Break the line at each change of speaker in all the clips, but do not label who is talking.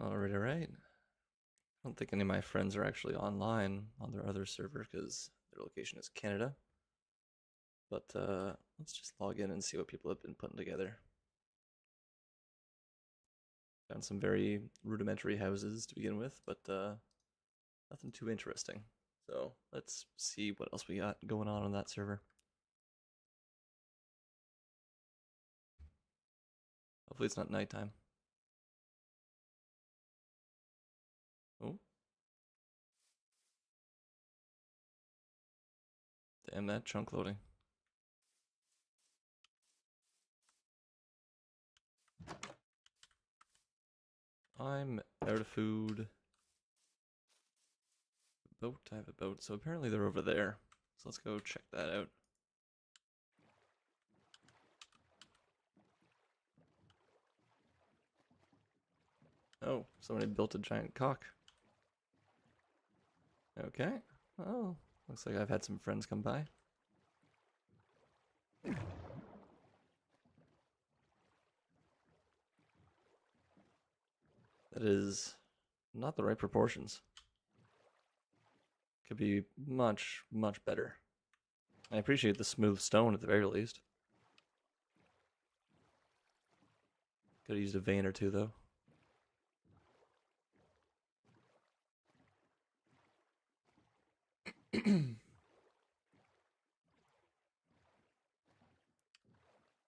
Alright, alright. I don't think any of my friends are actually online on their other server because their location is Canada. But let's just log in and see what people have been putting together. Found some very rudimentary houses to begin with, but nothing too interesting. So let's see what else we got going on that server. Hopefully it's not nighttime. Oh. Damn, that chunk loading. I'm out of food. Boat, I have a boat. So apparently they're over there. So let's go check that out. Oh, somebody built a giant cock. Okay. Oh, looks like I've had some friends come by. That is not the right proportions. Could be much, much better. I appreciate the smooth stone at the very least. Could have used a vein or two though.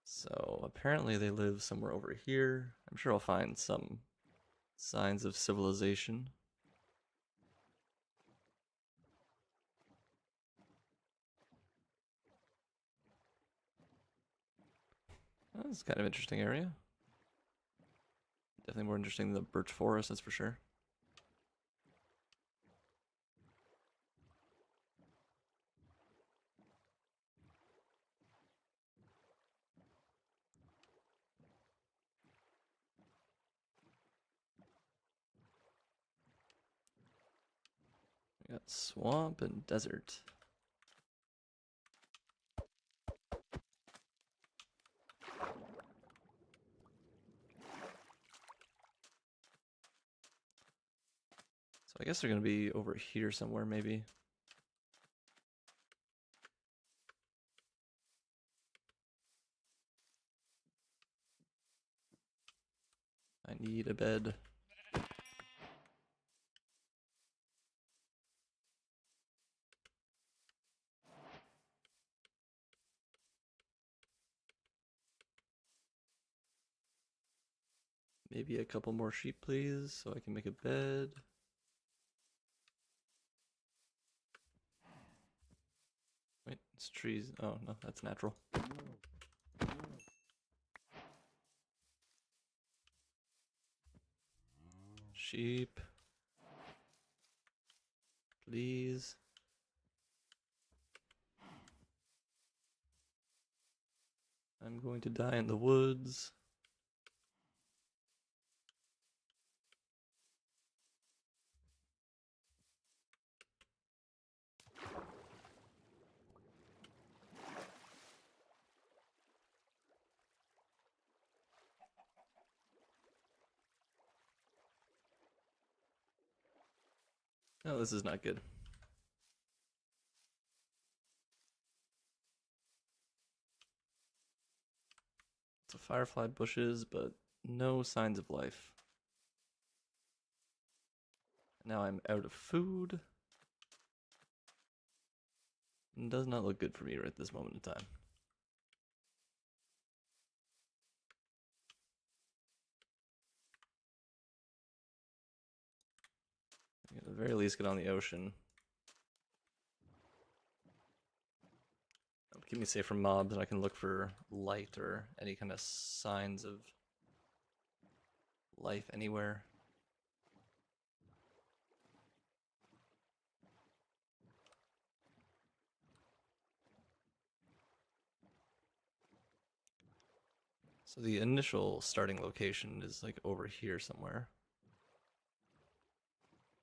So apparently they live somewhere over here. I'm sure I'll find some signs of civilization. Oh, this is kind of interesting area. Definitely more interesting than the birch forest, that's for sure. We got swamp and desert. So I guess they're gonna be over here somewhere, maybe. I need a bed. Maybe a couple more sheep, please, so I can make a bed. Wait, it's trees. Oh, no, that's natural. Sheep. Please. I'm going to die in the woods. Oh, this is not good. It's a firefly bushes, but no signs of life. Now I'm out of food. It does not look good for me right at this moment in time. At the very least, get on the ocean. That'll keep me safe from mobs, and I can look for light or any kind of signs of life anywhere. So the initial starting location is like over here somewhere.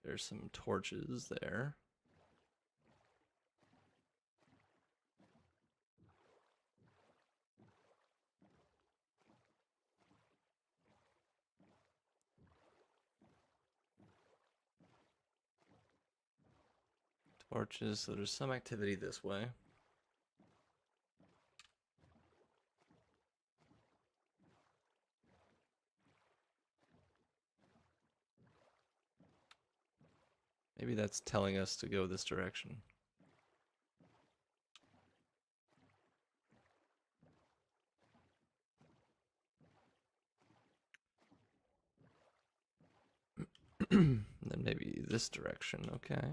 There's some torches there. Torches, so there's some activity this way. Maybe that's telling us to go this direction. Then maybe this direction, okay.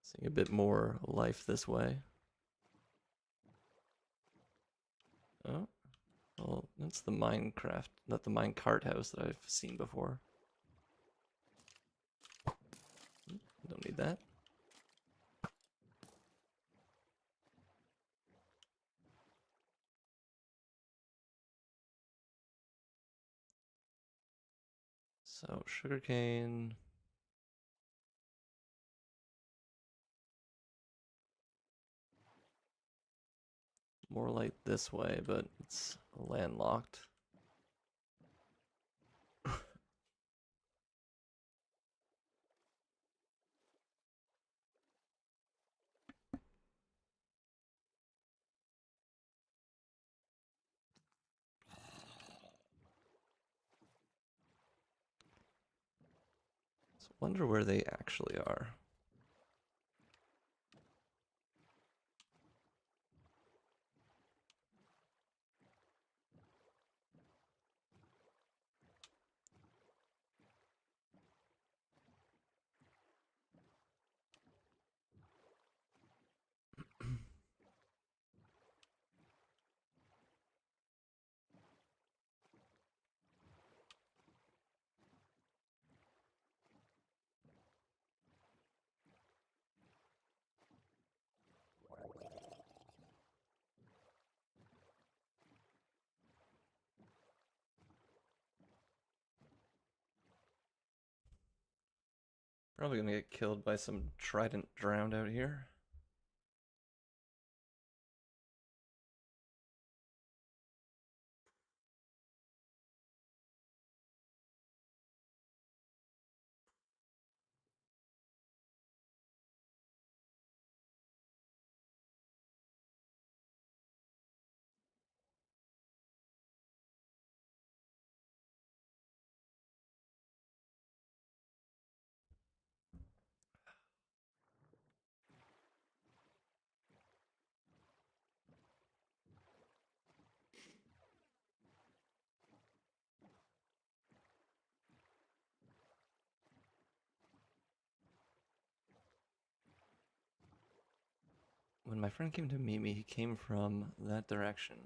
Seeing a bit more life this way. Oh, well, that's the Minecraft, not the minecart house that I've seen before. Don't need that. So, sugarcane. More light this way, but it's landlocked. So wonder where they actually are. Probably gonna get killed by some trident drowned out here. When my friend came to meet me, he came from that direction.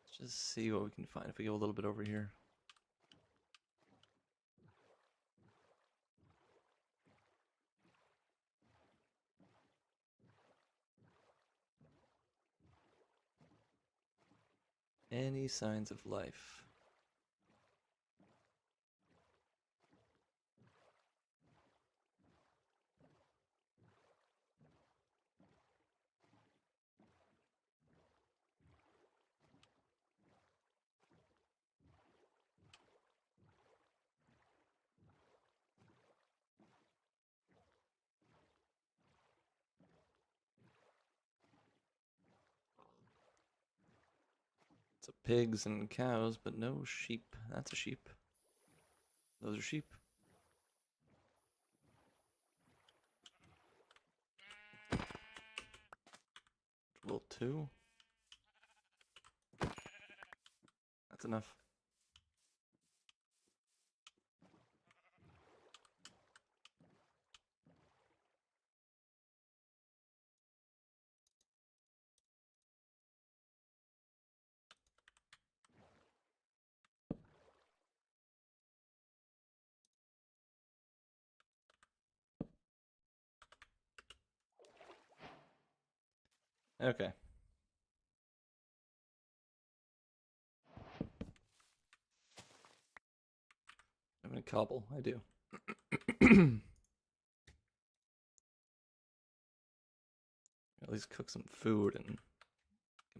Let's just see what we can find if we go a little bit over here. Any signs of life? It's pigs and cows, but no sheep. That's a sheep. Those are sheep. Level 2. That's enough. Okay. I'm gonna cobble. I do. At least cook some food and get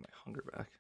my hunger back.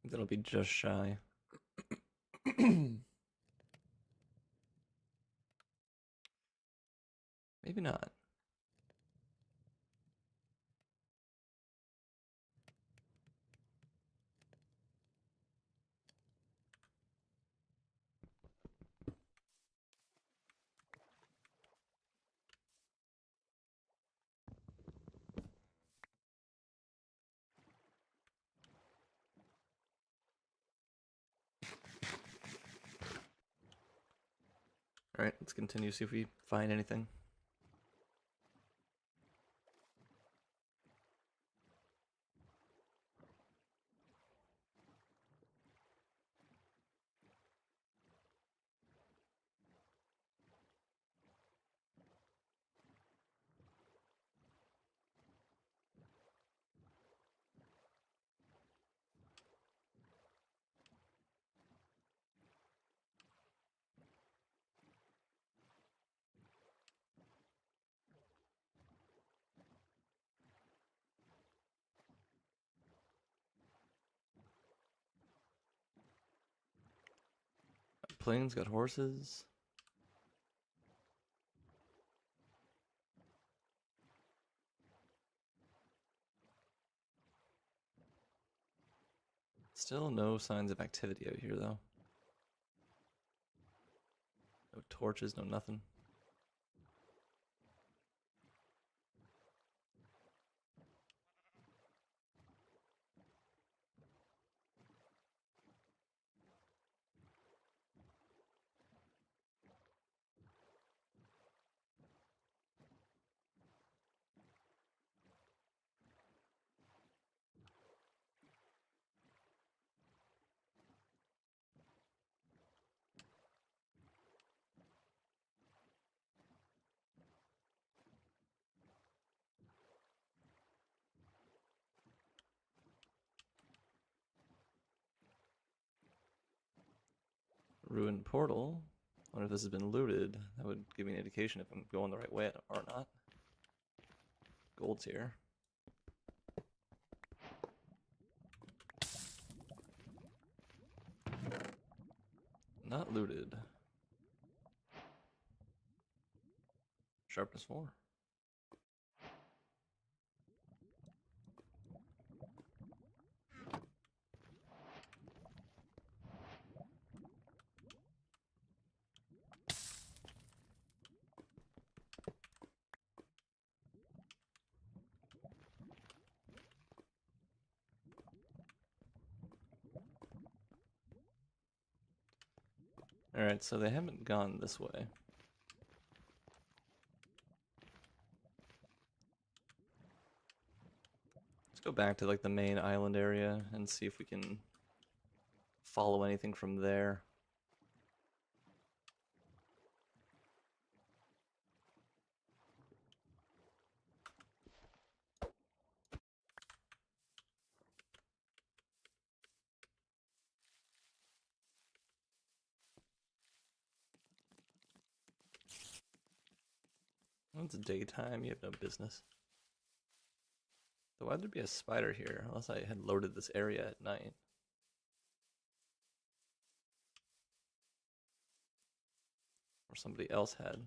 That'll be just shy. Maybe not. Alright, let's continue, see if we find anything. Plains got horses. Still no signs of activity out here, though. No torches, no nothing. Ruined portal. Wonder if this has been looted. That would give me an indication if I'm going the right way or not. Gold's here. Not looted. Sharpness 4. Alright, so they haven't gone this way. Let's go back to like the main island area and see if we can follow anything from there. Well, it's daytime, you have no business. So why'd there be a spider here? Unless I had loaded this area at night. Or somebody else had.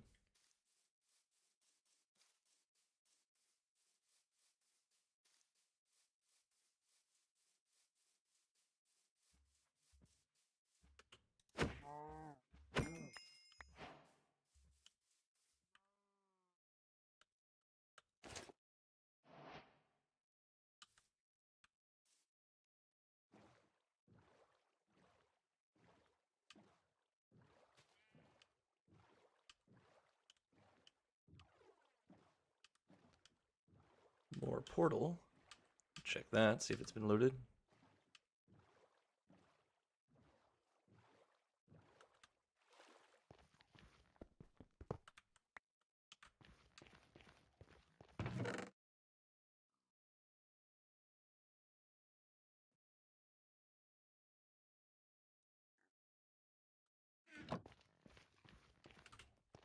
More portal. Check that, see if it's been looted.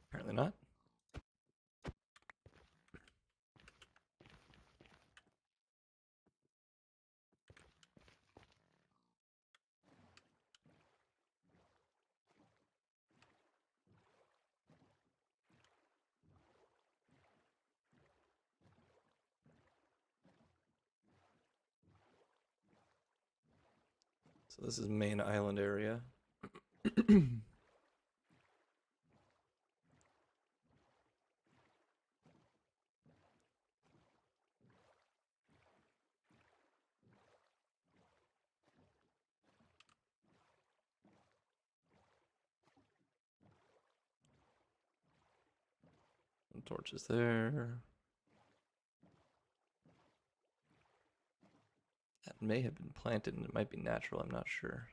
Apparently not. So this is main island area. Some torches there. That may have been planted and it might be natural, I'm not sure.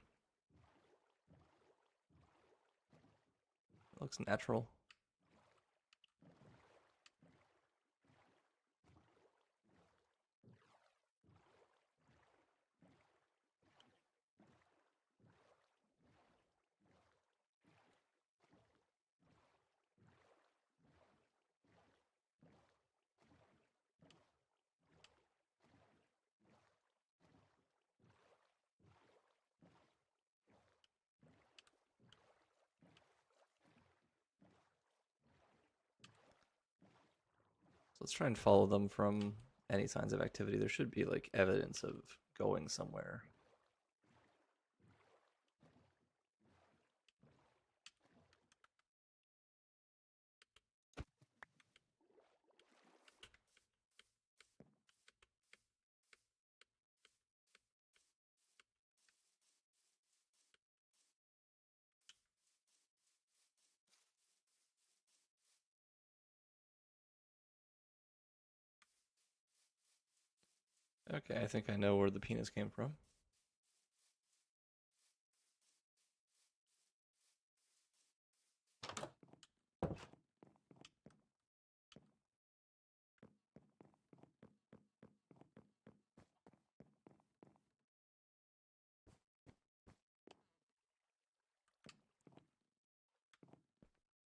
It looks natural. So let's try and follow them from any signs of activity. There should be like evidence of going somewhere. Okay, I think I know where the penis came from.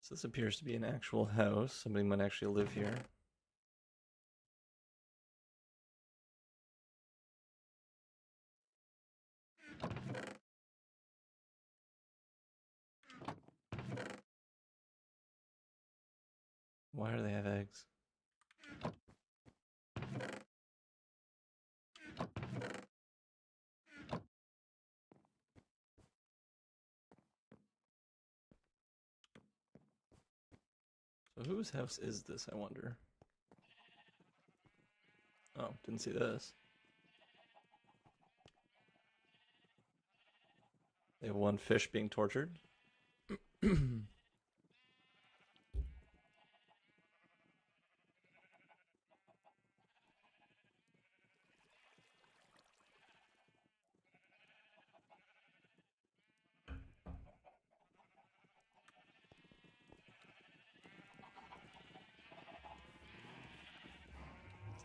So this appears to be an actual house. Somebody might actually live here. Why do they have eggs? So whose house is this, I wonder? Oh, didn't see this. They have one fish being tortured. That's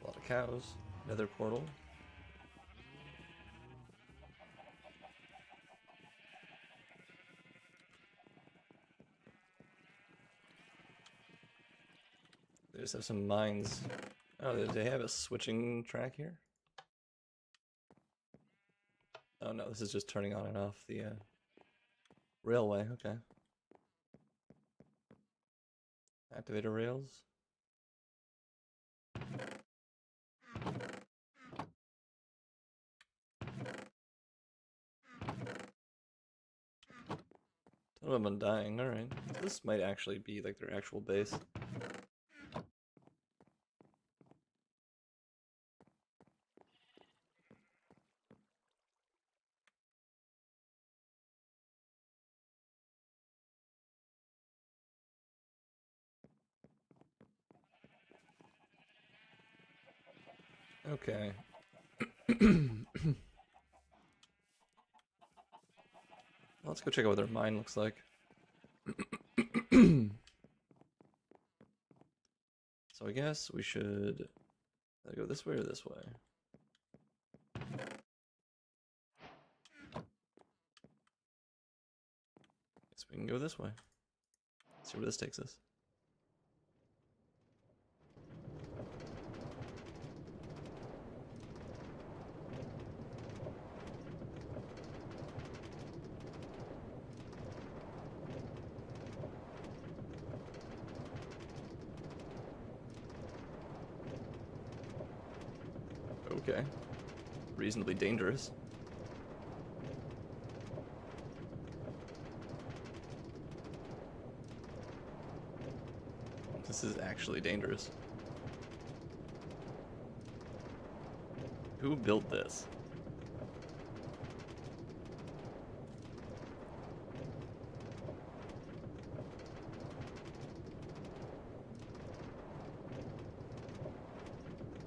a lot of cows. Another portal. They just have some mines. Oh, they have a switching track here? Oh no, this is just turning on and off the railway, okay. Activator rails. Some of them undying, alright. This might actually be like their actual base. Okay. Let's go check out what their mine looks like. So I guess we should go this way or this way. Guess we can go this way. See where this takes us. Okay. Reasonably dangerous. This is actually dangerous. Who built this?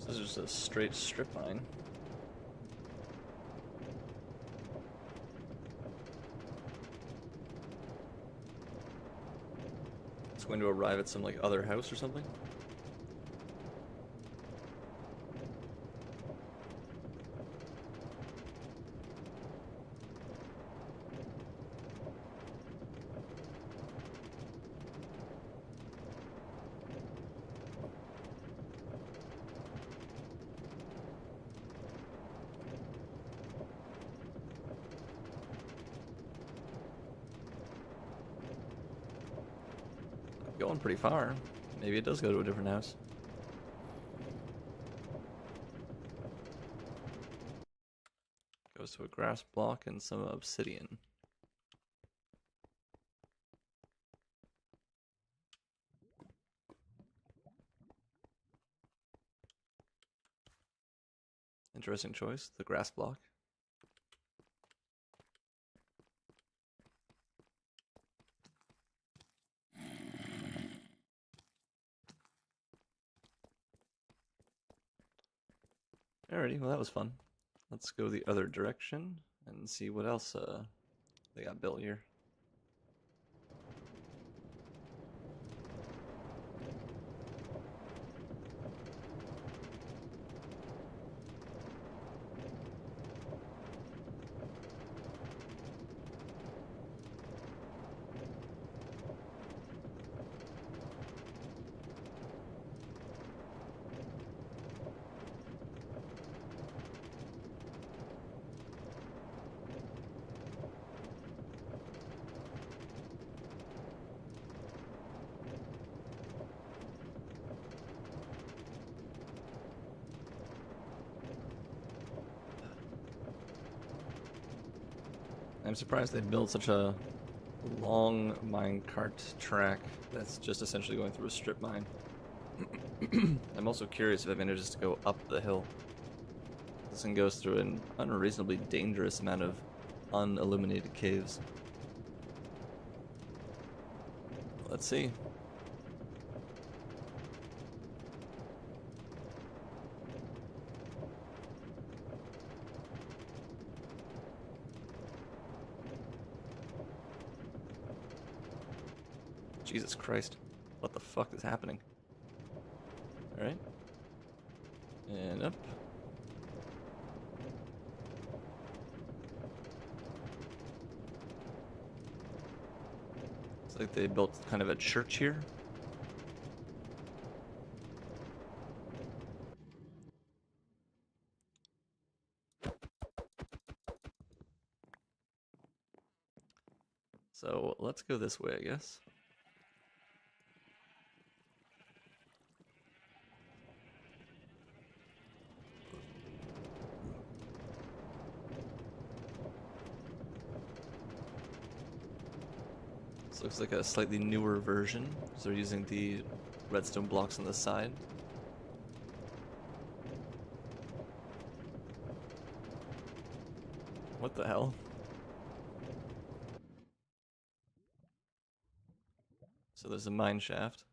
This is just a straight strip mine. It's going to arrive at some like other house or something. Going pretty far. Maybe it does go to a different house. Goes to a grass block and some obsidian. Interesting choice, the grass block. Alrighty, well that was fun. Let's go the other direction and see what else they got built here. I'm surprised they built such a long minecart track that's just essentially going through a strip mine. I'm also curious if it manages to go up the hill. This one goes through an unreasonably dangerous amount of unilluminated caves. Let's see. Jesus Christ. What the fuck is happening? Alright. And up. Looks like they built kind of a church here. So let's go this way, I guess. This looks like a slightly newer version, so they're using the redstone blocks on the side. What the hell? So there's a mine shaft.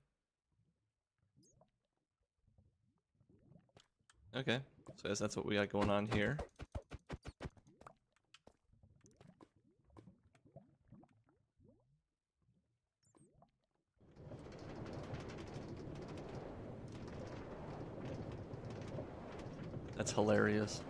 Okay, so I guess that's what we got going on here. That's hilarious.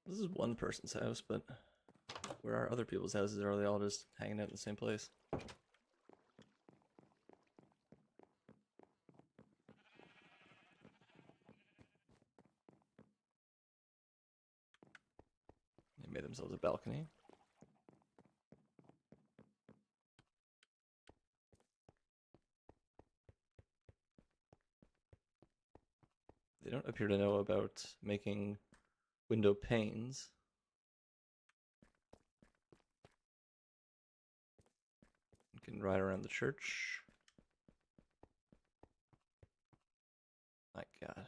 This is one person's house, but where are other people's houses? Or are they all just hanging out in the same place? They made themselves a balcony. They don't appear to know about making window panes. You can ride around the church. My God.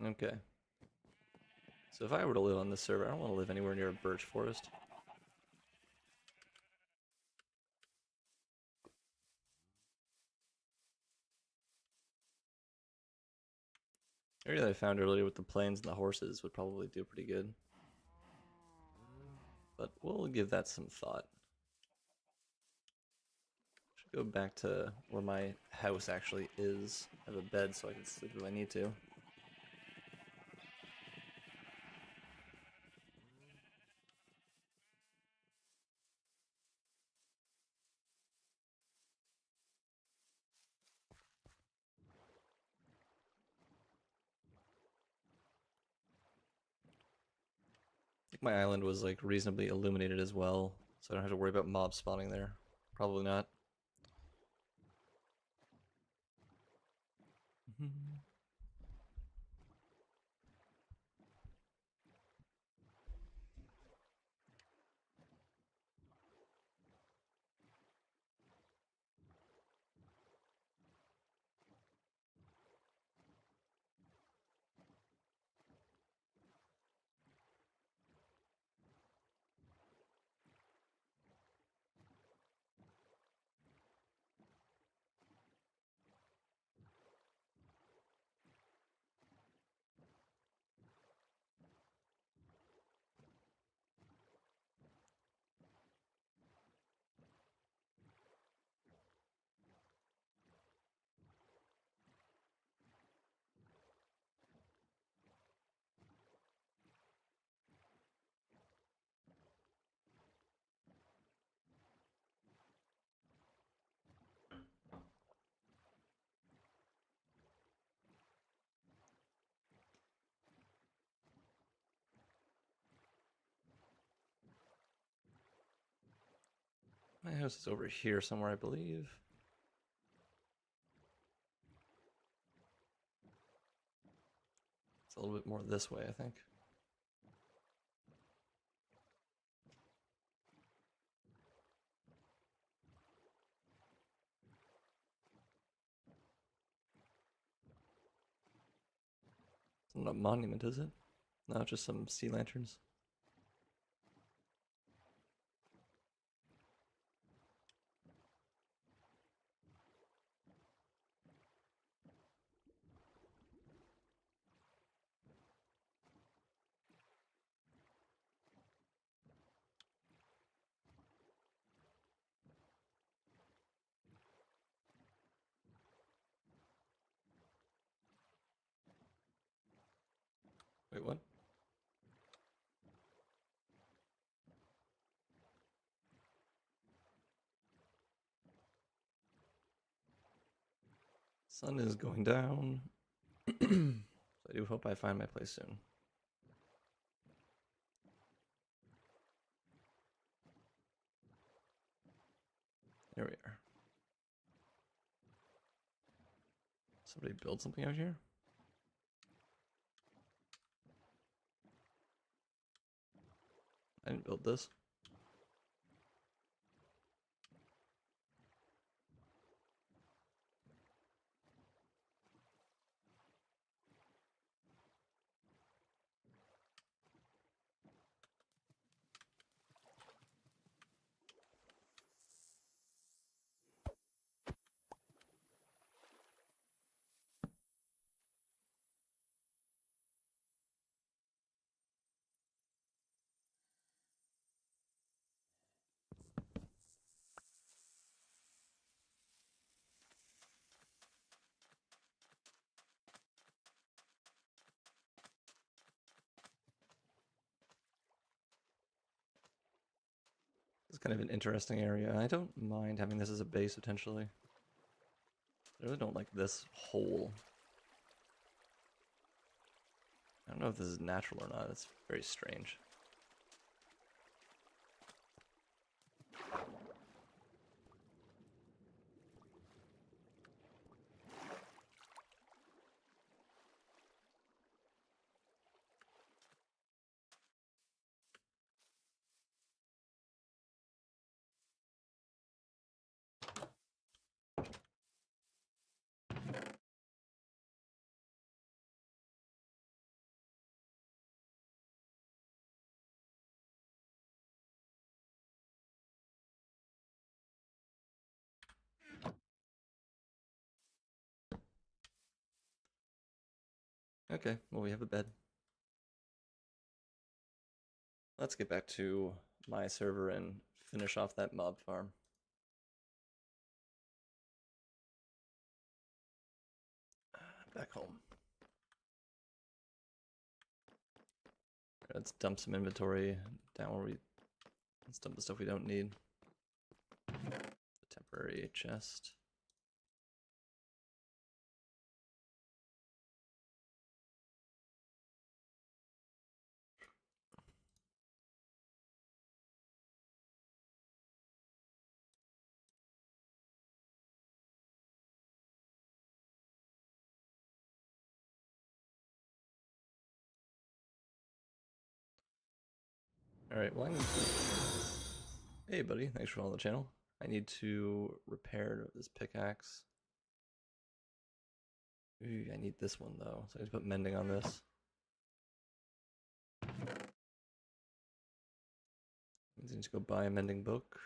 Okay. So if I were to live on this server, I don't want to live anywhere near a birch forest. The area that I found earlier with the plains and the horses would probably do pretty good. But we'll give that some thought. Should go back to where my house actually is. I have a bed so I can sleep if I need to. I think my island was like reasonably illuminated as well, so I don't have to worry about mobs spawning there. Probably not. My house is over here somewhere, I believe. It's a little bit more this way, I think. It's not a monument, is it? No, just some sea lanterns. Wait, what? Sun is going down. So I do hope I find my place soon. There we are. Somebody build something out here? I didn't build this. It's kind of an interesting area. I don't mind having this as a base potentially. I really don't like this hole. I don't know if this is natural or not. It's very strange. Okay, well, we have a bed. Let's get back to my server and finish off that mob farm. Back home. Let's dump some inventory down where let's dump the stuff we don't need. The temporary chest. Alright, well, hey buddy, thanks for following the channel. I need to repair this pickaxe. Ooh, I need this one though, so I need to put mending on this. I need to go buy a mending book.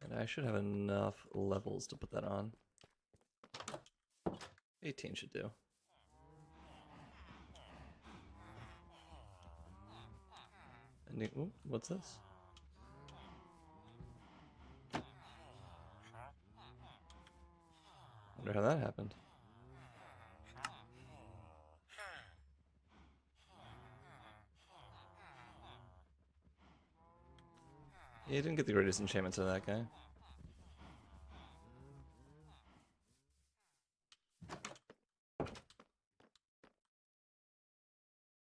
And I should have enough levels to put that on. 18 should do. Ooh, what's this? Wonder how that happened. Yeah, you didn't get the greatest enchantments of that guy.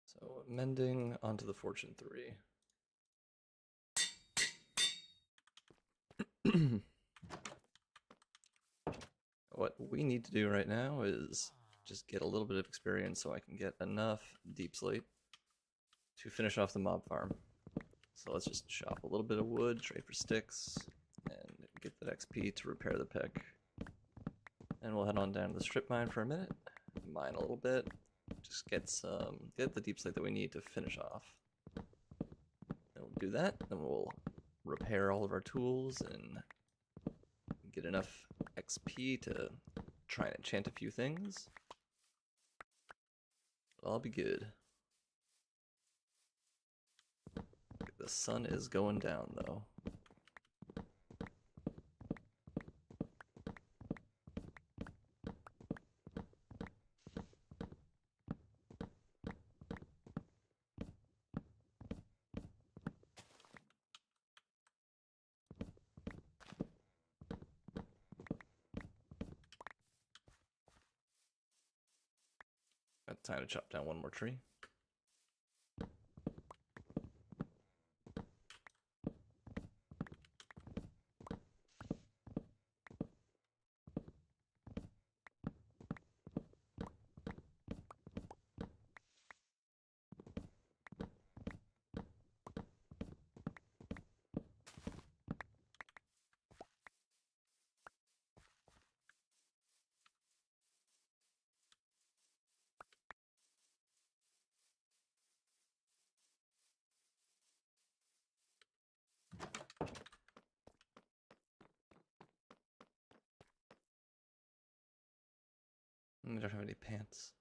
So, mending onto the Fortune 3. What we need to do right now is just get a little bit of experience so I can get enough deep slate to finish off the mob farm. So let's just chop a little bit of wood, trade for sticks, and get that XP to repair the pick. And we'll head on down to the strip mine for a minute, mine a little bit, just get the deep slate that we need to finish off. Then we'll do that, then we'll repair all of our tools and get enough XP to try and enchant a few things. It'll all be good. The sun is going down though. Got time to chop down one more tree. I don't have any pants.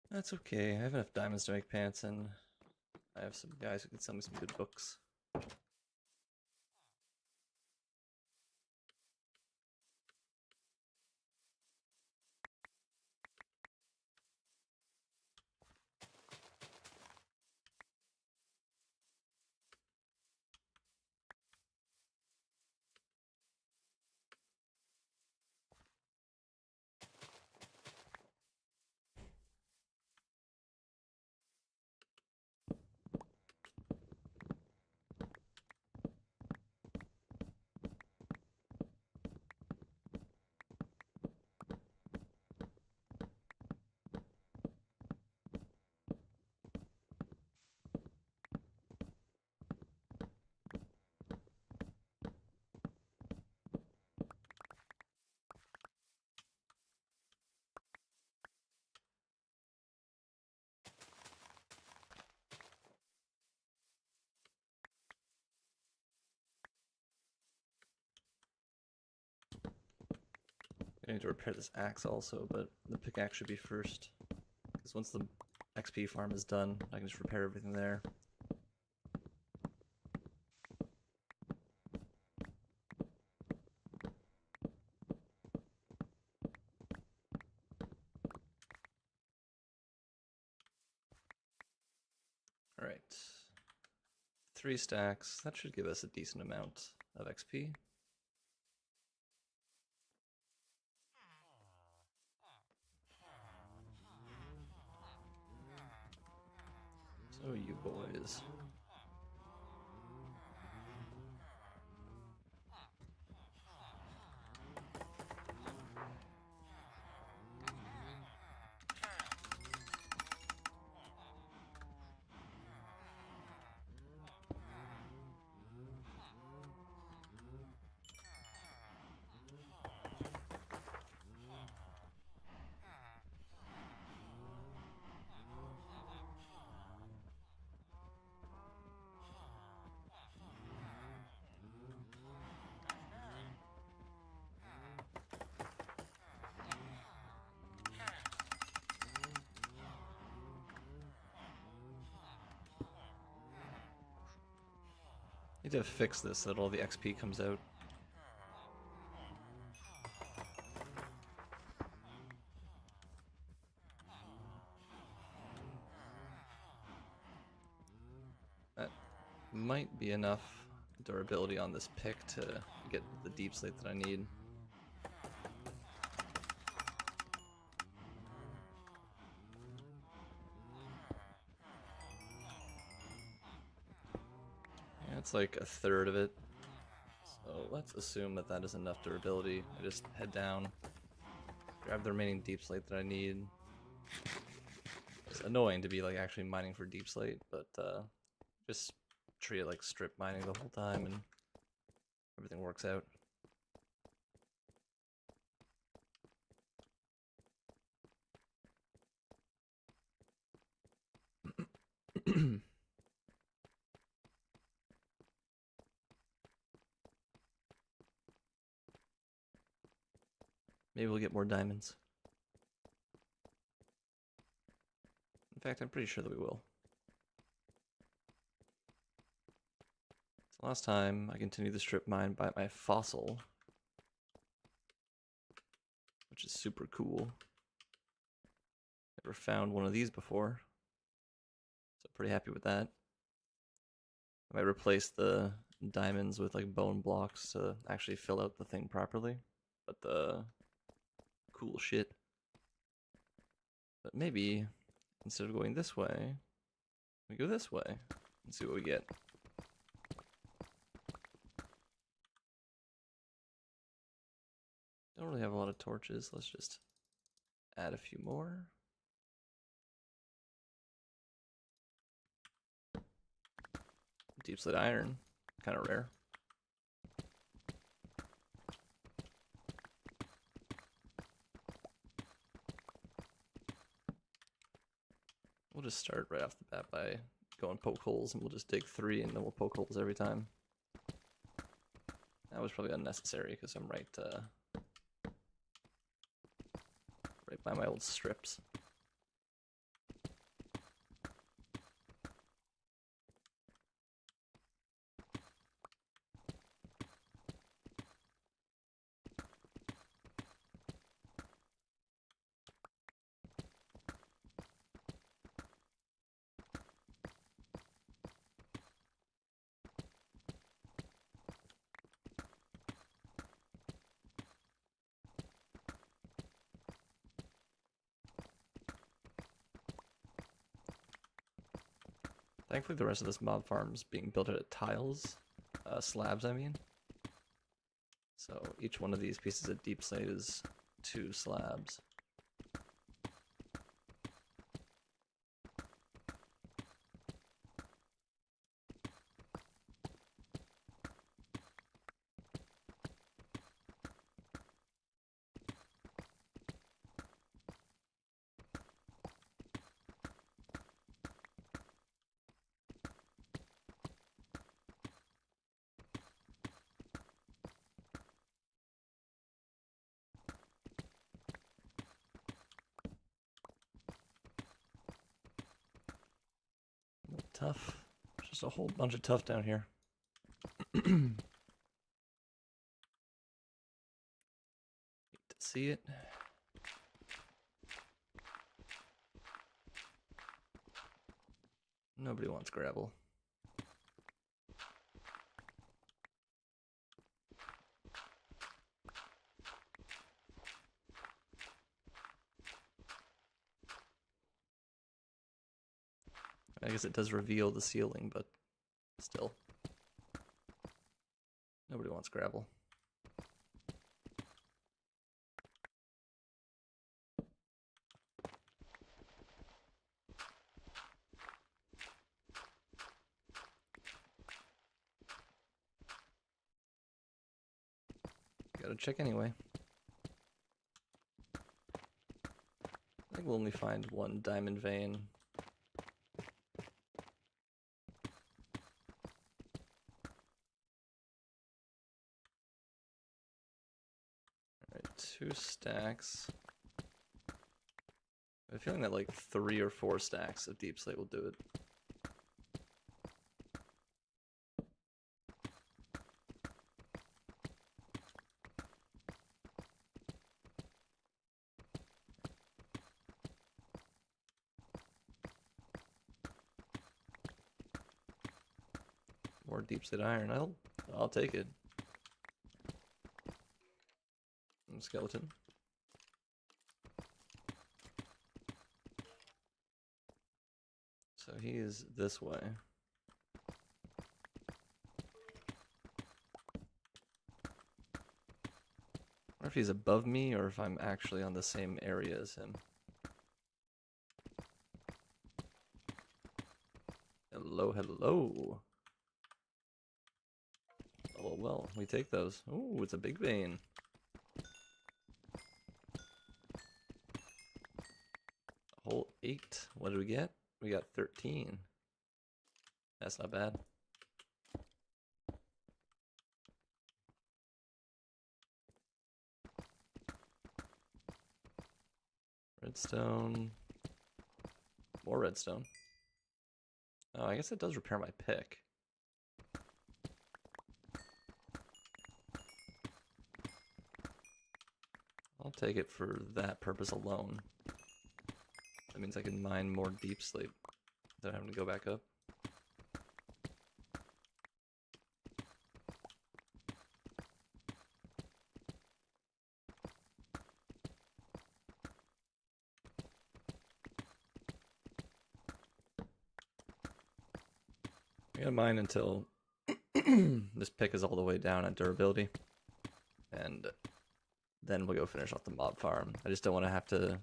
That's okay. I have enough diamonds to make pants, and I have some guys who can sell me some good books. I need to repair this axe also, but the pickaxe should be first. Because once the XP farm is done, I can just repair everything there. Alright. 3 stacks. That should give us a decent amount of XP. So you boys. Need to fix this so that all the XP comes out. That might be enough durability on this pick to get the deep slate that I need. Yeah, it's like a third of it. So let's assume that that is enough durability. I just head down, grab the remaining deep slate that I need. It's annoying to be like actually mining for deep slate, but just treat it like strip mining the whole time and everything works out. Maybe we'll get more diamonds. In fact, I'm pretty sure that we will. So last time I continued the strip mine by my fossil, which is super cool. Never found one of these before, so pretty happy with that. I might replace the diamonds with like bone blocks to actually fill out the thing properly, but the cool shit. But maybe instead of going this way, we go this way and see what we get. Don't really have a lot of torches. Let's just add a few more. Deep slate iron, kind of rare. We'll just start right off the bat by going poke holes, and we'll just dig 3, and then we'll poke holes every time. That was probably unnecessary because I'm right by my old strips. Thankfully, the rest of this mob farm is being built out of tiles, slabs, I mean. So each one of these pieces of deep slate is 2 slabs. Tough. There's just a whole bunch of tough down here. Hate to see it. Nobody wants gravel. I guess it does reveal the ceiling, but still. Nobody wants gravel. Gotta check anyway. I think we'll only find 1 diamond vein. Alright, 2 stacks. I have a feeling that like 3 or 4 stacks of deep slate will do it. More deep slate iron. I'll take it. Skeleton. So he is this way. I wonder if he's above me or if I'm actually on the same area as him. Hello, hello. Oh, well, we take those. Ooh, it's a big vein. A whole 8. What did we get? We got 13. That's not bad. Redstone. More redstone. Oh, I guess it does repair my pick. I'll take it for that purpose alone. That means I can mine more deep slate without having to go back up. gonna mine until this pick is all the way down at durability, and then we'll go finish off the mob farm. I just don't want to have to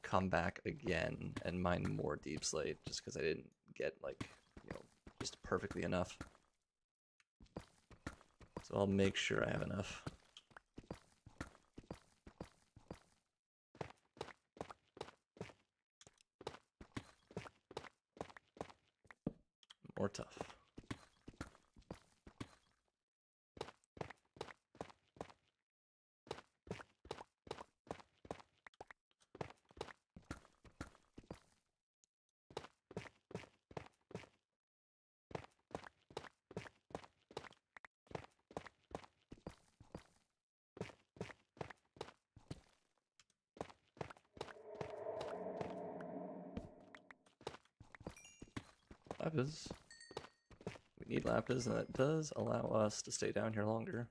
come back again and mine more deep slate just because I didn't get, like, you know, just perfectly enough. So I'll make sure I have enough. More tough. Lapis. We need lapis, and that does allow us to stay down here longer.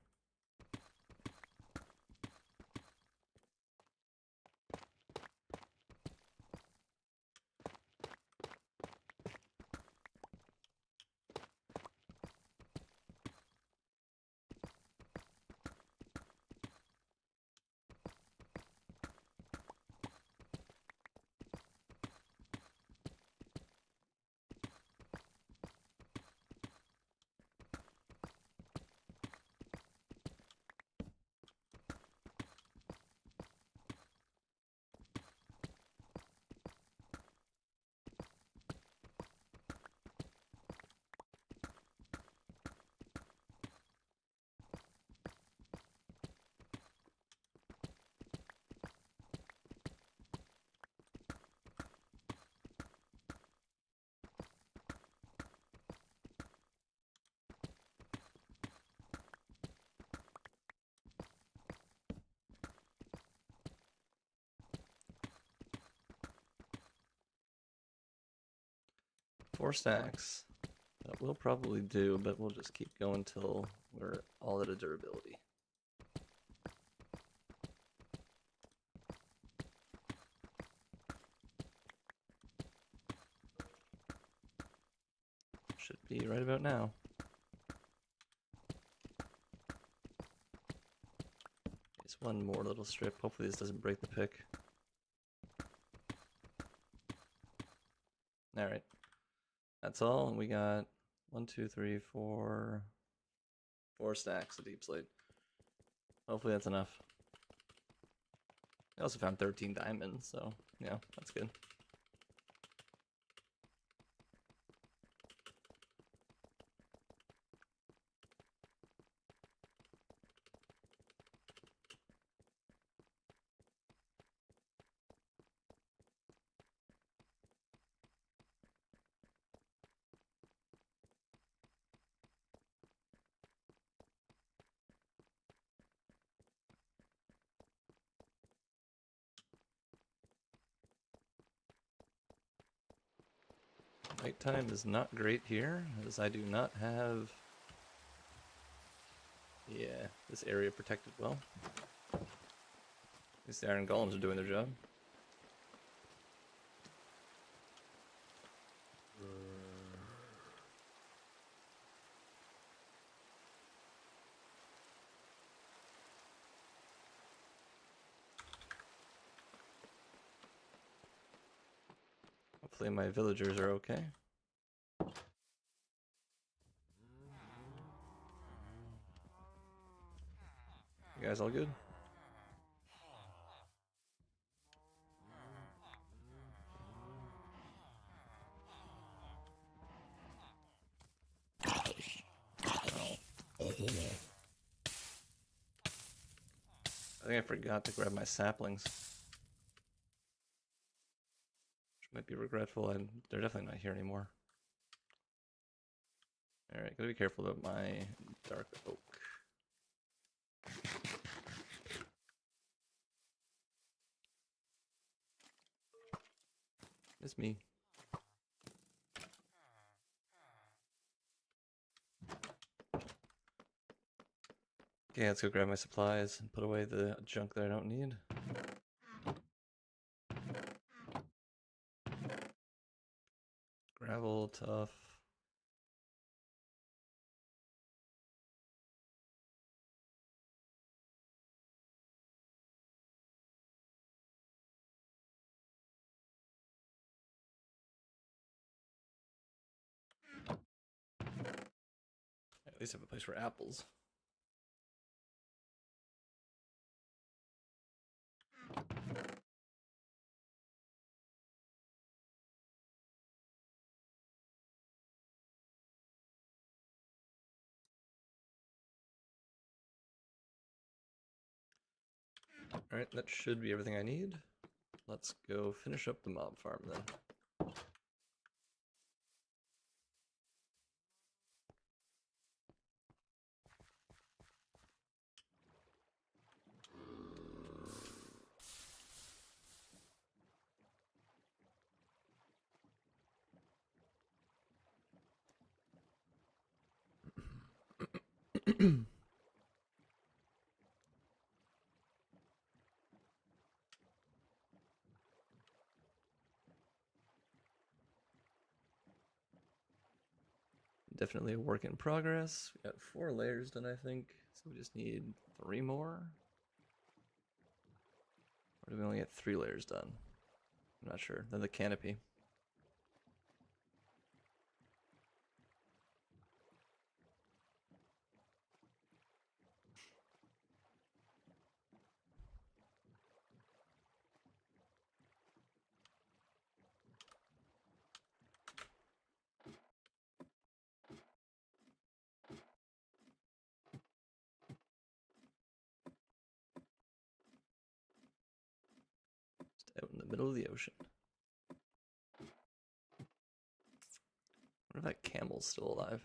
Four stacks. That will probably do, but we'll just keep going till we're all at a durability. Should be right about now. Just one more little strip. Hopefully this doesn't break the pick. Alright. That's all. We got 1, 2, 3, 4 stacks of deep slate. Hopefully that's enough. I also found 13 diamonds, so yeah, that's good. Wait time is not great here, as I do not have, yeah, this area protected well. At least the iron golems are doing their job. Hopefully my villagers are okay. You guys all good? I think I forgot to grab my saplings. Which might be regretful, and they're definitely not here anymore. Alright, gotta be careful about my dark oak. It's me. Okay, let's go grab my supplies and put away the junk that I don't need. Gravel, tough. At least have a place for apples. Alright, that should be everything I need. Let's go finish up the mob farm then. Definitely a work in progress. We got 4 layers done, I think. So we just need 3 more. Or do we only get 3 layers done? I'm not sure. Then the canopy. Just out in the middle of the ocean. What if that camel's still alive?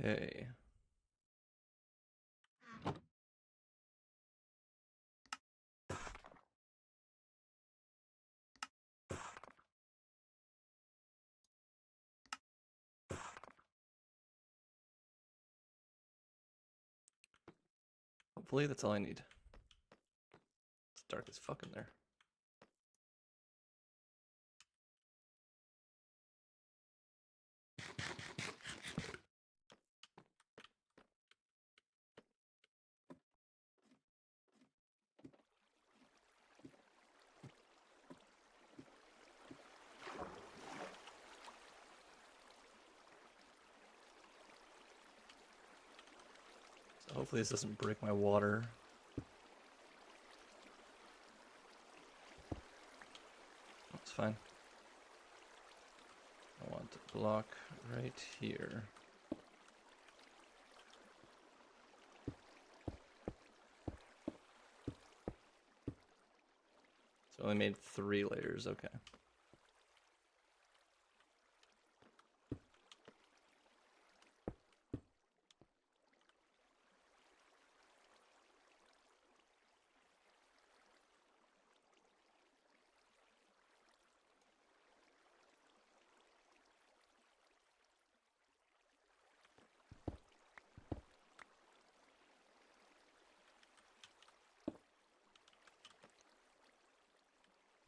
Okay. Hopefully that's all I need. It's dark as fuck in there. So hopefully this doesn't break my water. That's fine. I want to block right here. So I only made 3 layers, okay.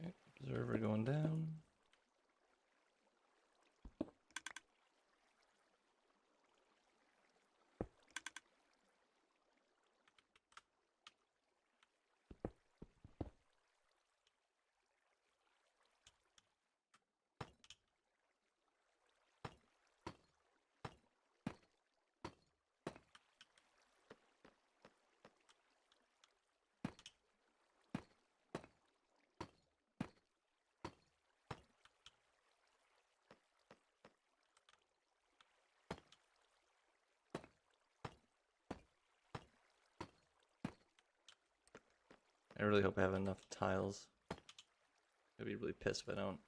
Okay, observer going down. I really hope I have enough tiles. I'd be really pissed if I don't.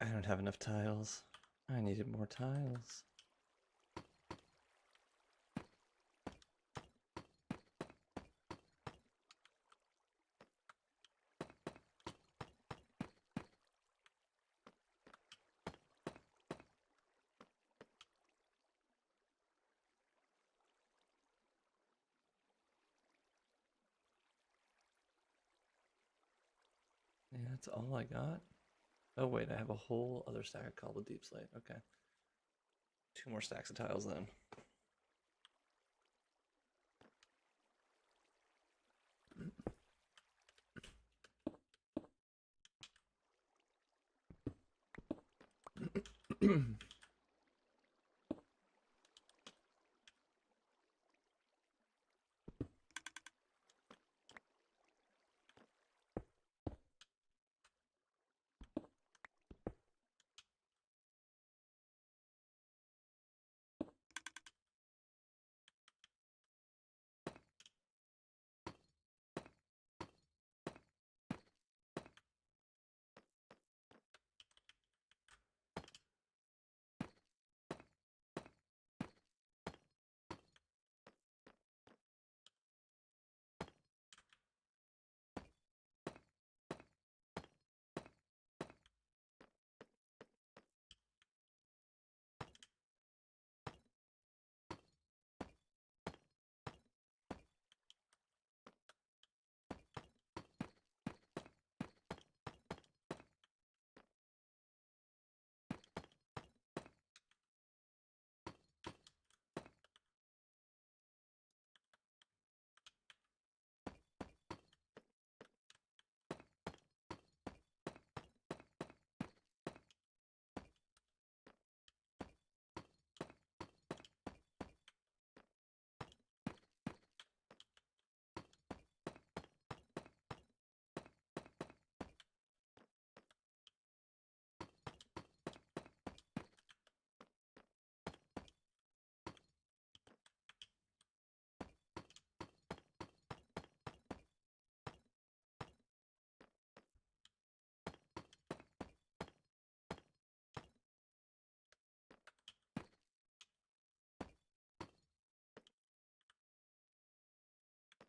I don't have enough tiles. I needed more tiles. Yeah, that's all I got. Oh wait, I have a whole other stack called the deep slate. Okay. 2 more stacks of tiles then.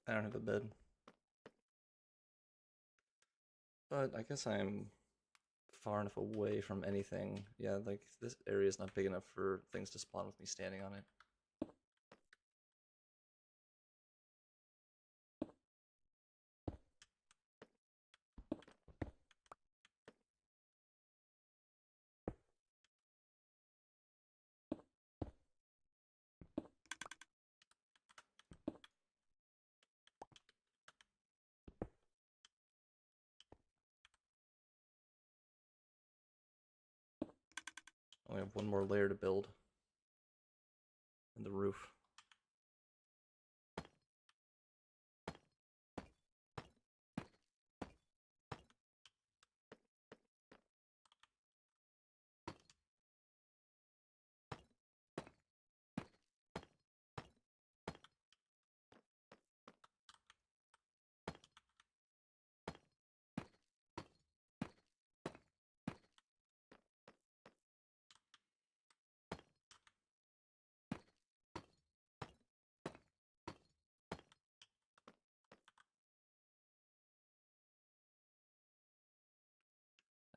I don't have a bed. But I guess I'm far enough away from anything. Yeah, like this area is not big enough for things to spawn with me standing on it. Only have one more layer to build. And the roof.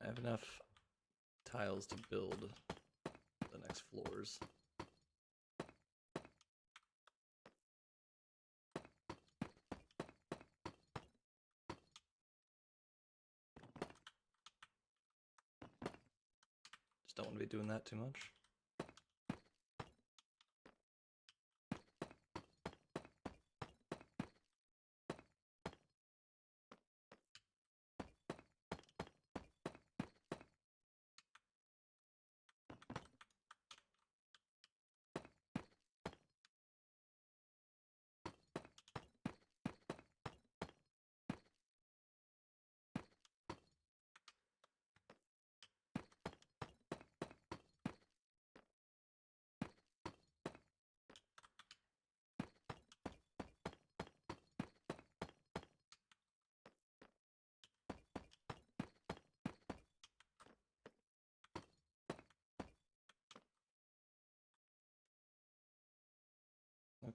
I have enough tiles to build the next floors. Just don't want to be doing that too much.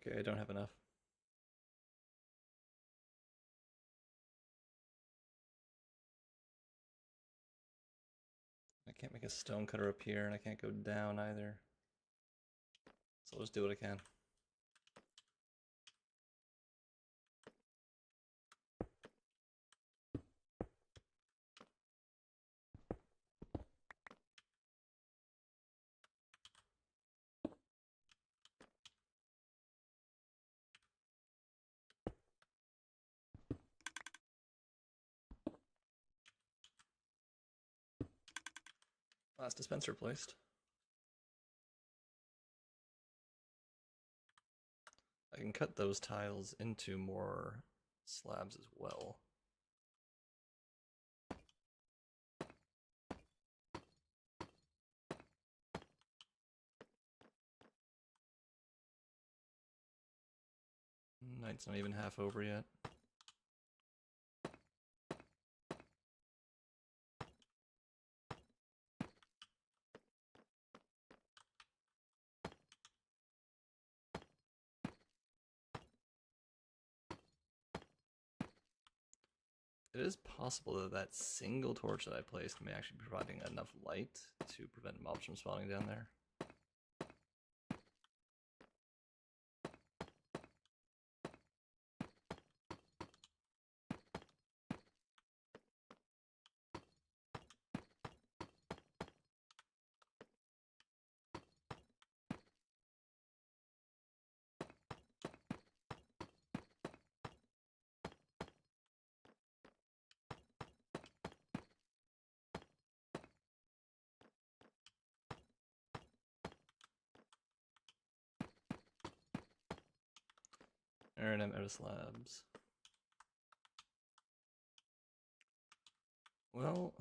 Okay, I don't have enough. I can't make a stone cutter up here, and I can't go down either. So I'll just do what I can. Last dispenser placed. I can cut those tiles into more slabs as well. Night's not even half over yet. It is possible that that single torch that I placed may actually be providing enough light to prevent mobs from spawning down there. Alright, I'm out of slabs. Well...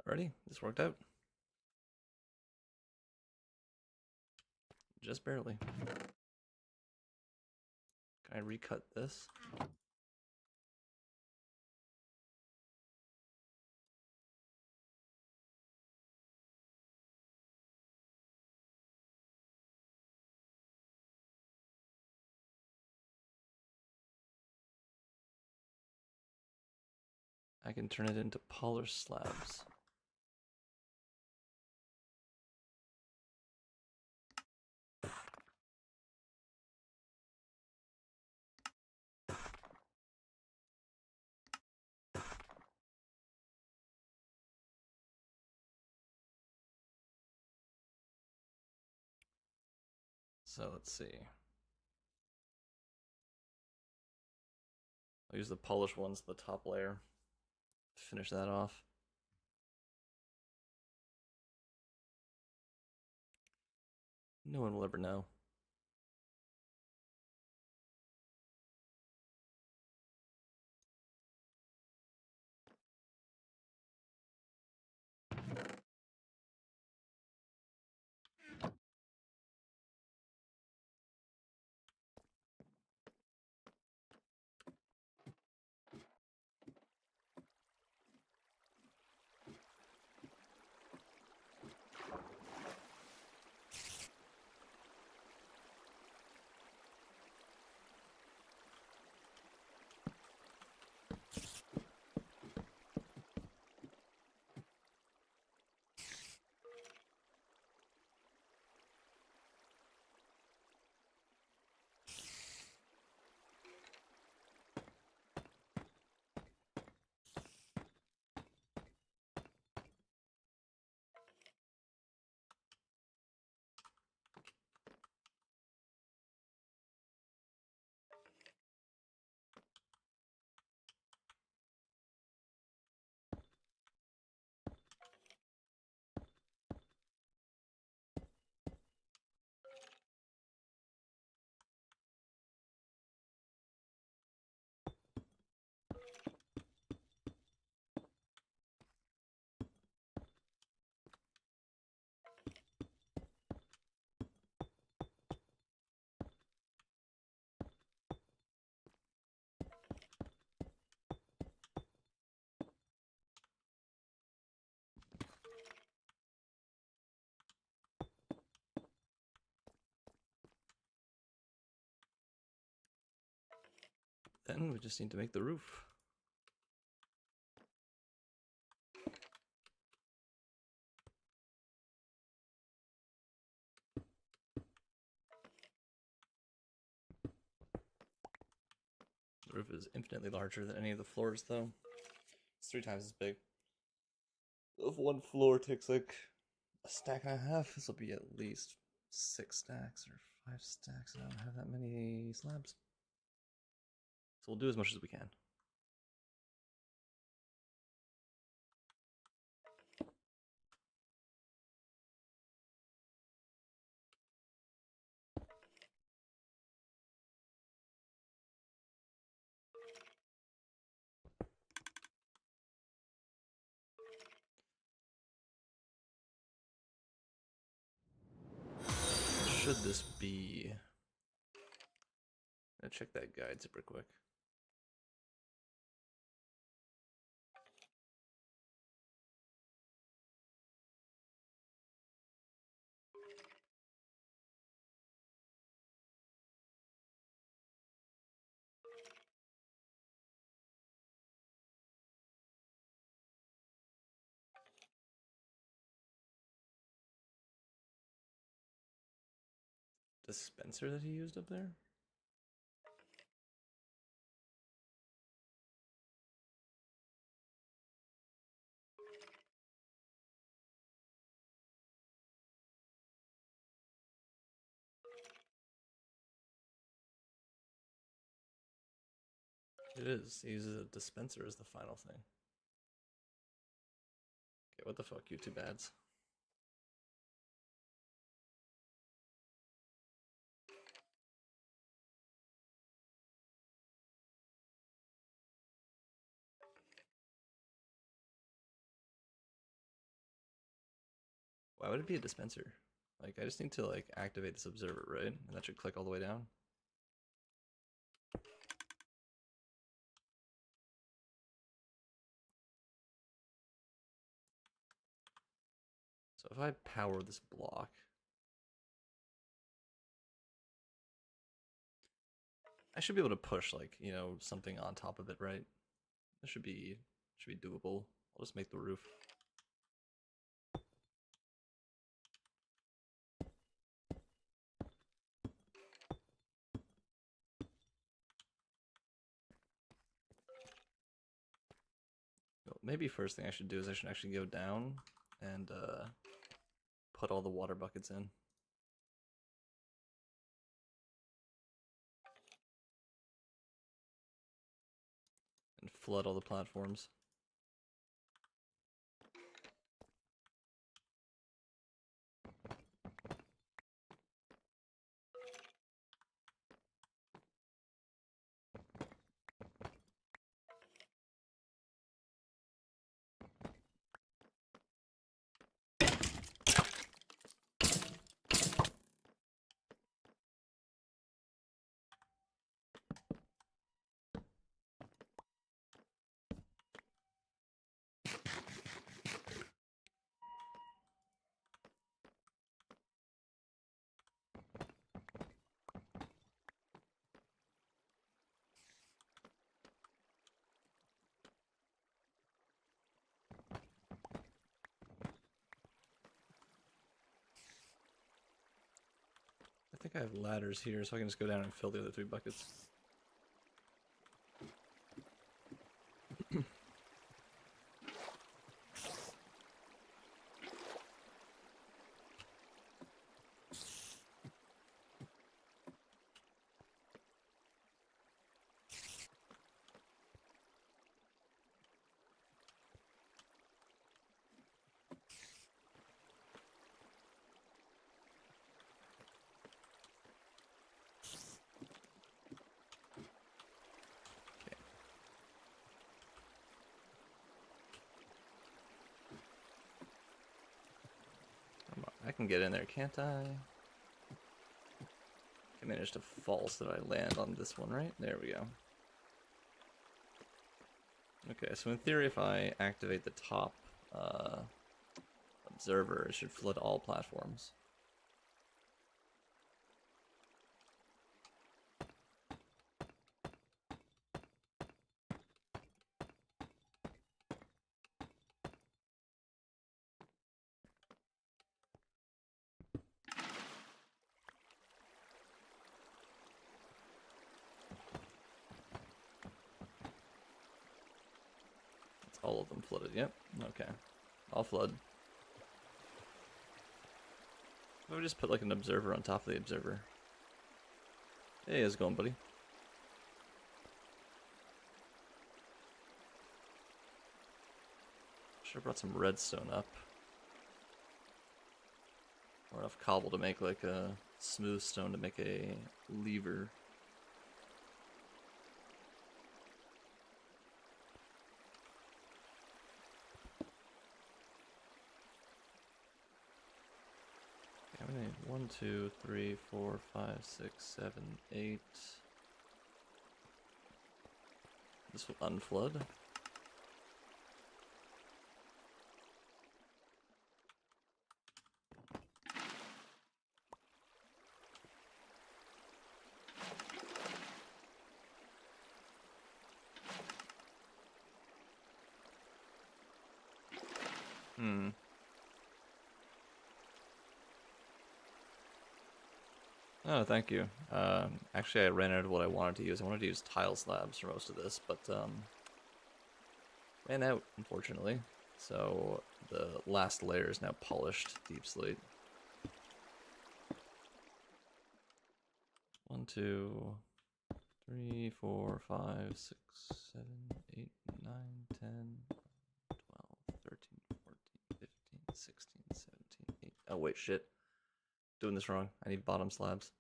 Alrighty, this worked out. Just barely. Can I recut this? I can turn it into polished slabs. So let's see. I'll use the polished ones, the top layer. Finish that off. No one will ever know. Then we just need to make the roof. The roof is infinitely larger than any of the floors, though. It's 3 times as big. If one floor takes like a stack and a half, this will be at least 6 stacks or 5 stacks. I don't have that many slabs. So we'll do as much as we can. Should this be? I'm gonna check that guide super quick. Dispenser that he used up there? It is. He uses a dispenser as the final thing. Okay, what the fuck, YouTube ads? Why would it be a dispenser? Like, I just need to like activate this observer, right? And that should click all the way down. So if I power this block, I should be able to push like, you know, something on top of it, right? That should be doable. I'll just make the roof. Well, maybe first thing I should do is I should actually go down and put all the water buckets in. And flood all the platforms. I think I have ladders here, so I can just go down and fill the other 3 buckets. I can get in there, can't I? I managed to fall so that I land on this one, right? There we go. Okay, so in theory, if I activate the top observer, it should flood all platforms. All of them flooded. Yep. Okay. All flood. Maybe just put like an observer on top of the observer. Hey, how's it going, buddy? Should have brought some redstone up. Or enough cobble to make like a smooth stone to make a lever. Okay, we need 1, 2, 3, 4, 5, 6, 7, 8. This will unflood. Oh, thank you. Actually, I ran out of what I wanted to use. I wanted to use tile slabs for most of this, but ran out, unfortunately. So the last layer is now polished deep slate. 1, 2, 3, 4, 5, 6, 7, 8, 9, 10, 12, 13, 14, 15, 16, 17, 18. Oh, wait, shit. Doing this wrong. I need bottom slabs.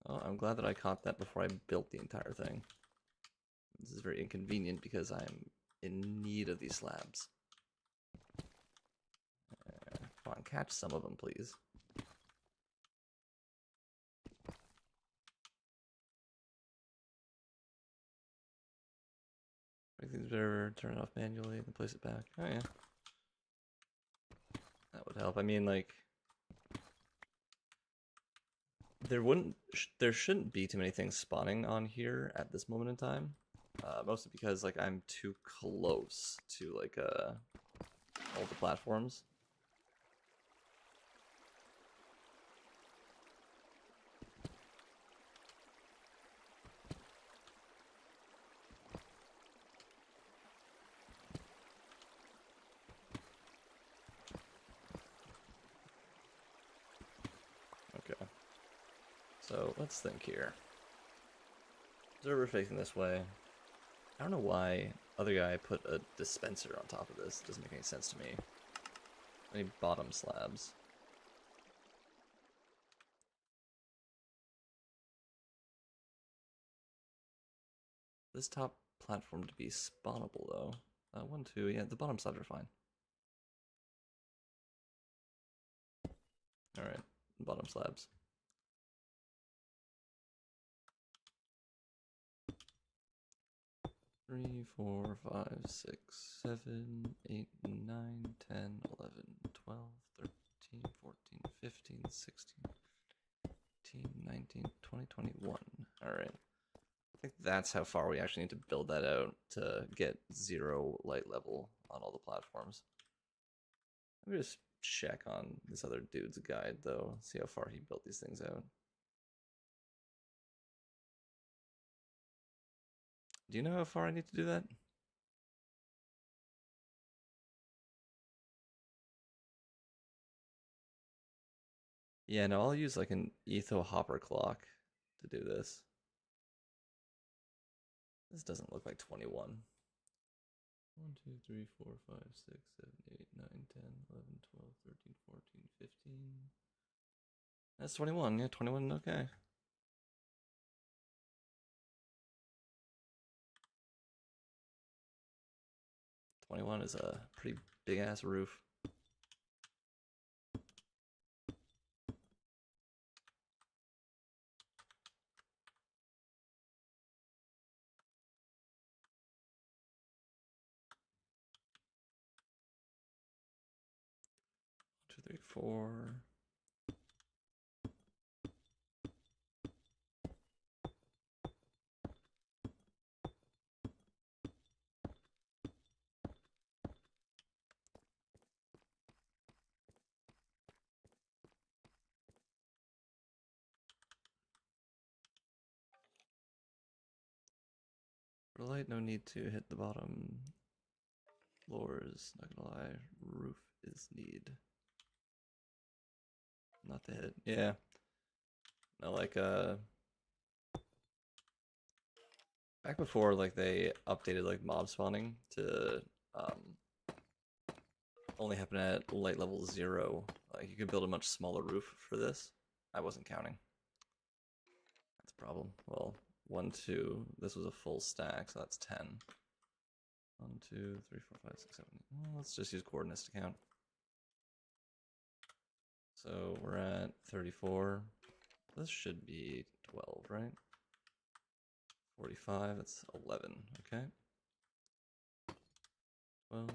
Oh, I'm glad that I caught that before I built the entire thing. This is very inconvenient because I'm in need of these slabs. Come on, catch some of them, please. Make things better, turn it off manually, and place it back. Oh yeah. That would help. I mean, like, there shouldn't be too many things spawning on here at this moment in time. Mostly because, like, I'm too close to, like, all the platforms. Okay. So, let's think here. Observer facing this way. I don't know why other guy put a dispenser on top of this. It doesn't make any sense to me. I need bottom slabs. This top platform to be spawnable though. 1, 2, yeah, the bottom slabs are fine. Alright, bottom slabs. Three, 4, 5, 6, 7, 8, 9, 10, 11, 12, 13, 14, 15, 16, 18, 19, 20, 21. Alright. I think that's how far we actually need to build that out to get 0 light level on all the platforms. Let me just check on this other dude's guide though, see how far he built these things out. Do you know how far I need to do that? Yeah, no, I'll use like an Etho hopper clock to do this. This doesn't look like 21. 1, 2, 3, 4, 5, 6, 7, 8, 9, 10, 11, 12, 13, 14, 15. That's 21. Yeah, 21, okay. $21 is a pretty big ass roof. Two, three, four. light, no need to hit the bottom. Floors, not gonna lie. Roof is need. Not to hit. Yeah. No, like back before like they updated like mob spawning to only happen at light level 0. Like you could build a much smaller roof for this. I wasn't counting. That's a problem. Well, 1, 2. This was a full stack, so that's 10. 1, 2, 3, 4, 5, 6, 7. Well, let's just use coordinates to count. So we're at 34. This should be 12, right? 45, that's 11, okay. 12.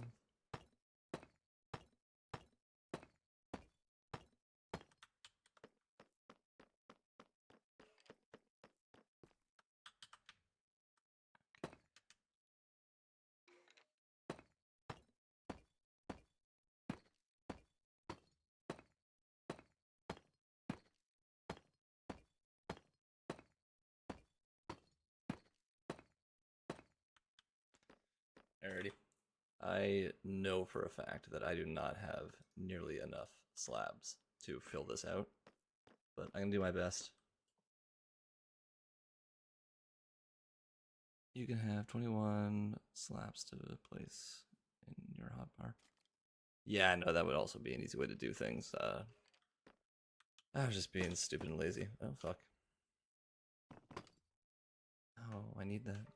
Alrighty. I know for a fact that I do not have nearly enough slabs to fill this out, but I'm gonna do my best. You can have 21 slabs to place in your hotbar. Yeah, I know that would also be an easy way to do things. I was just being stupid and lazy. Oh, fuck. Oh, I need that.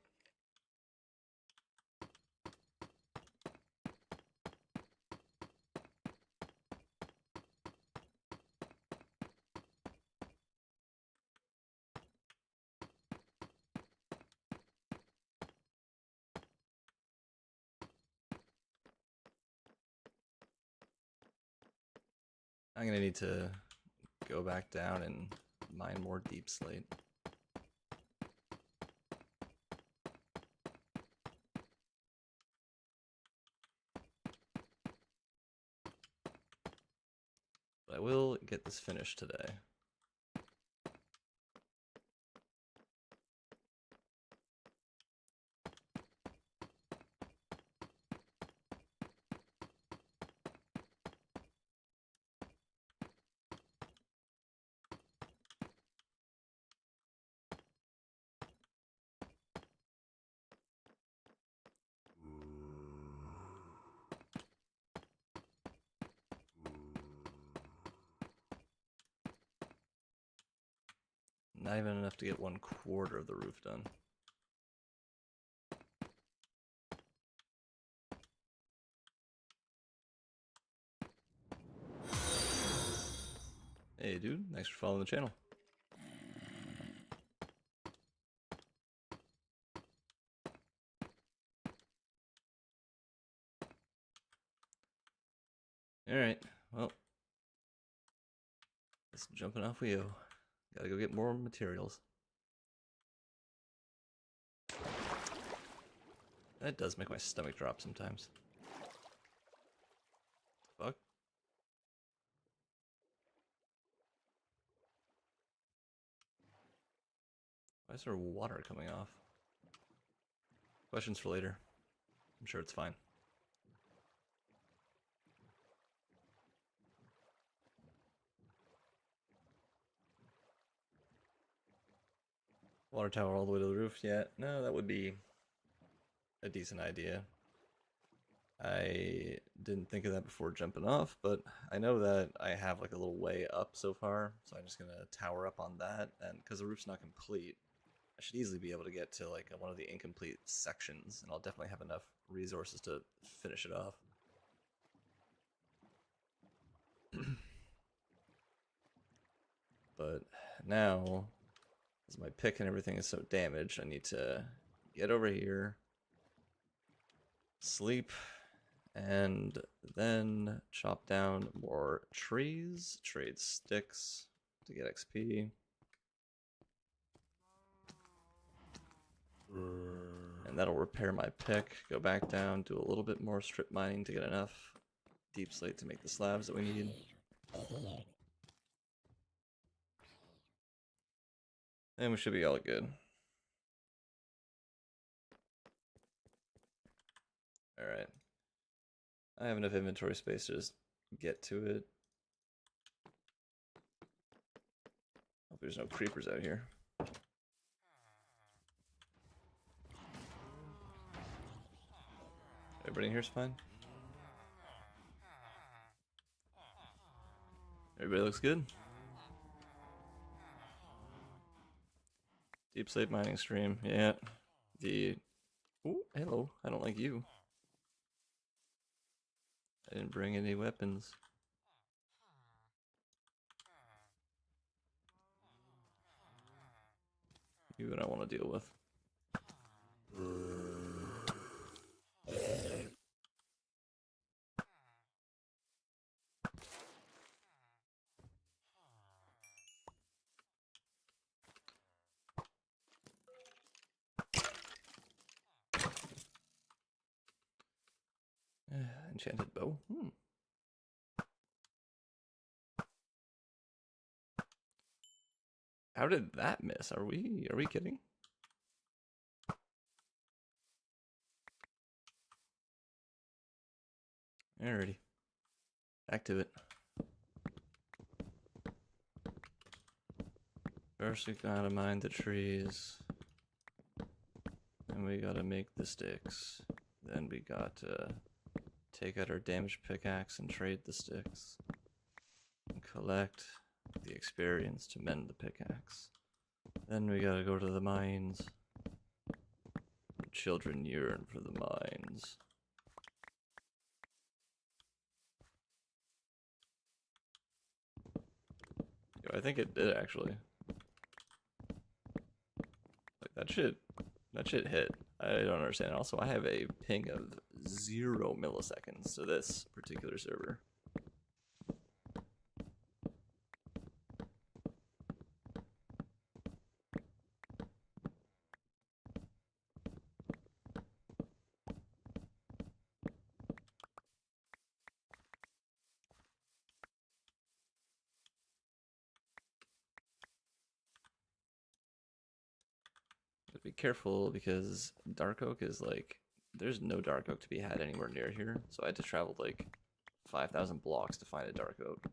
I'm gonna need to go back down and mine more deep slate. But I will get this finished today. Not even enough to get 1/4 of the roof done. Hey dude, thanks for following the channel. Alright, well, just jumping off we go. Gotta go get more materials. That does make my stomach drop sometimes. Fuck. Why is there water coming off? Questions for later. I'm sure it's fine. Water tower all the way to the roof? Yeah, no, that would be a decent idea. I didn't think of that before jumping off, but I know that I have like a little way up so far, so I'm just gonna tower up on that, and because the roof's not complete, I should easily be able to get to like one of the incomplete sections, and I'll definitely have enough resources to finish it off. But now, as my pick and everything is so damaged, I need to get over here, sleep, and then chop down more trees, trade sticks to get XP. And that'll repair my pick, go back down, do a little bit more strip mining to get enough deep slate to make the slabs that we need. And we should be all good. Alright. I have enough inventory space to just get to it. Hope there's no creepers out here. Everybody in here's fine? Everybody looks good? Deep slate mining stream, yeah. The... Ooh, hello, I don't like you. I didn't bring any weapons. You and I want to deal with. Enchanted bow. How did that miss? Are we kidding? Alrighty. Back to it. First we gotta mine the trees. Then we gotta make the sticks. Then we gotta take out our damaged pickaxe and trade the sticks. And collect the experience to mend the pickaxe. Then we gotta go to the mines. The children yearn for the mines. Yo, I think it did actually. Like that shit hit. I don't understand. Also, I have a ping of 0 milliseconds to this particular server. But be careful because dark oak is like, there's no dark oak to be had anywhere near here. So I had to travel like 5,000 blocks to find a dark oak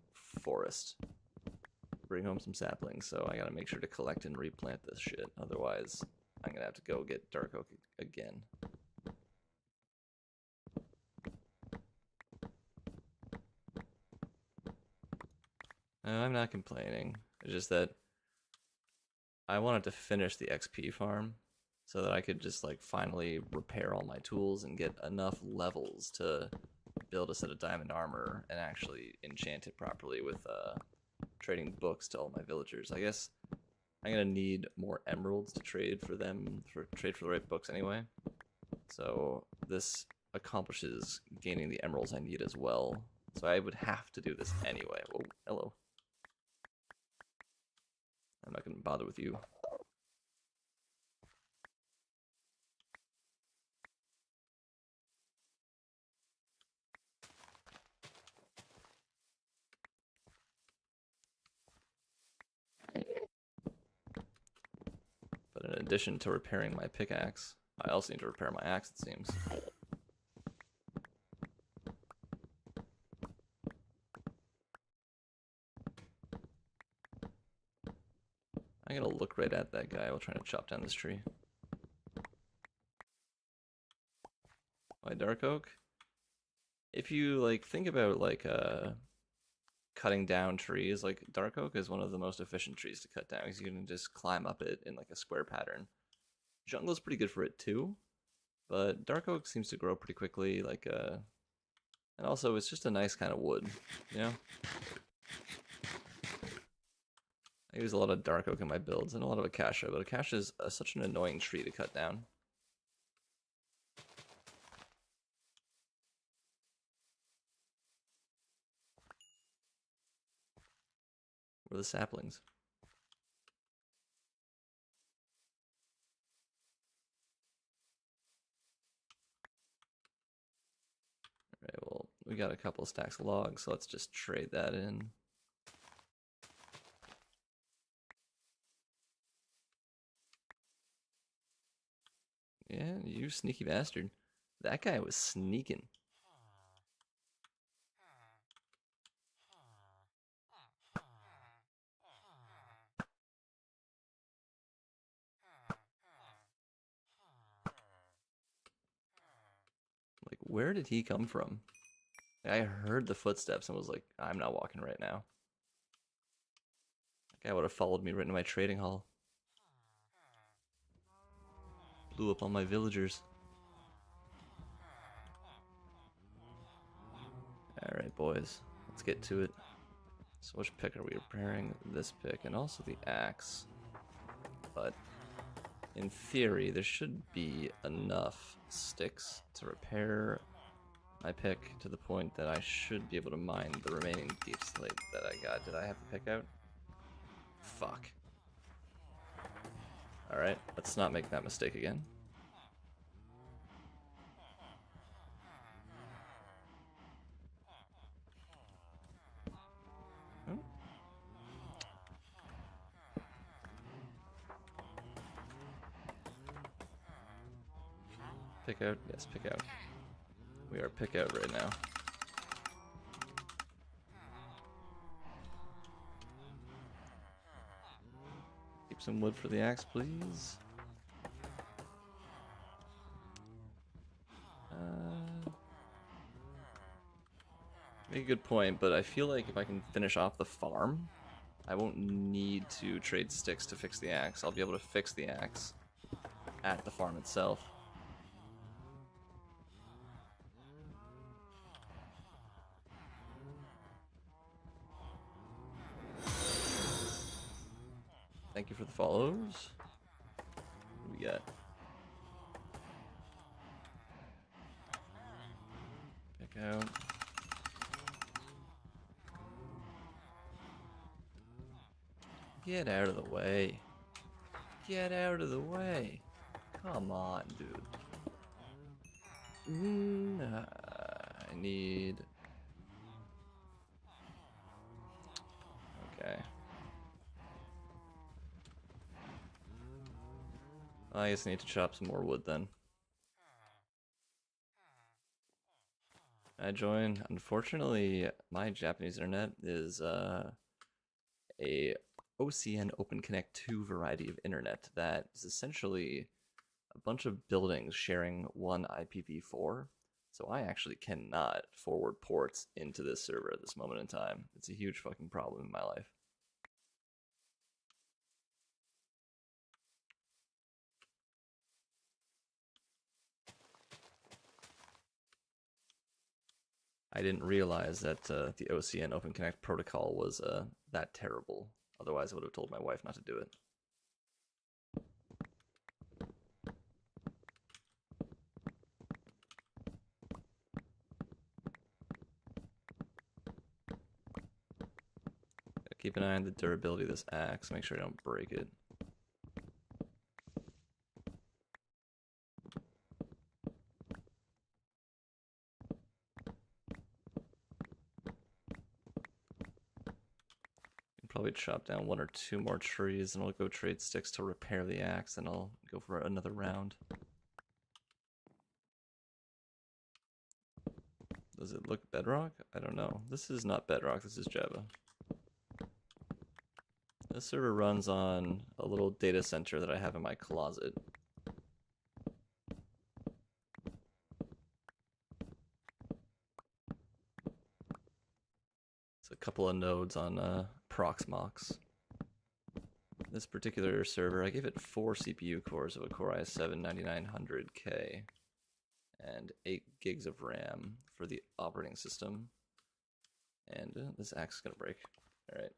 forest. Bring home some saplings, so I gotta make sure to collect and replant this shit. Otherwise, I'm gonna have to go get dark oak again. No, I'm not complaining. It's just that I wanted to finish the XP farm so that I could just like finally repair all my tools and get enough levels to build a set of diamond armor and actually enchant it properly with trading books to all my villagers. I guess I'm gonna need more emeralds to trade for them, for the right books anyway. So this accomplishes gaining the emeralds I need as well. So I would have to do this anyway. Oh, hello. I'm not gonna bother with you. But in addition to repairing my pickaxe, I also need to repair my axe, it seems. I'm gonna look right at that guy while trying to chop down this tree. My dark oak? If you like think about like cutting down trees, like dark oak is one of the most efficient trees to cut down because you can just climb up it in like a square pattern. Jungle's pretty good for it too, but dark oak seems to grow pretty quickly, like and also it's just a nice kind of wood, you know? I use a lot of dark oak in my builds and a lot of acacia, but acacia is such an annoying tree to cut down. Where are the saplings? Alright, well, we got a couple stacks of logs, so let's just trade that in. Yeah, you sneaky bastard. That guy was sneaking. Like, where did he come from? I heard the footsteps and was like, I'm not walking right now. That guy would have followed me right into my trading hall. Blew up all my villagers. Alright, boys. Let's get to it. So which pick are we repairing? This pick and also the axe. But in theory, there should be enough sticks to repair my pick to the point that I should be able to mine the remaining deep slate that I got. Did I have the pick out? Fuck. Alright, let's not make that mistake again. Oh. Pick out? Yes, pick out. We are pick out right now. Keep some wood for the axe, please. Make a good point, but I feel like if I can finish off the farm, I won't need to trade sticks to fix the axe. I'll be able to fix the axe at the farm itself. Thank you for the follows. What do we got? Pick out. Get out of the way. Get out of the way. Come on, dude. I need... Okay. I guess I need to chop some more wood then. I join. Unfortunately, my Japanese internet is a OCN Open Connect 2 variety of internet that is essentially a bunch of buildings sharing one IPv4. So I actually cannot forward ports into this server at this moment in time. It's a huge fucking problem in my life. I didn't realize that the OCN Open Connect protocol was that terrible. Otherwise, I would have told my wife not to do it. Keep an eye on the durability of this axe. Make sure I don't break it. Probably chop down one or two more trees and I'll go trade sticks to repair the axe and I'll go for another round. Does it look bedrock? I don't know. This is not bedrock, this is Java. This server runs on a little data center that I have in my closet. It's a couple of nodes on Proxmox. This particular server, I gave it 4 CPU cores of a Core i7-9900K and 8 gigs of RAM for the operating system. And this axe is gonna break. All right.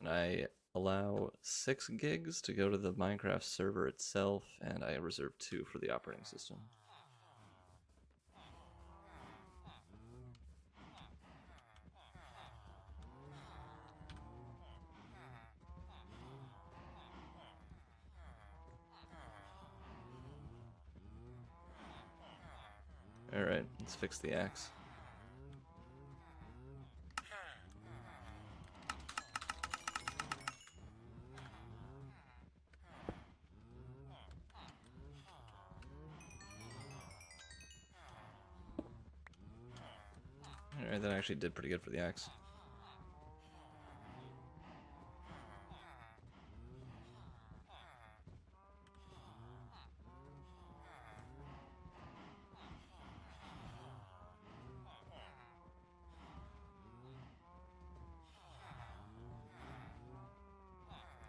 And I allow 6 gigs to go to the Minecraft server itself, and I reserve 2 for the operating system. Alright, let's fix the axe. Alright, that actually did pretty good for the axe.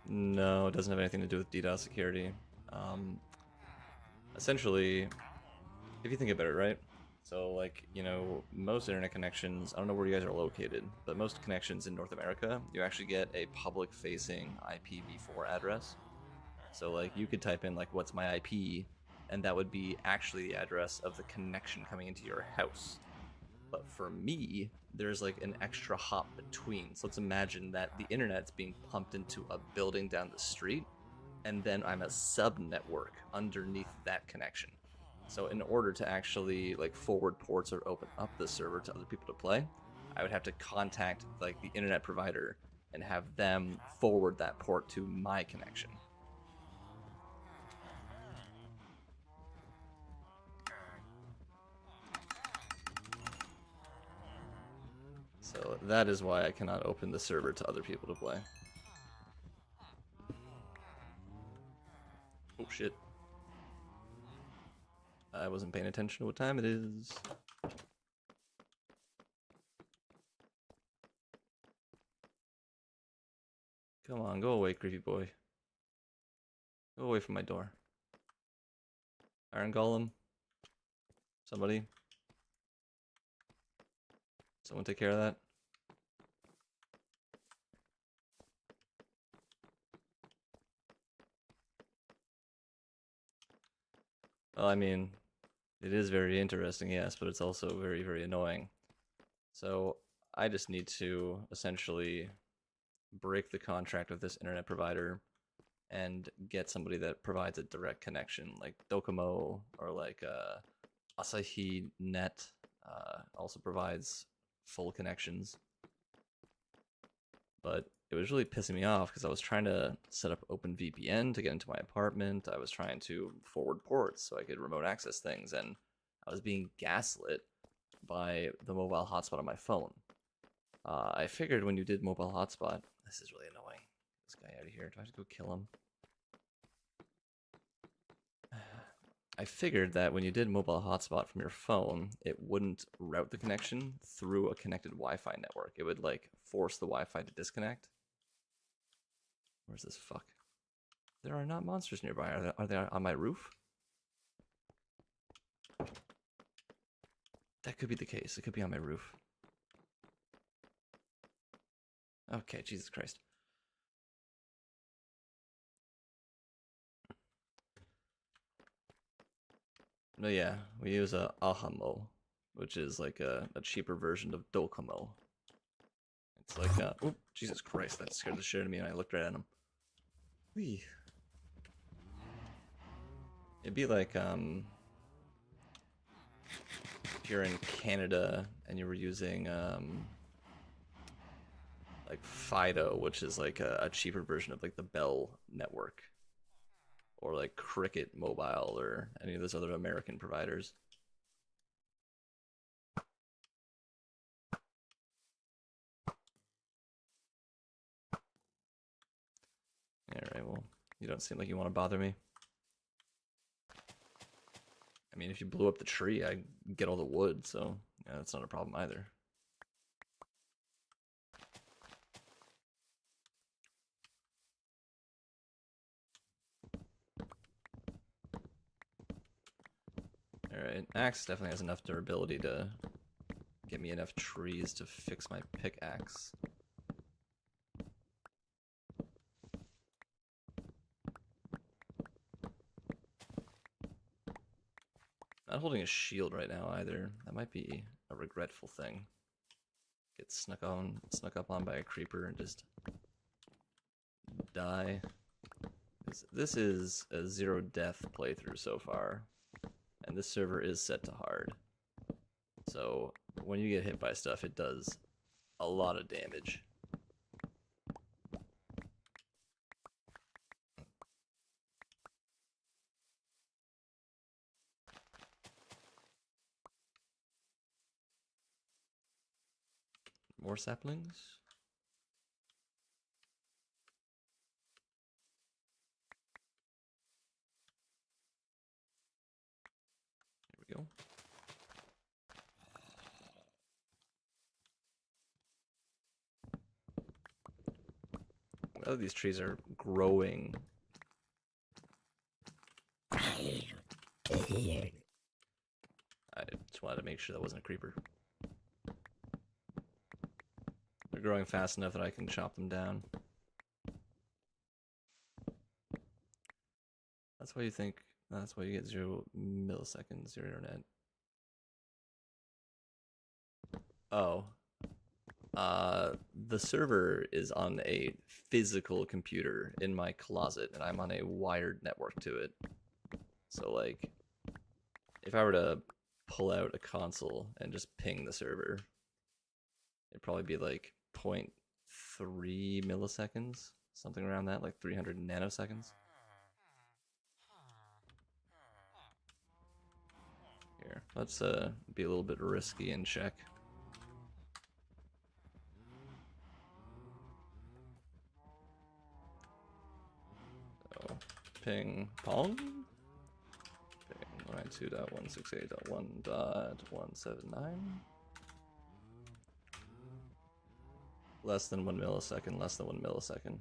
No, it doesn't have anything to do with DDoS security. Essentially, if you think about it, right? So, like, you know, most internet connections, I don't know where you guys are located, but most connections in North America, you actually get a public-facing IPv4 address. So, like, you could type in, like, what's my IP, and that would be actually the address of the connection coming into your house. But for me, there's like an extra hop between. So let's imagine that the internet's being pumped into a building down the street, and then I'm a sub network underneath that connection. So in order to actually like forward ports or open up the server to other people to play, I would have to contact like the internet provider and have them forward that port to my connection. So that is why I cannot open the server to other people to play. Oh shit. I wasn't paying attention to what time it is. Come on, go away, creepy boy. Go away from my door. Iron Golem. Somebody. Someone take care of that. Well, I mean, it is very interesting, yes, but it's also very, very annoying. So I just need to essentially break the contract with this internet provider and get somebody that provides a direct connection, like Docomo or like Asahi Net also provides full connections. But it was really pissing me off because I was trying to set up OpenVPN to get into my apartment. I was trying to forward ports so I could remote access things, and I was being gaslit by the mobile hotspot on my phone. I figured when you did mobile hotspot, this is really annoying. Get this guy out of here. Do I have to go kill him? I figured that when you did mobile hotspot from your phone, it wouldn't route the connection through a connected Wi-Fi network. It would like force the Wi-Fi to disconnect. Where's this fuck? There are not monsters nearby. Are they on my roof? That could be the case. It could be on my roof. Okay, Jesus Christ. No, yeah, we use a Ahamo, which is like a cheaper version of Docomo. It's like, oh, Jesus Christ, that scared the shit out of me, and I looked right at him. Whee. It'd be like, if you're in Canada and you were using, like Fido, which is like a cheaper version of like the Bell network, or like Cricket Mobile, or any of those other American providers. Alright, well, you don't seem like you want to bother me. I mean, if you blew up the tree, I get all the wood, so yeah, that's not a problem either. Alright, axe definitely has enough durability to get me enough trees to fix my pickaxe. Not holding a shield right now either. That might be a regretful thing. Get snuck up on by a creeper and just die. This is a zero death playthrough so far, and this server is set to hard. So when you get hit by stuff, it does a lot of damage. More saplings. There we go. Well, these trees are growing. I just wanted to make sure that wasn't a creeper. They're growing fast enough that I can chop them down. That's why you think, that's why you get 0 milliseconds, your internet. Oh. The server is on a physical computer in my closet, and I'm on a wired network to it. So, like, if I were to pull out a console and just ping the server, it'd probably be like 0.3 milliseconds, something around that, like 300 nanoseconds. Here, let's be a little bit risky and check. So, ping pong. Ping 92.168.1.179. Less than 1 millisecond, less than 1 millisecond.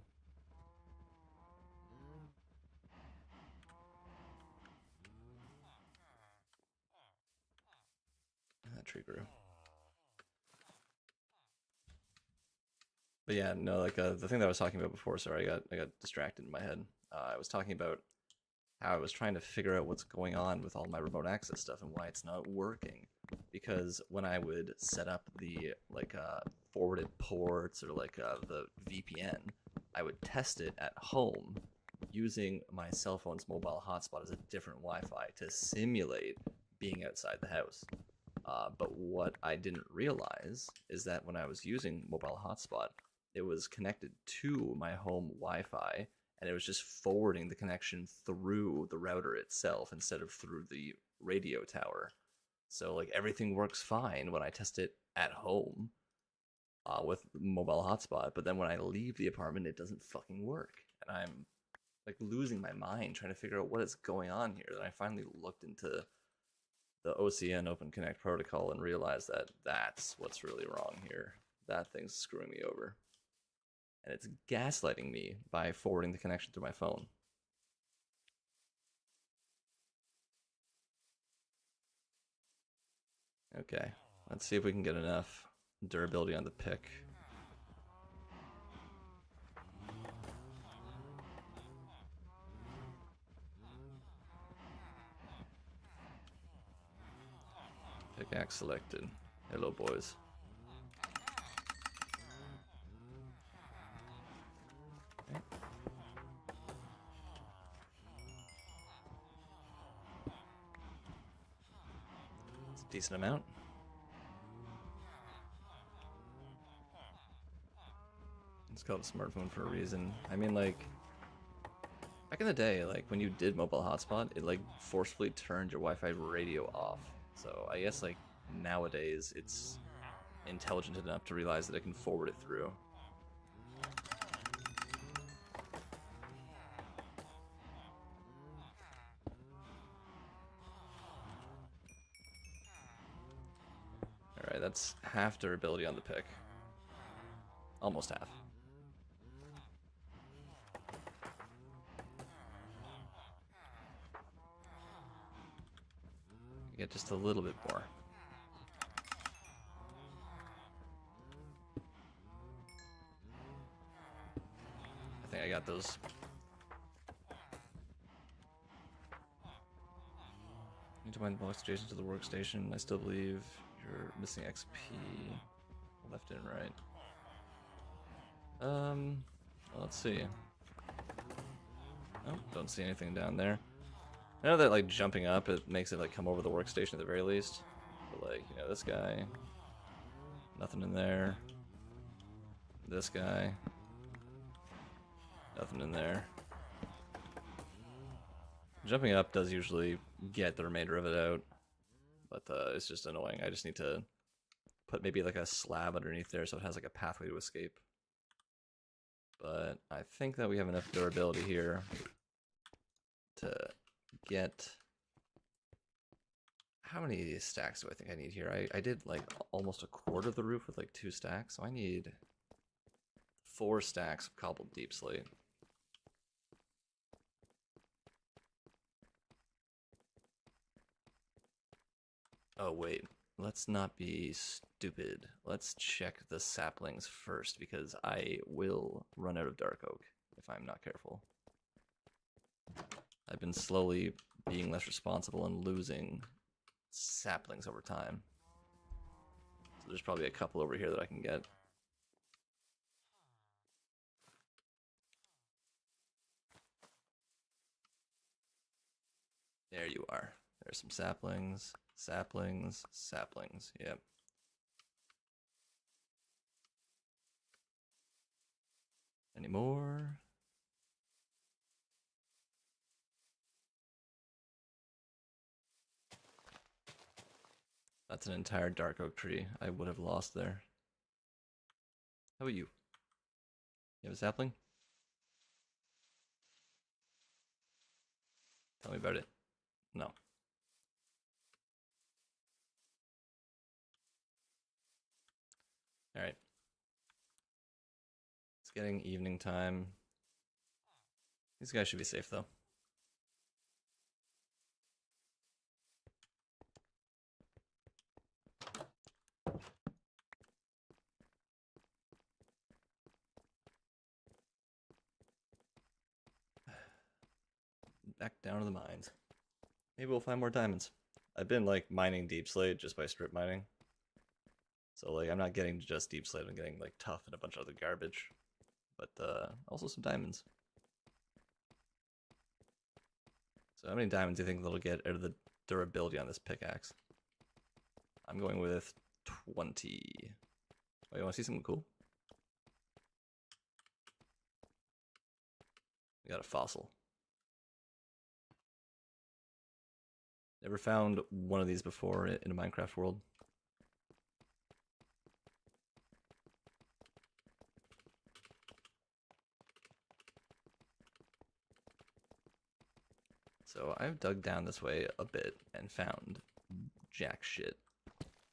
That tree grew. But yeah, no, like the thing that I was talking about before, sorry, I got distracted in my head. I was talking about how I was trying to figure out what's going on with all my remote access stuff and why it's not working. Because when I would set up the like forwarded ports or like the VPN, I would test it at home using my cell phone's mobile hotspot as a different Wi-Fi to simulate being outside the house. But what I didn't realize is that when I was using mobile hotspot, it was connected to my home Wi-Fi, and it was just forwarding the connection through the router itself instead of through the radio tower. So like everything works fine when I test it at home with mobile hotspot, but then when I leave the apartment, it doesn't fucking work, and I'm like losing my mind trying to figure out what is going on here. And I finally looked into the OCN Open Connect protocol and realized that that's what's really wrong here. That thing's screwing me over. And it's gaslighting me by forwarding the connection to my phone. Okay, let's see if we can get enough durability on the pick. Pickaxe selected. Hello, boys. Okay. It's a decent amount. It's called a smartphone for a reason. I mean, like, back in the day, like, when you did mobile hotspot, it, like, forcefully turned your Wi-Fi radio off. So I guess, like, nowadays, it's intelligent enough to realize that it can forward it through. Alright, that's half durability on the pick. Almost half. Get just a little bit more. I think I got those. Need to find the box adjacent to the workstation. I still believe you're missing XP left and right. Let's see. Oh, don't see anything down there. I know that like jumping up, it makes it like come over the workstation at the very least. But like, you know, this guy, nothing in there. This guy, nothing in there. Jumping up does usually get the remainder of it out, but it's just annoying. I just need to put maybe like a slab underneath there so it has like a pathway to escape. But I think that we have enough durability here to get... How many stacks do I think I need here? I did like almost a quarter of the roof with like 2 stacks, so I need 4 stacks of cobbled deep slate. Oh wait, let's not be stupid. Let's check the saplings first because I will run out of dark oak if I'm not careful. I've been slowly being less responsible and losing saplings over time. So there's probably a couple over here that I can get. There you are. There's some saplings, saplings, saplings. Yep. Any more? That's an entire dark oak tree I would have lost there. How about you? You have a sapling? Tell me about it. No. Alright. It's getting evening time. These guys should be safe though. Back down to the mines. Maybe we'll find more diamonds. I've been like mining deep slate just by strip mining. So like I'm not getting just deep slate, I'm getting like tough and a bunch of other garbage. But also some diamonds. So how many diamonds do you think they'll get out of the durability on this pickaxe? I'm going with 20. Oh, you want to see something cool? We got a fossil. Never found one of these before in a Minecraft world. So I've dug down this way a bit and found jack shit.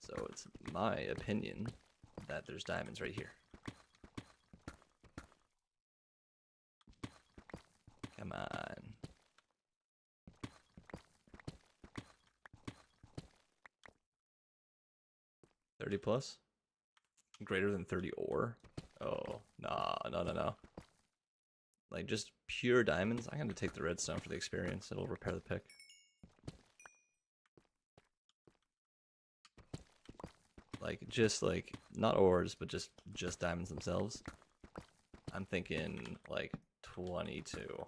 So it's my opinion that there's diamonds right here. Come on. $30 plus? Greater than 30 ore? Oh, nah, no. Like, just pure diamonds? I'm gonna take the redstone for the experience. It'll repair the pick. Like, just, like, not ores, but just diamonds themselves. I'm thinking, like, 22.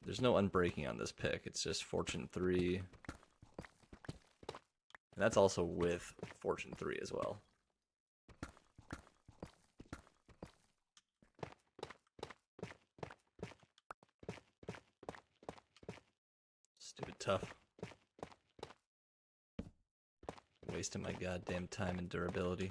There's no unbreaking on this pick. It's just Fortune 3. And that's also with Fortune 3 as well. Stupid tough. Wasting my goddamn time and durability.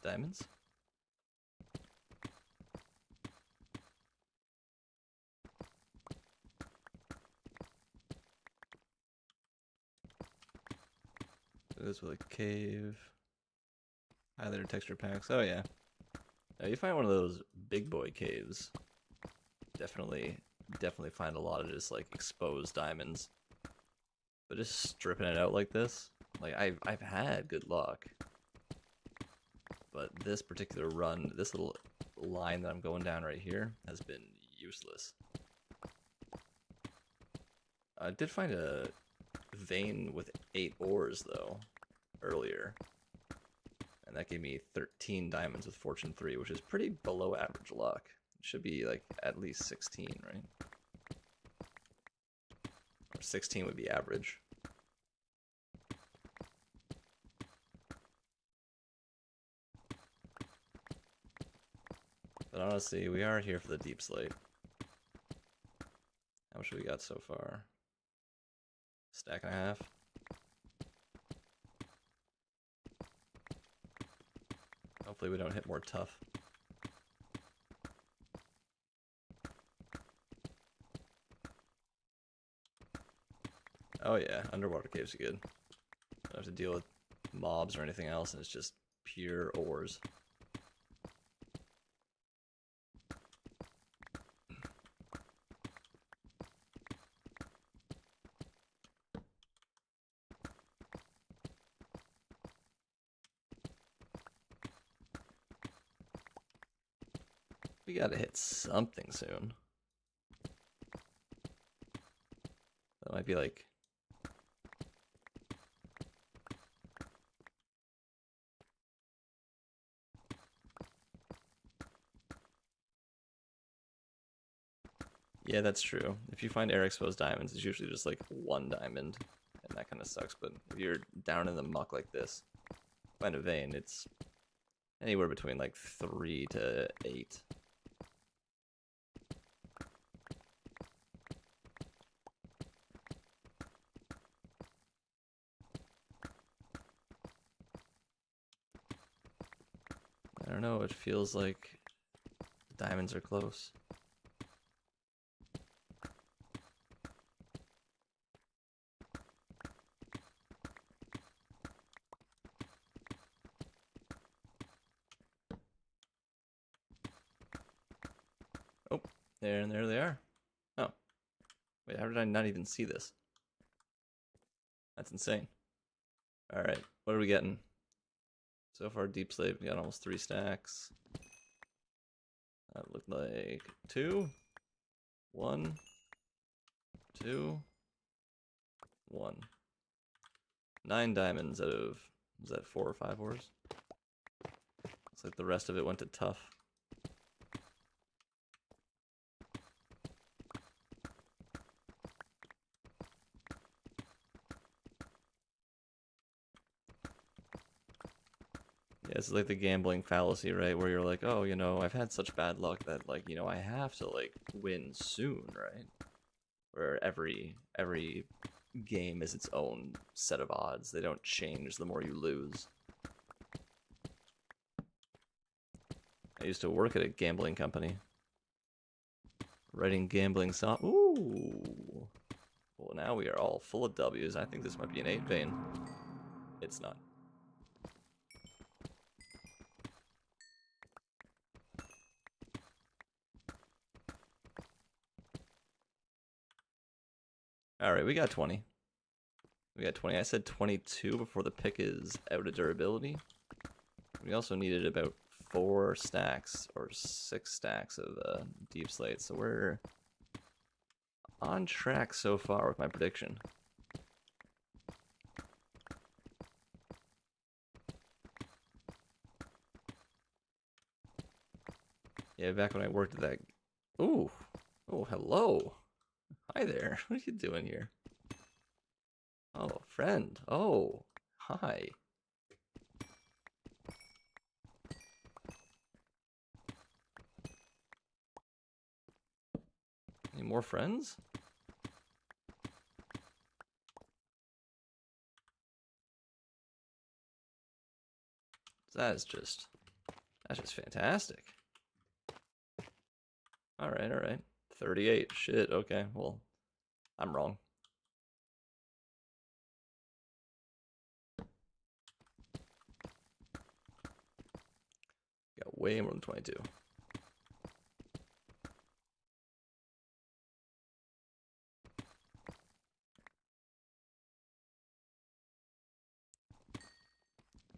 Diamonds? This with a cave. Highlighter texture packs. Oh yeah. Now you find one of those big boy caves. Definitely find a lot of just like exposed diamonds. But just stripping it out like this, like I've had good luck. But this particular run, this little line that I'm going down right here has been useless. I did find a vein with 8 ores though earlier, and that gave me 13 diamonds with Fortune 3, which is pretty below average luck. It should be like at least 16, right? 16 would be average. But honestly, we are here for the deep slate. How much have we got so far? Stack and a half. Hopefully we don't hit more tough. Oh yeah, underwater caves are good. Don't have to deal with mobs or anything else, and it's just pure ores. We gotta hit something soon. That might be like... Yeah, that's true. If you find air exposed diamonds, it's usually just like 1 diamond, and that kind of sucks. But if you're down in the muck like this, find a vein, it's anywhere between like 3 to 8. I don't know, it feels like diamonds are close. Oh, there and there they are. Oh, wait, how did I not even see this? That's insane. Alright, what are we getting? So far, deep slate, we got almost 3 stacks. That looked like 2, 1, 2, 1. 9 diamonds out of, was that 4 or 5 ores? Looks like the rest of it went to tough. Yeah, it's like the gambling fallacy, right? Where you're like, oh, you know, I've had such bad luck that, like, you know, I have to, like, win soon, right? Where every game is its own set of odds. They don't change the more you lose. I used to work at a gambling company. Writing gambling song. Ooh. Well, now we are all full of W's. I think this might be an 8 vein. It's not. Alright, we got 20. We got 20. I said 22 before the pick is out of durability. We also needed about 4 stacks or 6 stacks of deep slate, so we're on track so far with my prediction. Yeah, back when I worked at that... Ooh! Oh, hello! Hi there, what are you doing here? Oh, friend. Oh, hi. Any more friends? That's just fantastic. All right. 38. Shit. Okay. Well, I'm wrong. Got way more than 22.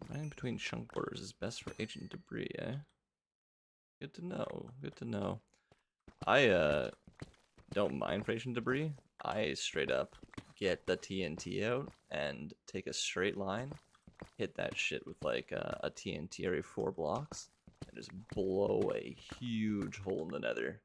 Mining between chunk borders is best for ancient debris, eh? Good to know. Good to know. I don't mine for ancient debris. I straight up get the TNT out and take a straight line, hit that shit with like a TNT every 4 blocks, and just blow a huge hole in the nether.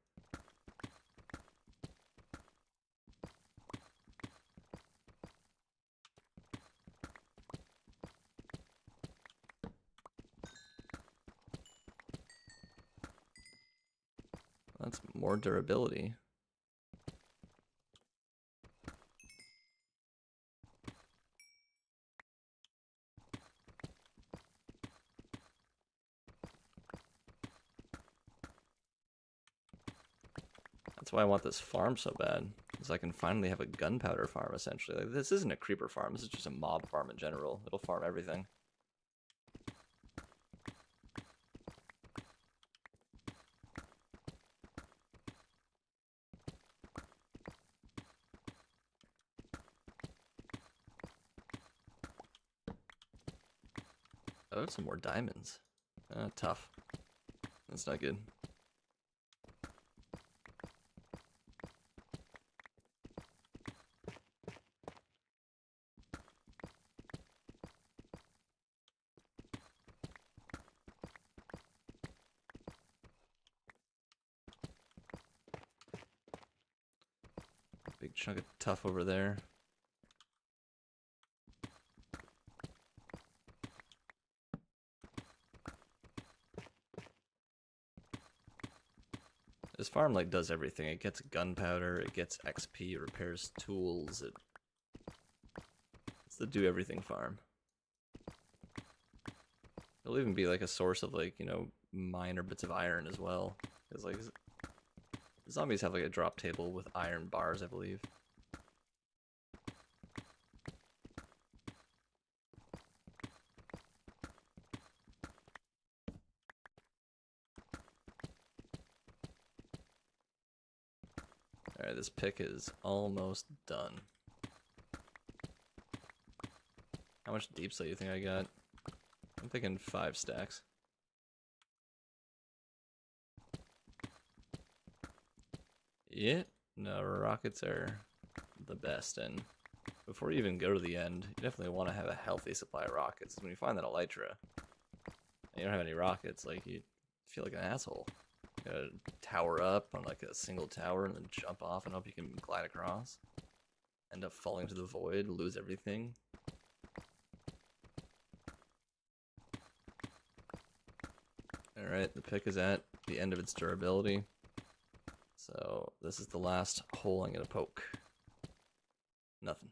That's more durability. That's why I want this farm so bad, because I can finally have a gunpowder farm, essentially. Like, this isn't a creeper farm, this is just a mob farm in general. It'll farm everything. Oh, some more diamonds. Tough. That's not good. Big chunk of tough over there. This farm like does everything. It gets gunpowder, it gets XP, it repairs tools, it's the do everything farm. It'll even be like a source of like, you know, minor bits of iron as well. Because like zombies have like a drop table with iron bars, I believe. Alright, this pick is almost done. How much deep slate do you think I got? I'm thinking 5 stacks. Yeah, no, rockets are the best, and before you even go to the end, you definitely want to have a healthy supply of rockets. When you find that elytra, and you don't have any rockets, like, you feel like an asshole. You gotta tower up on like a single tower and then jump off and hope you can glide across. End up falling to the void, lose everything. Alright, the pick is at the end of its durability. So this is the last hole I'm gonna poke. Nothing.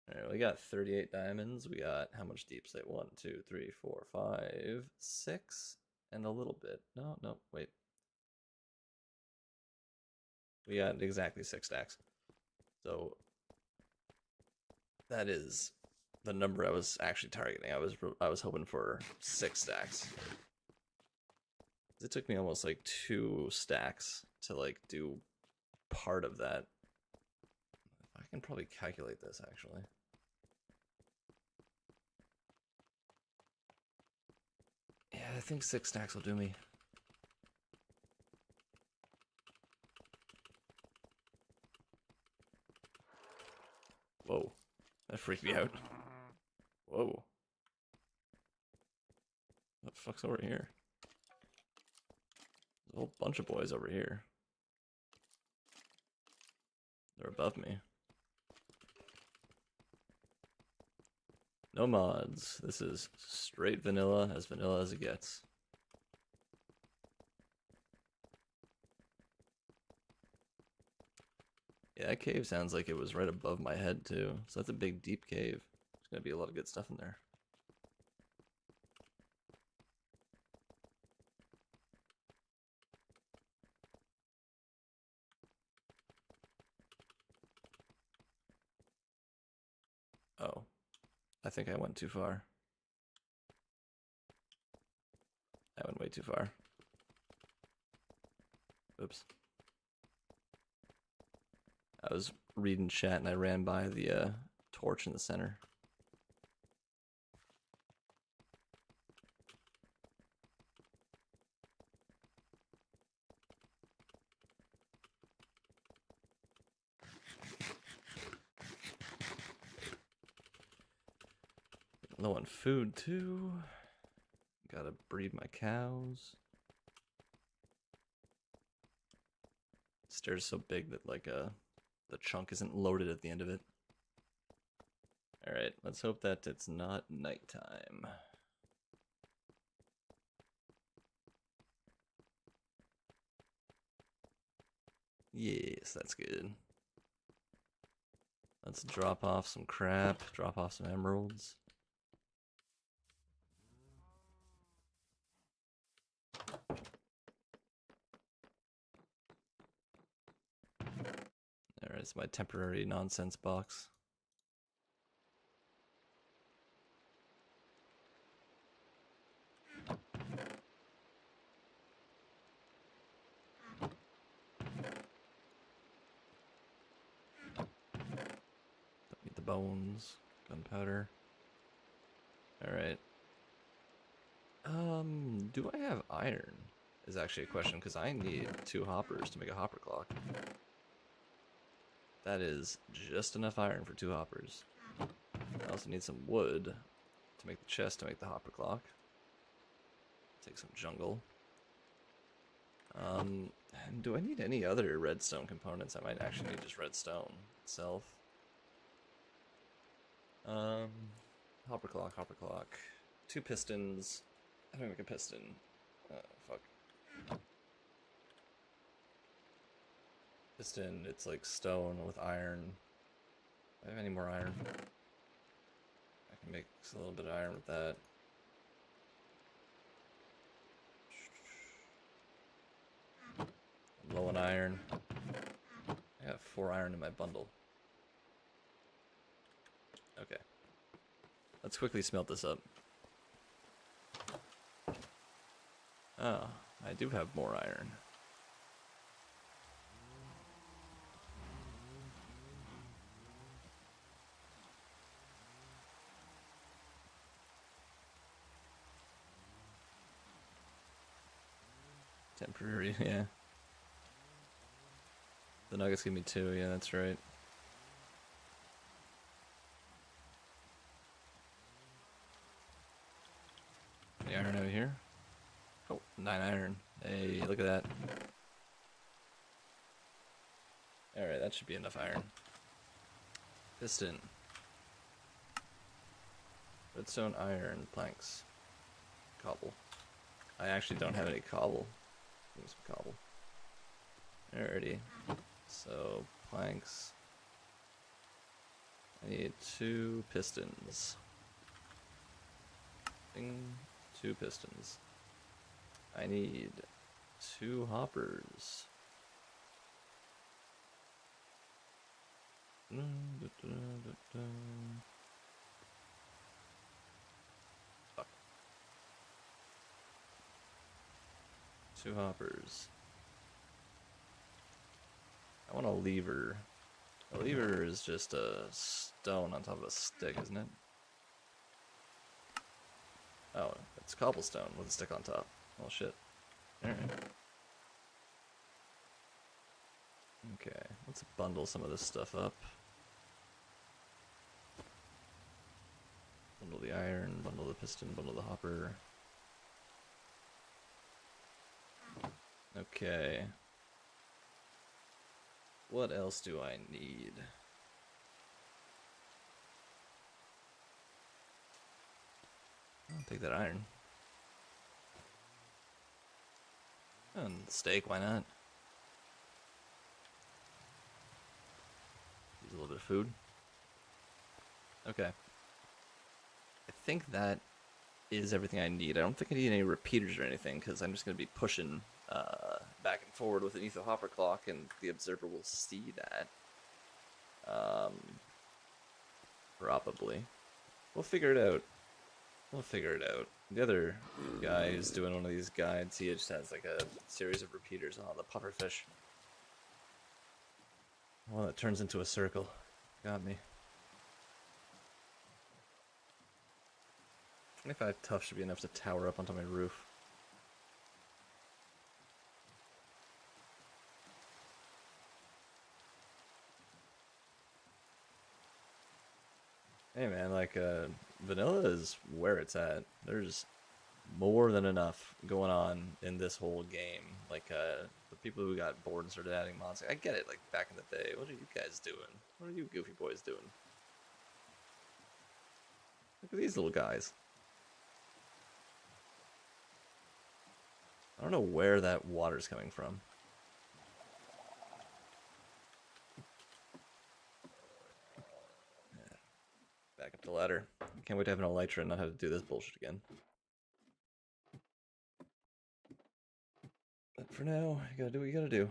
Alright, we got 38 diamonds. We got how much deep slate? 1, 2, 3, 4, 5, 6, and a little bit. No, wait. We got exactly 6 stacks. So that is the number I was actually targeting. I was hoping for 6 stacks. It took me almost like 2 stacks to like do part of that. I can probably calculate this actually. Yeah, I think 6 stacks will do me. Whoa, that freaked me out. Whoa. What the fuck's over here? There's a whole bunch of boys over here. They're above me. No mods. This is straight vanilla as it gets. Yeah, that cave sounds like it was right above my head too. So that's a big deep cave. There's gonna be a lot of good stuff in there. Oh, I think I went too far. I went way too far. Oops. I was reading chat and I ran by the torch in the center. Low on food too. Gotta breed my cows. Stairs so big that like the chunk isn't loaded at the end of it. Alright, let's hope that it's not nighttime. Yes, that's good. Let's drop off some crap, drop off some emeralds. There is my temporary nonsense box. Don't need the bones, gunpowder. Alright. Do I have iron? Is actually a question, because I need 2 hoppers to make a hopper clock. That is just enough iron for 2 hoppers. I also need some wood to make the chest to make the hopper clock. Take some jungle. And do I need any other redstone components? I might actually need just redstone itself. Hopper clock, hopper clock. 2 pistons. How do I make a piston? Fuck. Piston, it's like stone with iron. Do I have any more iron? I can make a little bit of iron with that. I'm low on iron. I have 4 iron in my bundle. Okay. Let's quickly smelt this up. Oh, I do have more iron. Temporary, yeah. The nuggets give me 2, yeah, that's right. Any iron out here? Oh, 9 iron. Hey, look at that. Alright, that should be enough iron. Piston. Redstone, iron, planks. Cobble. I actually don't have any cobble. Give me some cobble. Alrighty. So, planks. I need 2 pistons. Ding. 2 pistons. I need 2 hoppers. Fuck. 2 hoppers. I want a lever. A lever is just a stone on top of a stick, isn't it? Oh, it's cobblestone with a stick on top. Oh shit. Alright. Okay, let's bundle some of this stuff up. Bundle the iron, bundle the piston, bundle the hopper. Okay. What else do I need? I'll take that iron. And steak, why not? Use a little bit of food. Okay. I think that is everything I need. I don't think I need any repeaters or anything, because I'm just going to be pushing back and forward with an ether hopper clock, and the observer will see that. Probably. We'll figure it out. We'll figure it out. The other guy who's doing one of these guides, he just has like a series of repeaters. Oh, the pufferfish. One that turns into a circle. Got me. 25 tough should be enough to tower up onto my roof. Hey man, like, vanilla is where it's at. There's more than enough going on in this whole game. Like, the people who got bored and started adding mods, I get it, like, back in the day. What are you guys doing? What are you goofy boys doing? Look at these little guys. I don't know where that water's coming from. Back up the ladder. Can't wait to have an elytra and not have to do this bullshit again. But for now, you gotta do what you gotta do.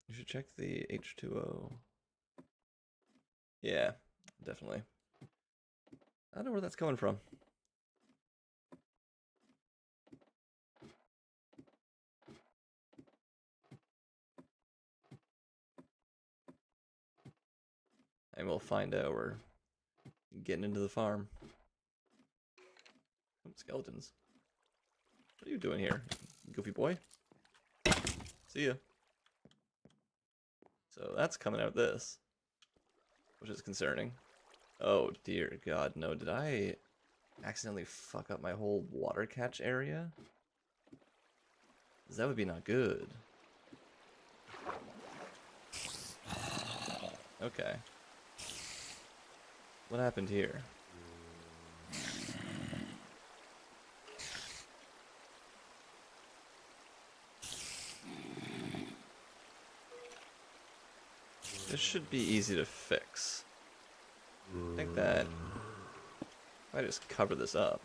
You should check the H2O. Yeah, definitely. I don't know where that's coming from. And we'll find out. We're getting into the farm. Oh, skeletons. What are you doing here, goofy boy? See ya. So that's coming out this, which is concerning. Oh dear God, no! Did I accidentally fuck up my whole water catch area? 'Cause that would be not good. Okay. What happened here? This should be easy to fix. I think that if I just cover this up.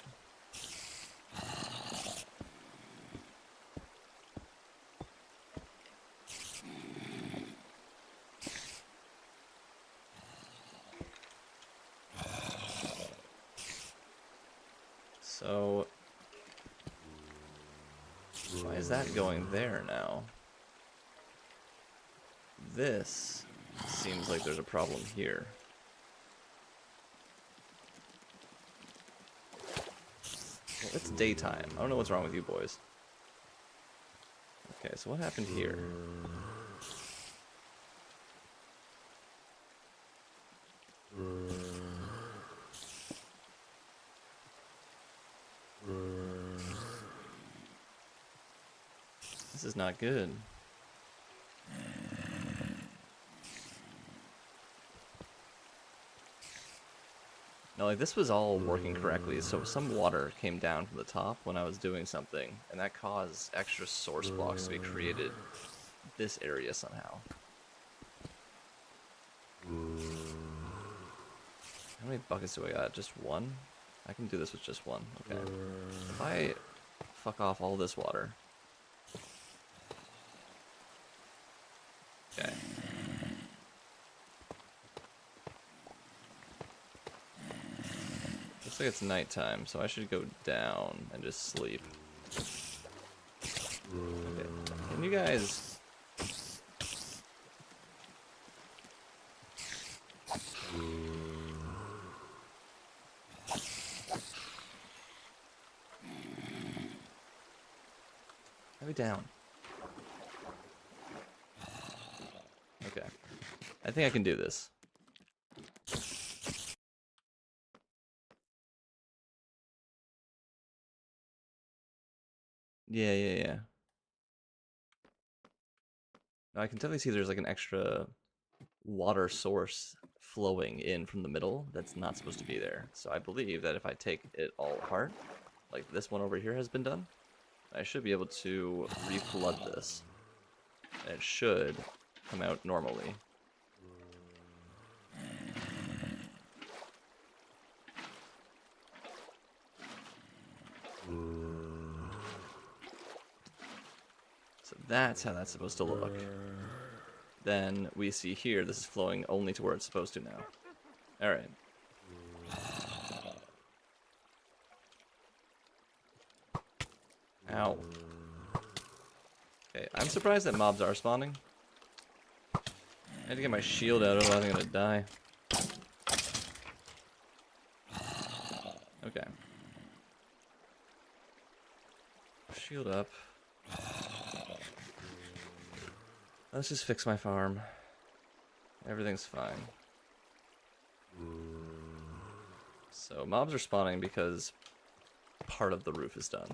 So why is that going there now? This seems like there's a problem here. Well, it's daytime. I don't know what's wrong with you boys. Okay, so what happened here? This is not good. No, like this was all working correctly, so some water came down from the top when I was doing something, and that caused extra source blocks to be created this area somehow. How many buckets do I got? Just one? I can do this with just one. Okay. If I fuck off all this water. Okay. Looks like it's nighttime, so I should go down and just sleep. Okay. Can you guys... Let me down. Okay. I think I can do this. Yeah. Now I can definitely see there's like an extra water source flowing in from the middle that's not supposed to be there. So I believe that if I take it all apart, like this one over here has been done, I should be able to reflood this. And it should come out normally. So that's how that's supposed to look. Then we see here, this is flowing only to where it's supposed to now. Alright. Ow. Okay, I'm surprised that mobs are spawning. I had to get my shield out, otherwise I'm gonna die. Okay. Shield up. Let's just fix my farm. Everything's fine. So mobs are spawning because part of the roof is done.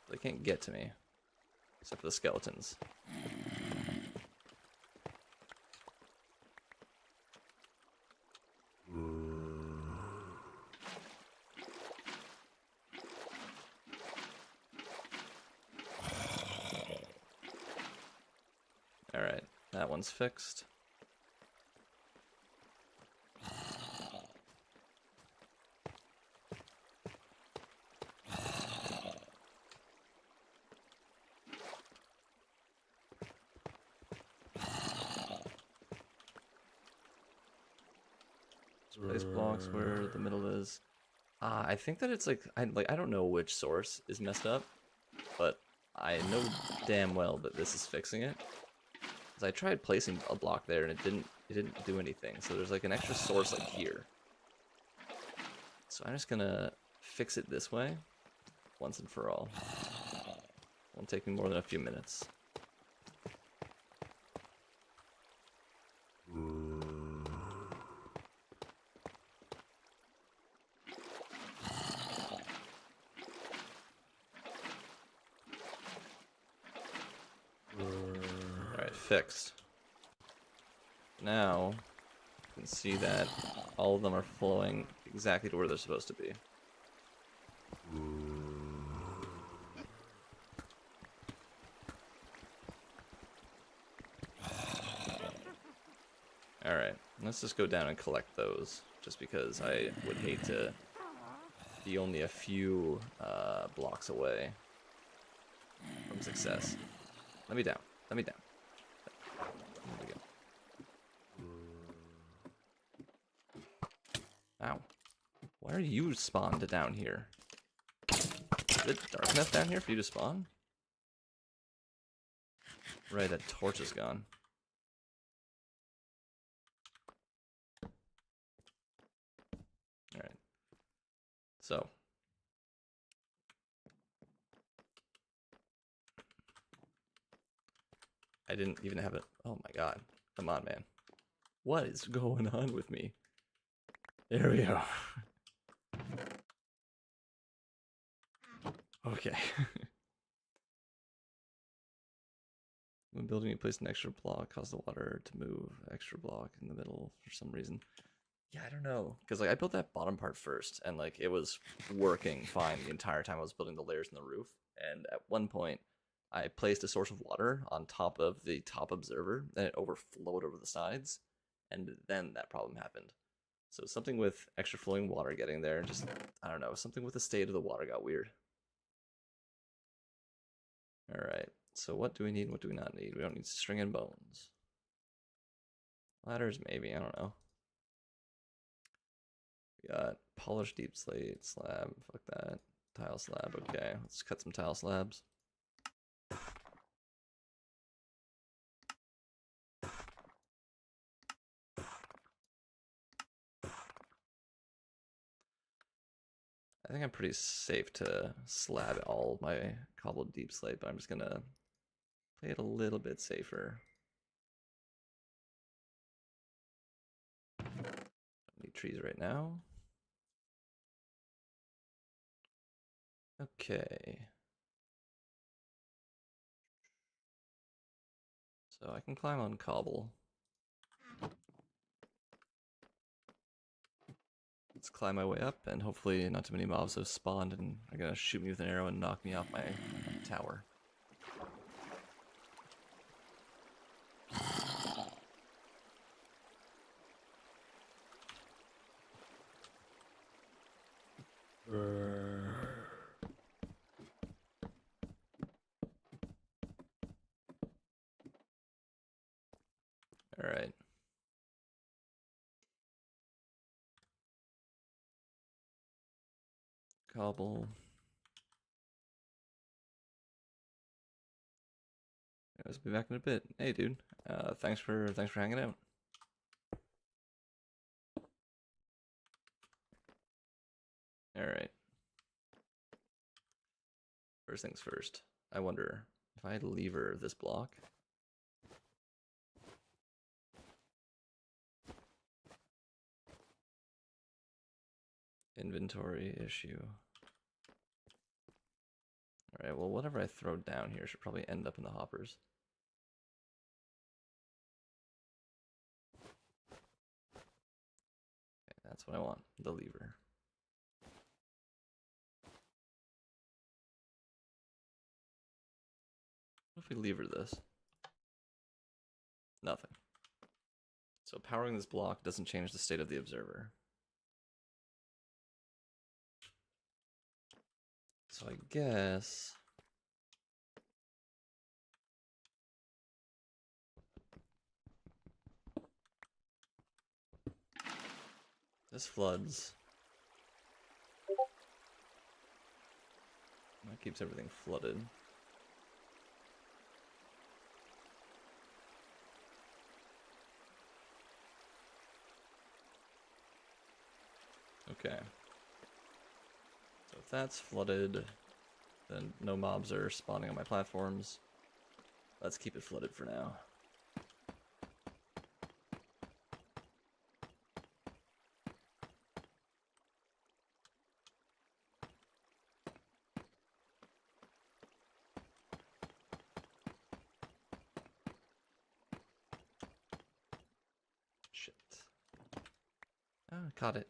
They can't get to me. Except for the skeletons. Alright, that one's fixed. Place blocks where the middle is. I think that it's like I don't know which source is messed up, but I know damn well that this is fixing it. Cause I tried placing a block there and it didn't do anything. So there's like an extra source like here. So I'm just gonna fix it this way, once and for all. Won't take me more than a few minutes. Alright, fixed. Now, you can see that all of them are flowing exactly to where they're supposed to be. Alright, let's just go down and collect those, just because I would hate to be only a few blocks away from success. Let me down. Let me down. There we go. Ow. Why are you spawned down here? Is it dark enough down here for you to spawn? Right, that torch is gone. Alright. So. I didn't even have it. Oh my god. Come on, man. What is going on with me? There we go. Okay. When building, you place an extra block, cause the water to move. Extra block in the middle for some reason. Yeah, I don't know. Because like I built that bottom part first, and like it was working fine the entire time I was building the layers in the roof. And at one point, I placed a source of water on top of the top observer, and it overflowed over the sides, and then that problem happened. So something with extra flowing water getting there, just, I don't know, something with the state of the water got weird. Alright, so what do we need, what do we not need? We don't need string and bones. Ladders, maybe, I don't know. We got polished deep slate, slab, fuck that. Tile slab, okay, let's cut some tile slabs. I think I'm pretty safe to slab all of my cobbled deep slate, but I'm just gonna play it a little bit safer. Don't need trees right now. Okay. So I can climb on cobble. Let's climb my way up, and hopefully not too many mobs have spawned and are gonna shoot me with an arrow and knock me off my tower. Alright. Cobble. Let's be back in a bit. Hey, dude. Thanks for hanging out. All right. First things first. I wonder if I lever this block. Inventory issue. All right. Well, whatever I throw down here should probably end up in the hoppers. That's what I want, the lever. What if we lever this? Nothing. So powering this block doesn't change the state of the observer. So I guess this floods. That keeps everything flooded. Okay. So if that's flooded, then no mobs are spawning on my platforms. Let's keep it flooded for now. Shit. Oh, caught it.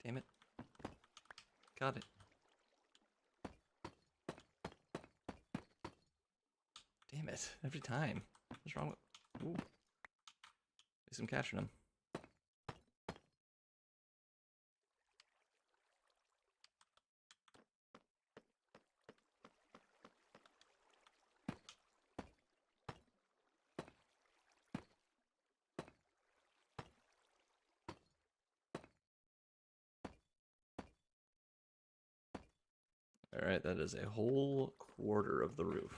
Damn it. Got it. Damn it. Every time. What's wrong with... Ooh. At least I'm catching him. Alright, that is a whole quarter of the roof.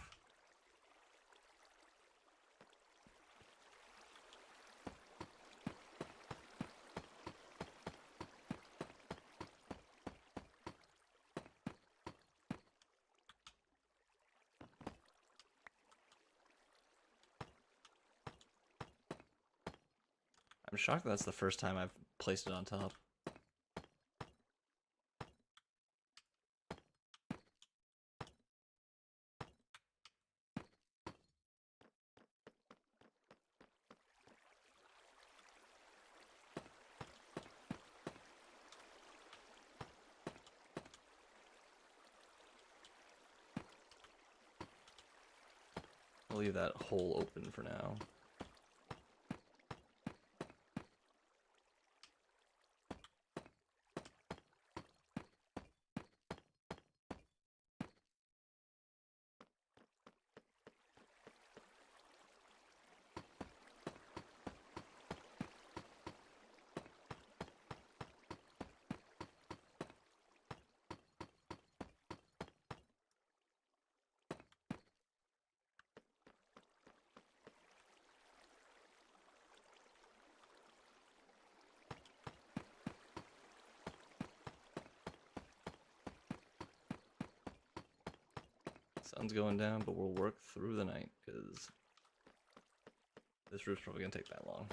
I'm shocked that's the first time I've placed it on top. I'll leave that hole open for now. Sun's going down, but we'll work through the night, because this roof's probably going to take that long.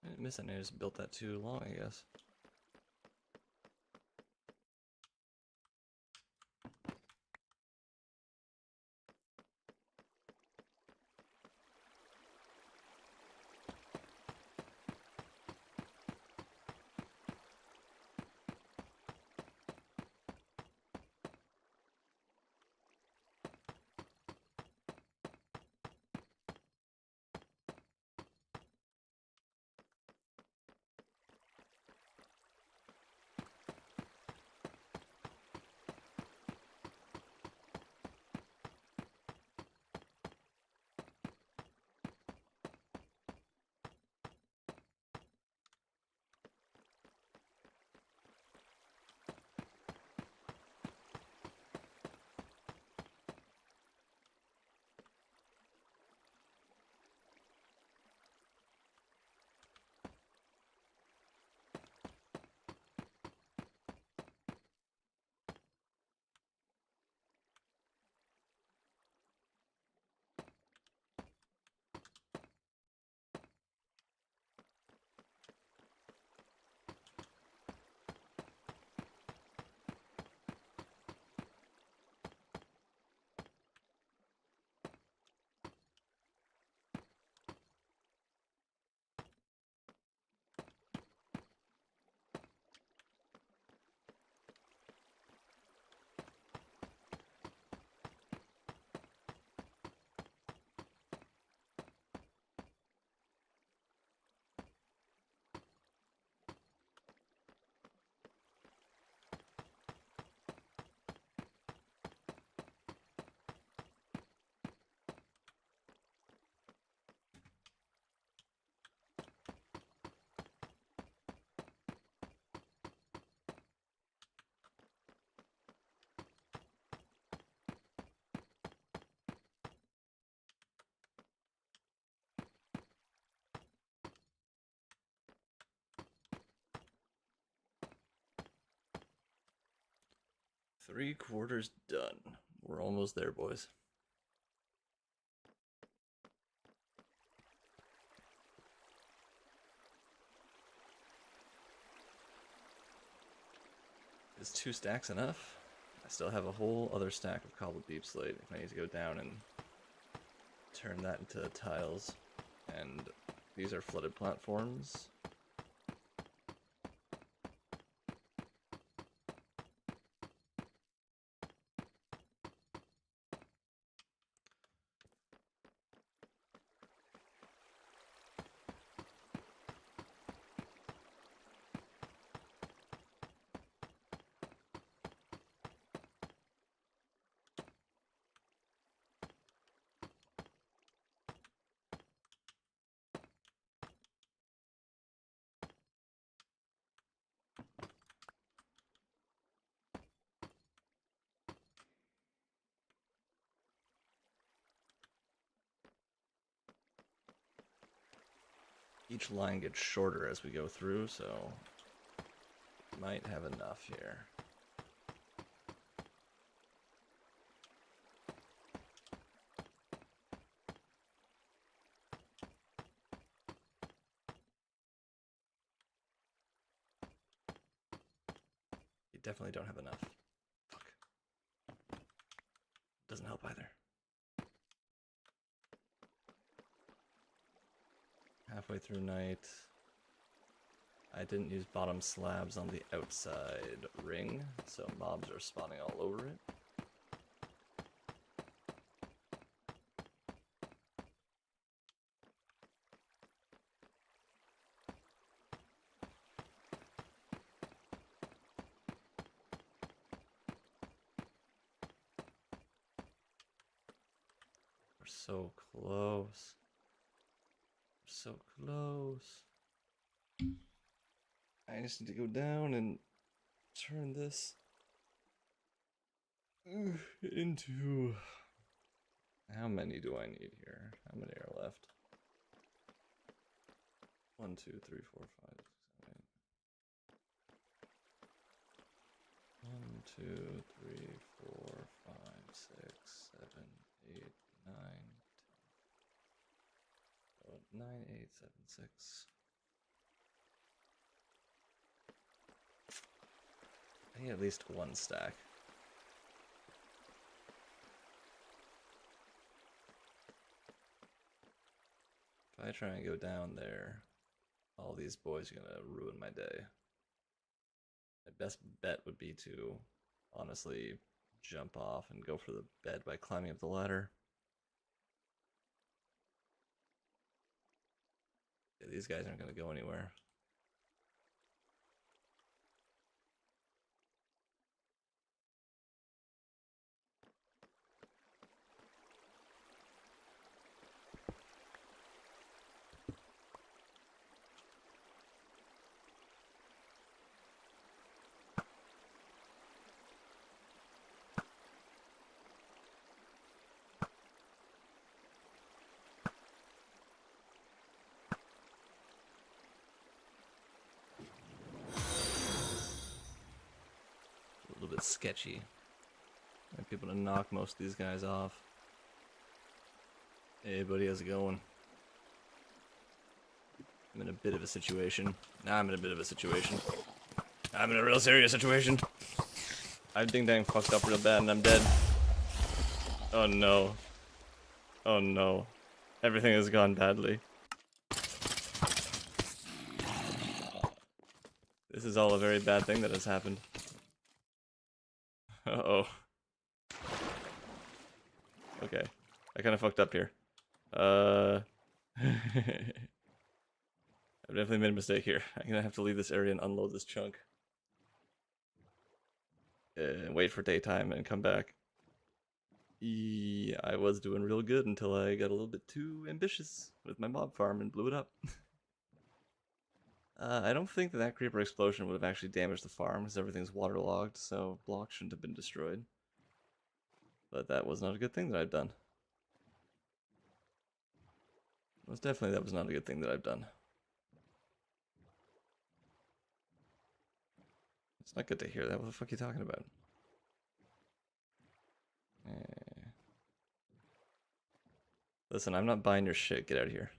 I didn't miss any, I just built that too long, I guess. 3/4 done. We're almost there, boys. Is 2 stacks enough? I still have a whole other stack of cobbled deep slate if I need to go down and turn that into tiles. And these are flooded platforms. Each line gets shorter as we go through, so might have enough here. You definitely don't have enough. Fuck. Doesn't help either. Halfway through night. I didn't use bottom slabs on the outside ring, so mobs are spawning all over it. We're so close. We're so close. I just need to go down and turn this into... How many do I need here? How many are left? 1, 2, 3, 4, 5, 6, 7, 8. 1, 2, 3, 4, 5, 6, 7, 8, 9, 10. 9, 8, 7, 6. I need at least 1 stack. If I try and go down there, all these boys are gonna ruin my day. My best bet would be to honestly jump off and go for the bed by climbing up the ladder. Yeah, these guys aren't gonna go anywhere. A little bit sketchy. Might be able to knock most of these guys off. Hey buddy, how's it going? I'm in a bit of a situation. I'm in a bit of a situation. I'm in a real serious situation. I ding dang fucked up real bad and I'm dead. Oh no. Oh no. Everything has gone badly. This is all a very bad thing that has happened. Uh-oh. Okay. I kind of fucked up here. I've definitely made a mistake here. I'm gonna have to leave this area and unload this chunk. And wait for daytime and come back. Yeah, I was doing real good until I got a little bit too ambitious with my mob farm and blew it up. I don't think that creeper explosion would have actually damaged the farm because everything's waterlogged, so blocks shouldn't have been destroyed. But that was not a good thing that I've done. Most definitely that was not a good thing that I've done. It's not good to hear that. What the fuck are you talking about? Listen, I'm not buying your shit. Get out of here.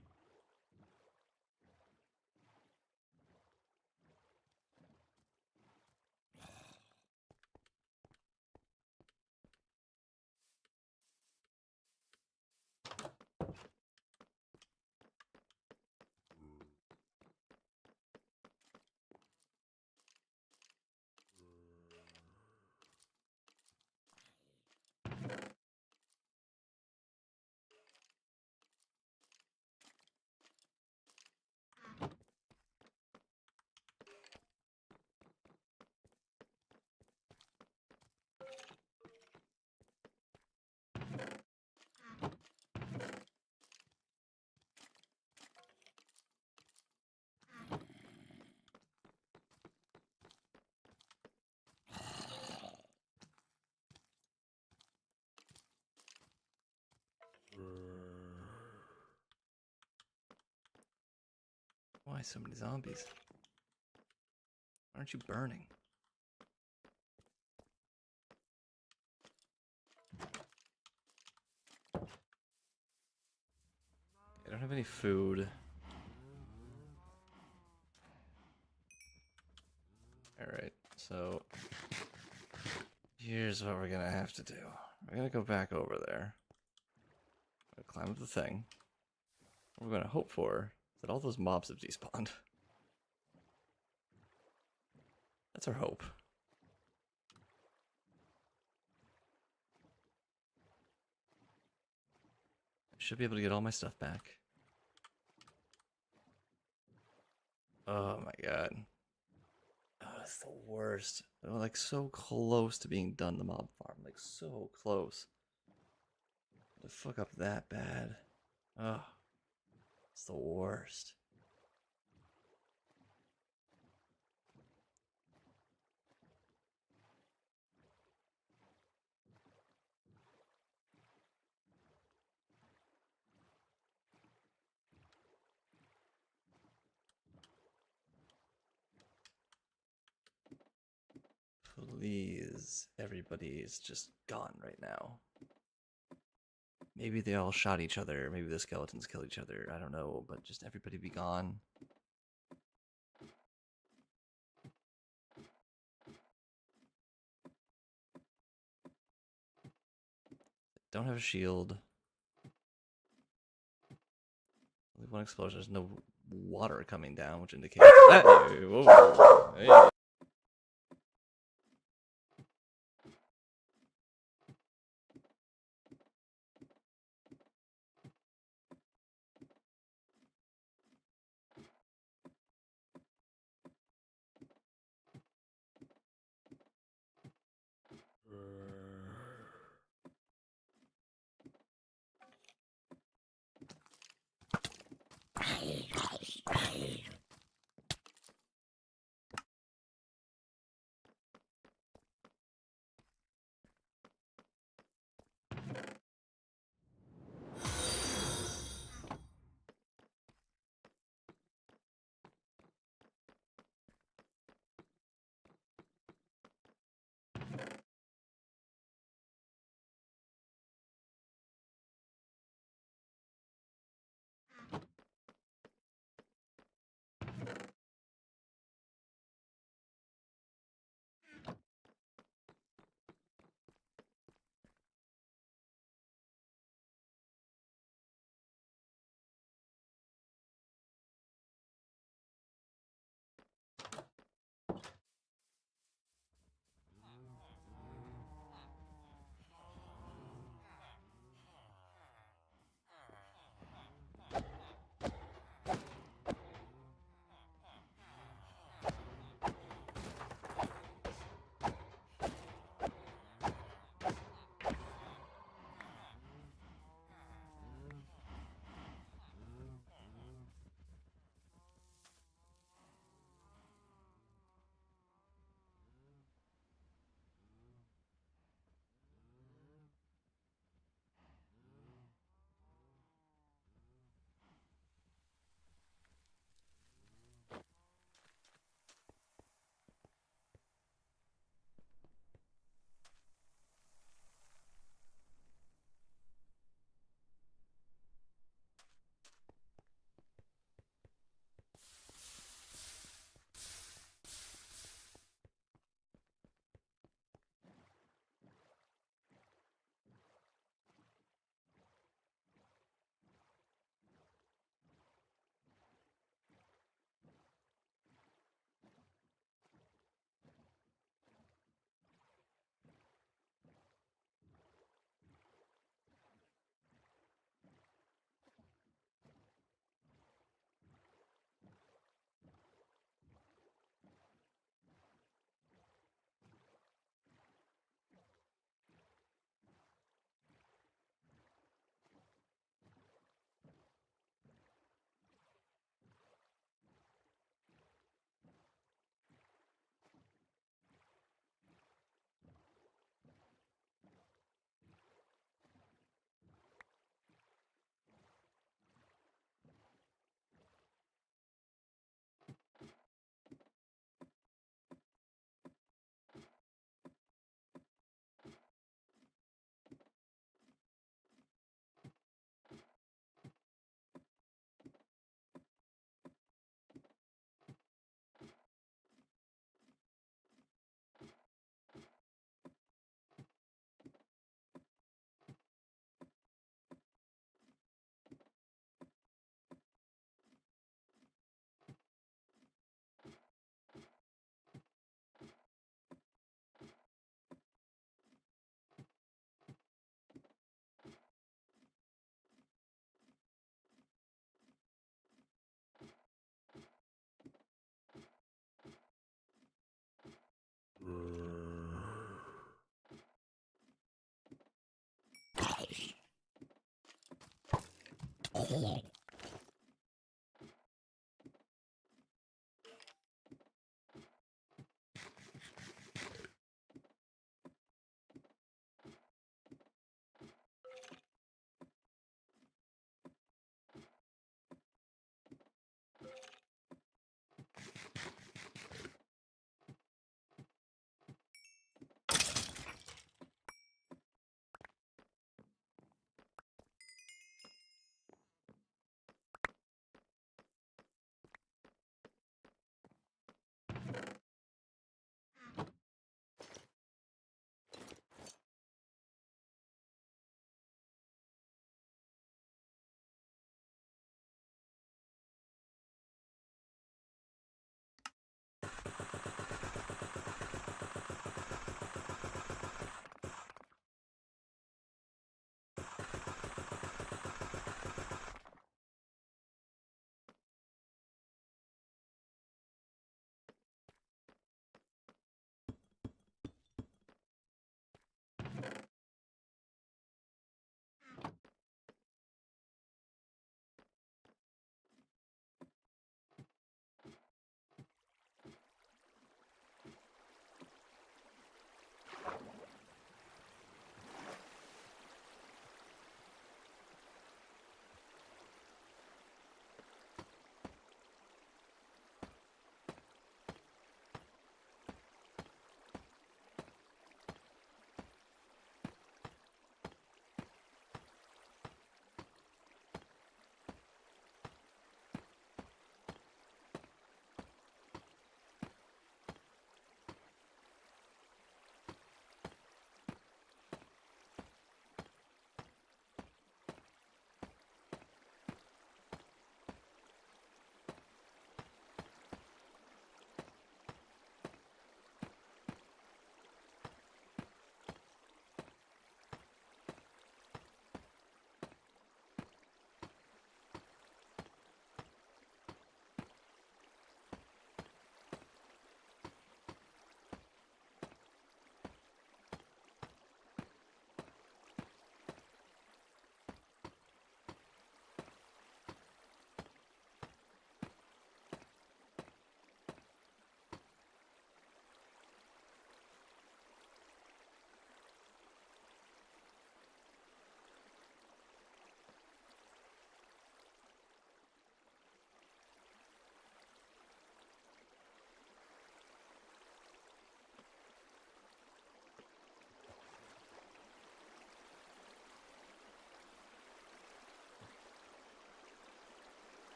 Why so many zombies? Why aren't you burning? I don't have any food. Alright, so here's what we're gonna have to do. We're gonna go back over there. We're gonna climb up the thing. What we're gonna hope for is that all those mobs have despawned. That's our hope. I should be able to get all my stuff back. Oh my god. Oh, it's the worst. I'm like so close to being done the mob farm. Like so close. To fuck up that bad. Oh, it's the worst. Please, everybody is just gone right now. Maybe they all shot each other. Maybe the skeletons killed each other. I don't know, but just everybody be gone. Don't have a shield. Only one explosion. There's no water coming down, which indicates. Hey, whoa, hey.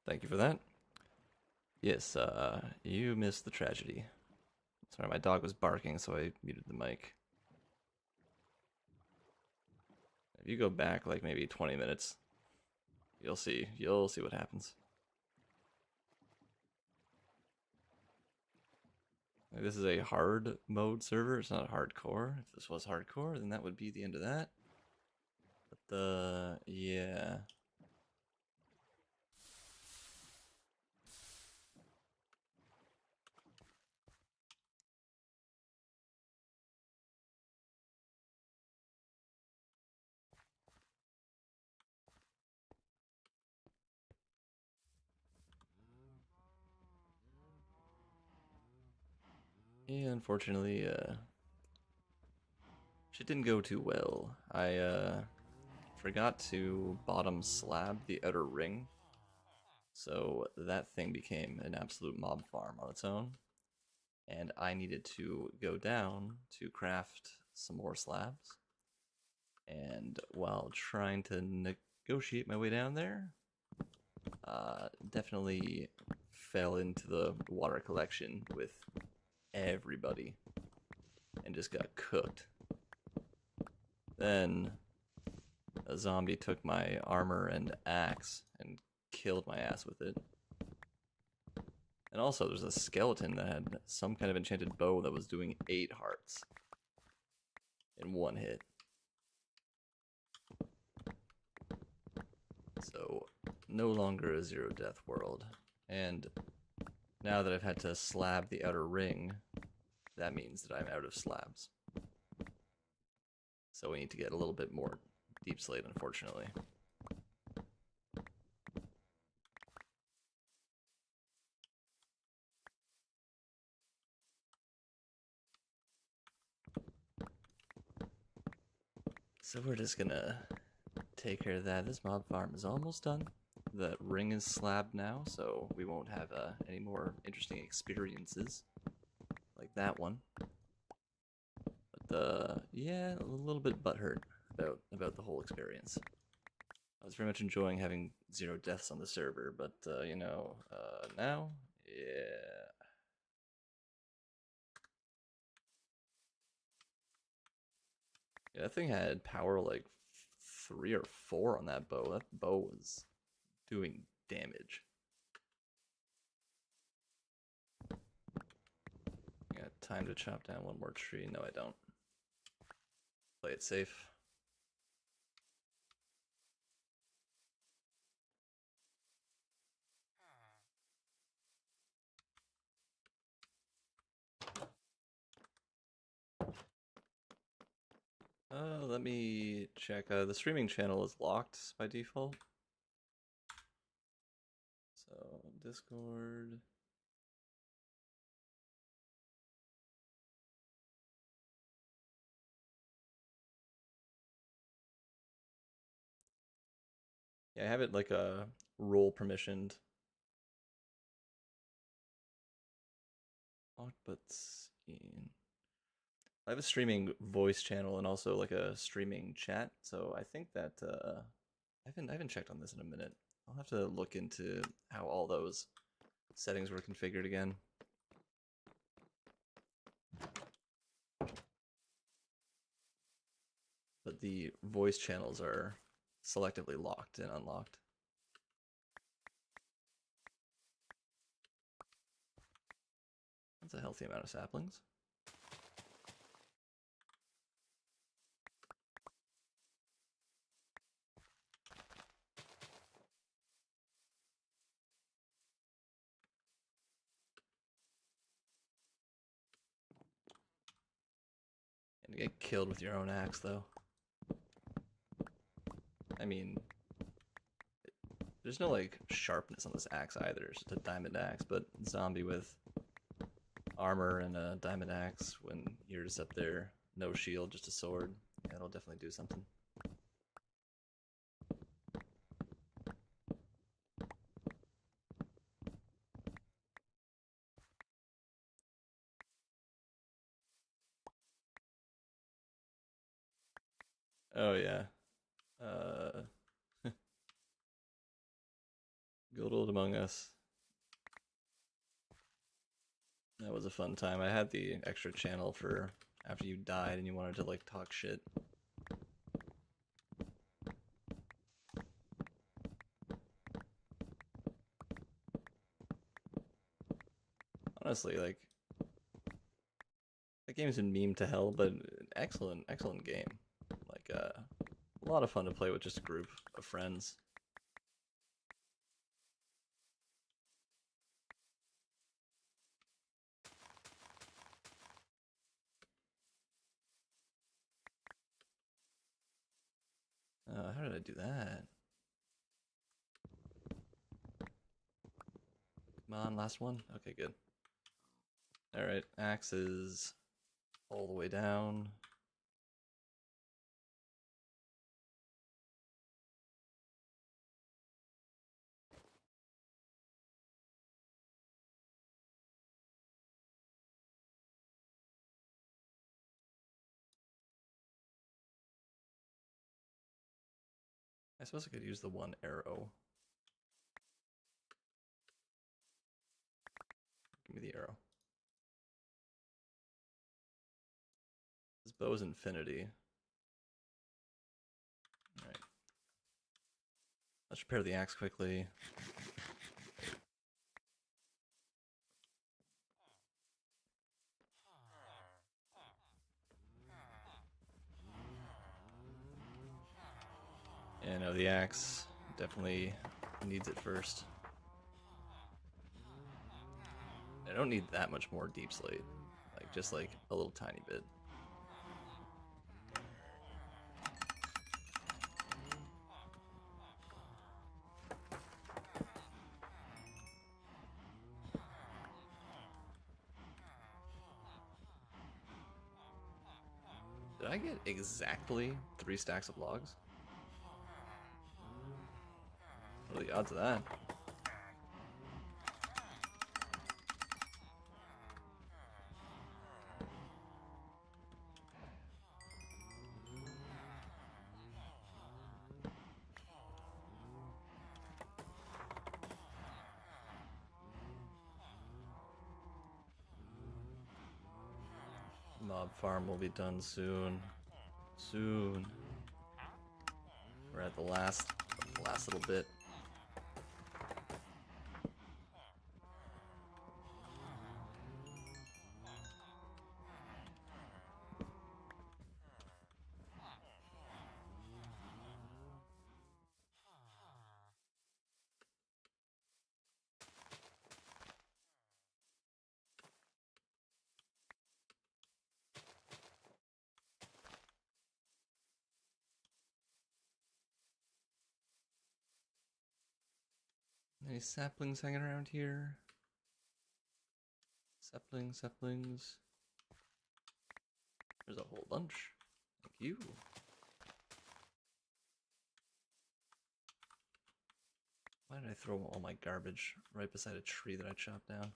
Thank you for that. Yes, you missed the tragedy. Sorry, my dog was barking, so I muted the mic. If you go back like maybe 20 minutes, you'll see what happens. Like, this is a hard mode server, it's not hardcore. If this was hardcore, then that would be the end of that. But yeah. Yeah, unfortunately, shit didn't go too well. I forgot to bottom slab the outer ring, so that thing became an absolute mob farm on its own. And I needed to go down to craft some more slabs. And while trying to negotiate my way down there, definitely fell into the water collection with everybody and just got cooked. Then a zombie took my armor and axe and killed my ass with it. And also, there's a skeleton that had some kind of enchanted bow that was doing 8 hearts in one hit. So, no longer a zero death world. And now that I've had to slab the outer ring, that means that I'm out of slabs. So we need to get a little bit more deep slate, unfortunately. So we're just gonna take care of that. This mob farm is almost done. The ring is slabbed now, so we won't have any more interesting experiences like that one. But yeah, a little bit butthurt about the whole experience. I was very much enjoying having 0 deaths on the server, but now, yeah. Yeah, that thing had power like 3 or 4 on that bow. That bow was doing damage. Yeah, time to chop down one more tree. No, I don't. Play it safe. Let me check. The streaming channel is locked by default. So, Discord. Yeah, I have it like a role permissioned. But I have a streaming voice channel and also like a streaming chat. So I think that I haven't checked on this in a minute. I'll have to look into how all those settings were configured again. But the voice channels are selectively locked and unlocked. That's a healthy amount of saplings. And get killed with your own axe, though. I mean, there's no like sharpness on this axe either. It's just a diamond axe, but zombie with armor and a diamond axe when you're just up there, no shield, just a sword. Yeah, it'll definitely do something. Oh yeah. Good old Among Us. That was a fun time. I had the extra channel for after you died and you wanted to like talk shit. Honestly, like that game's been meme to hell, but excellent game. Like a lot of fun to play with just a group of friends. How did I do that? Come on, last one. Okay, good. All right, axes all the way down. I suppose I could use the one arrow. Give me the arrow. This bow is infinity. Alright. Let's repair the axe quickly. Yeah, no, the axe definitely needs it first. I don't need that much more deep slate. Like, just like a little tiny bit. Did I get exactly 3 stacks of logs? What are the odds of that? Mob farm will be done soon. Soon. We're at the last little bit. Any saplings hanging around here? Saplings. There's a whole bunch. Thank you. Why did I throw all my garbage right beside a tree that I chopped down?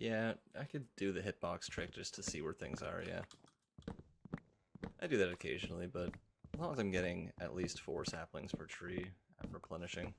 Yeah, I could do the hitbox trick just to see where things are, yeah. I do that occasionally, but as long as I'm getting at least 4 saplings per tree, I'm replenishing.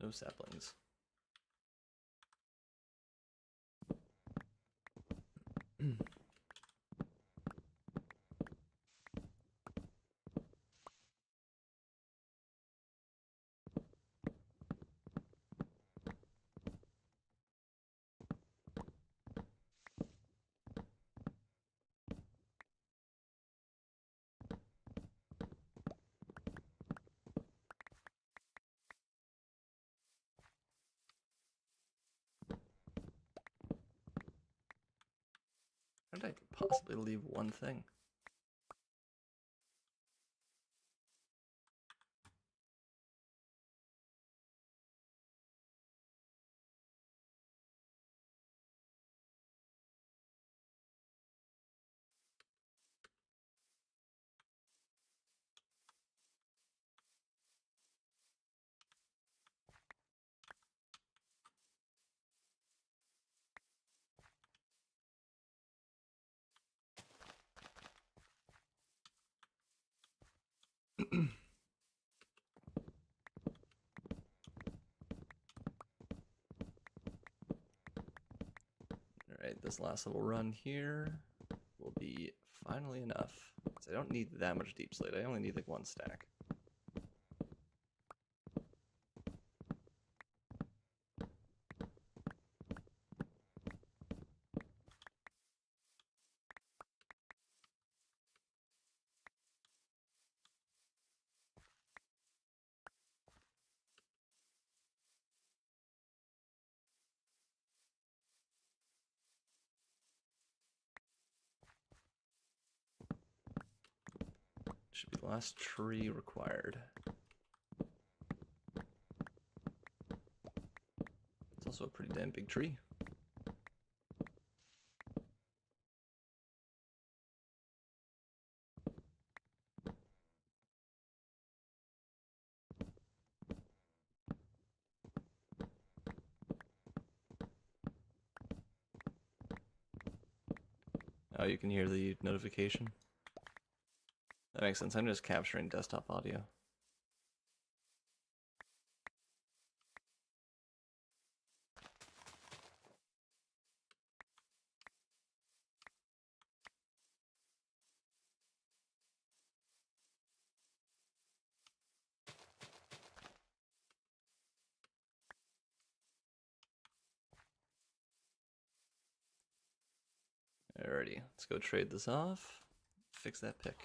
No saplings. could I possibly leave one thing? Alright, this last little run here will be finally enough. So I don't need that much deep slate, I only need like one stack. Should be the last tree required. It's also a pretty damn big tree. Oh, you can hear the notification? That makes sense. I'm just capturing desktop audio. Alrighty, let's go trade this off. Fix that pick.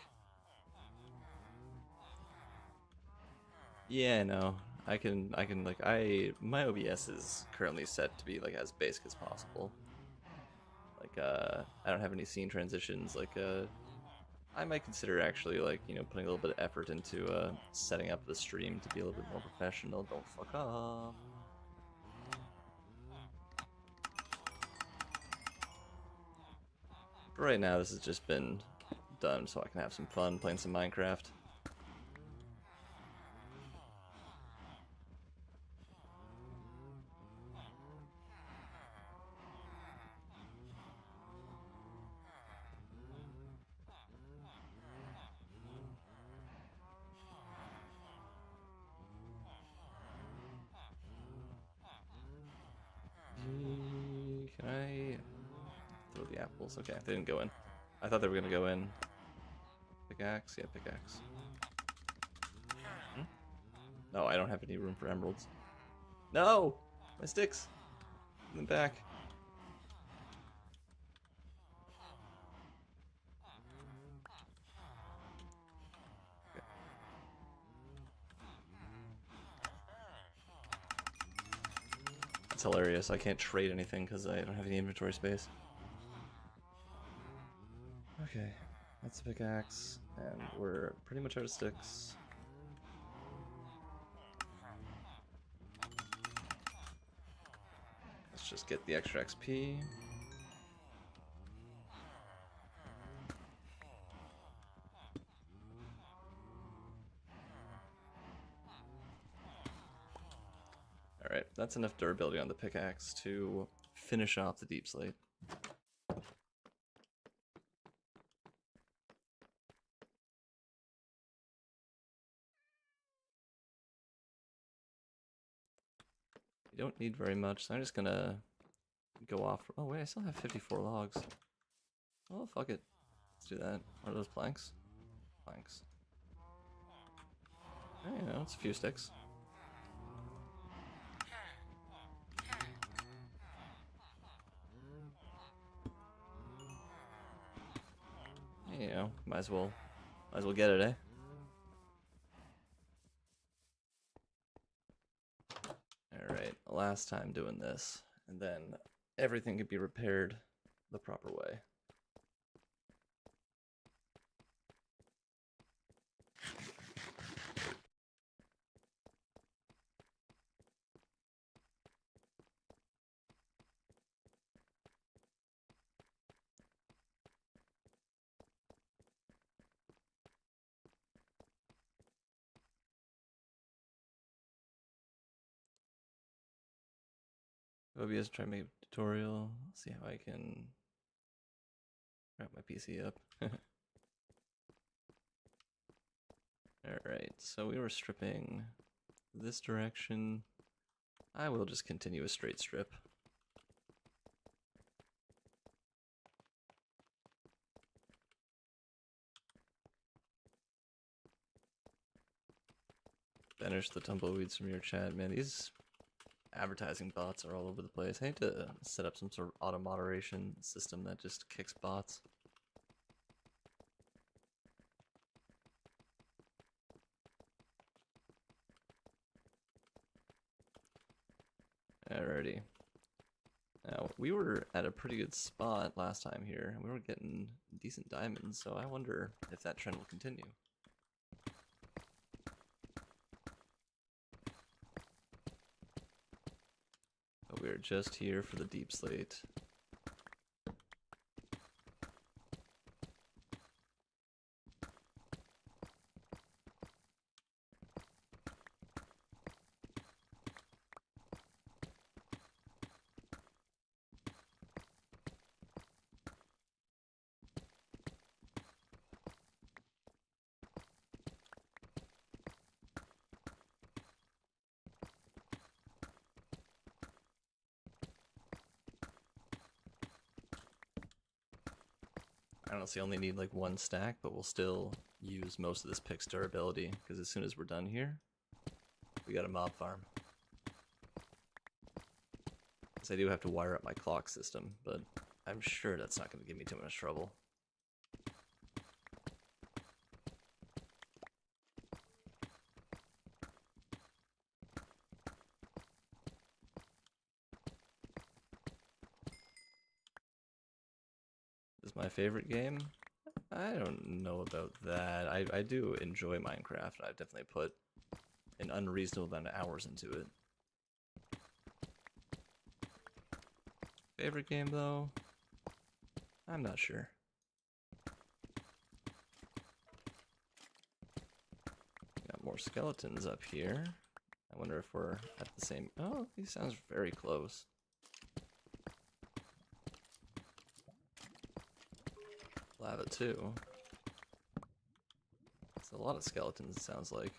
Yeah, no. My OBS is currently set to be like as basic as possible. Like I don't have any scene transitions. I might consider actually putting a little bit of effort into setting up the stream to be a little bit more professional. Don't fuck up. But right now this has just been done so I can have some fun playing some Minecraft. Can I throw the apples? Okay, they didn't go in. I thought they were gonna go in. Pickaxe? Yeah, pickaxe. Hmm? No, I don't have any room for emeralds. No! My sticks! In the back. Okay. It's hilarious. I can't trade anything because I don't have any inventory space. Okay, that's the pickaxe, and we're pretty much out of sticks. Let's just get the extra XP. Alright, that's enough durability on the pickaxe to finish off the deep slate. You don't need very much, so I'm just gonna go off. Oh wait, I still have 54 logs. Oh, fuck it. Let's do that. What are those planks? Planks. You know, it's a few sticks. You know, might as well get it, eh? Alright, last time doing this, and then everything could be repaired the proper way. OBS, try to make a tutorial. See how I can wrap my PC up. Alright, so we were stripping this direction. I will just continue a straight strip. Banish the tumbleweeds from your chat. Man, these advertising bots are all over the place. I need to set up some sort of auto moderation system that just kicks bots. Alrighty. Now, we were at a pretty good spot last time here, and we were getting decent diamonds, so I wonder if that trend will continue. But we're just here for the deep slate. I honestly only need like one stack, but we'll still use most of this pick's durability, because as soon as we're done here, we got a mob farm. So I do have to wire up my clock system, but I'm sure that's not going to give me too much trouble. This is my favorite game? I don't know about that. I do enjoy Minecraft. I've definitely put an unreasonable amount of hours into it. Favorite game though? I'm not sure. Got more skeletons up here. I wonder if we're at the same... Oh, he sounds very close. Lava too. It's a lot of skeletons, it sounds like.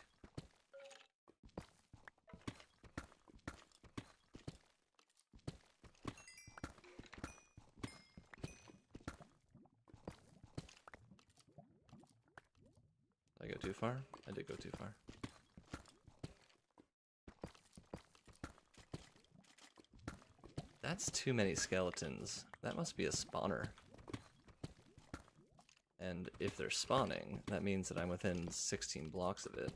Did I go too far? I did go too far. That's too many skeletons. That must be a spawner. And if they're spawning, that means that I'm within 16 blocks of it.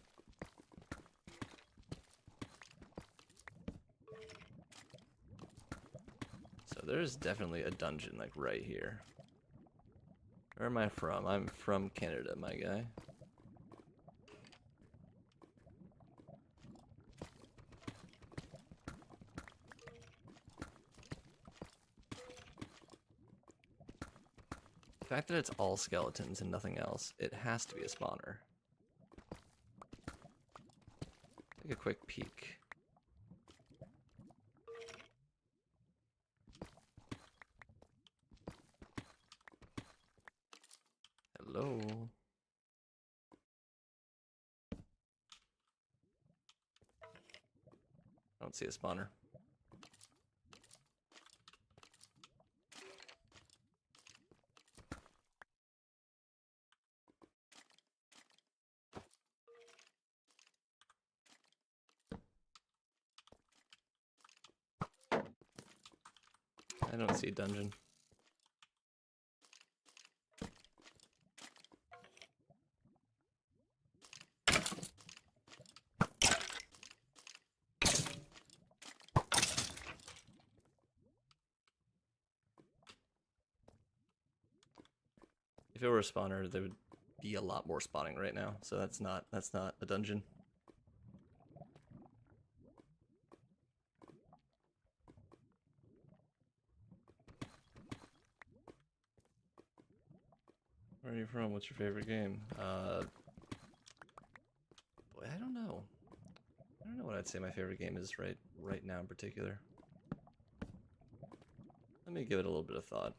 So there's definitely a dungeon like right here. Where am I from? I'm from Canada, my guy. The fact that it's all skeletons and nothing else, it has to be a spawner. Take a quick peek. Hello? I don't see a spawner. I don't see a dungeon. If it were a spawner, there would be a lot more spawning right now, so that's not a dungeon. Where are you from? What's your favorite game? Boy, I don't know. I don't know what I'd say my favorite game is right now in particular. Let me give it a little bit of thought.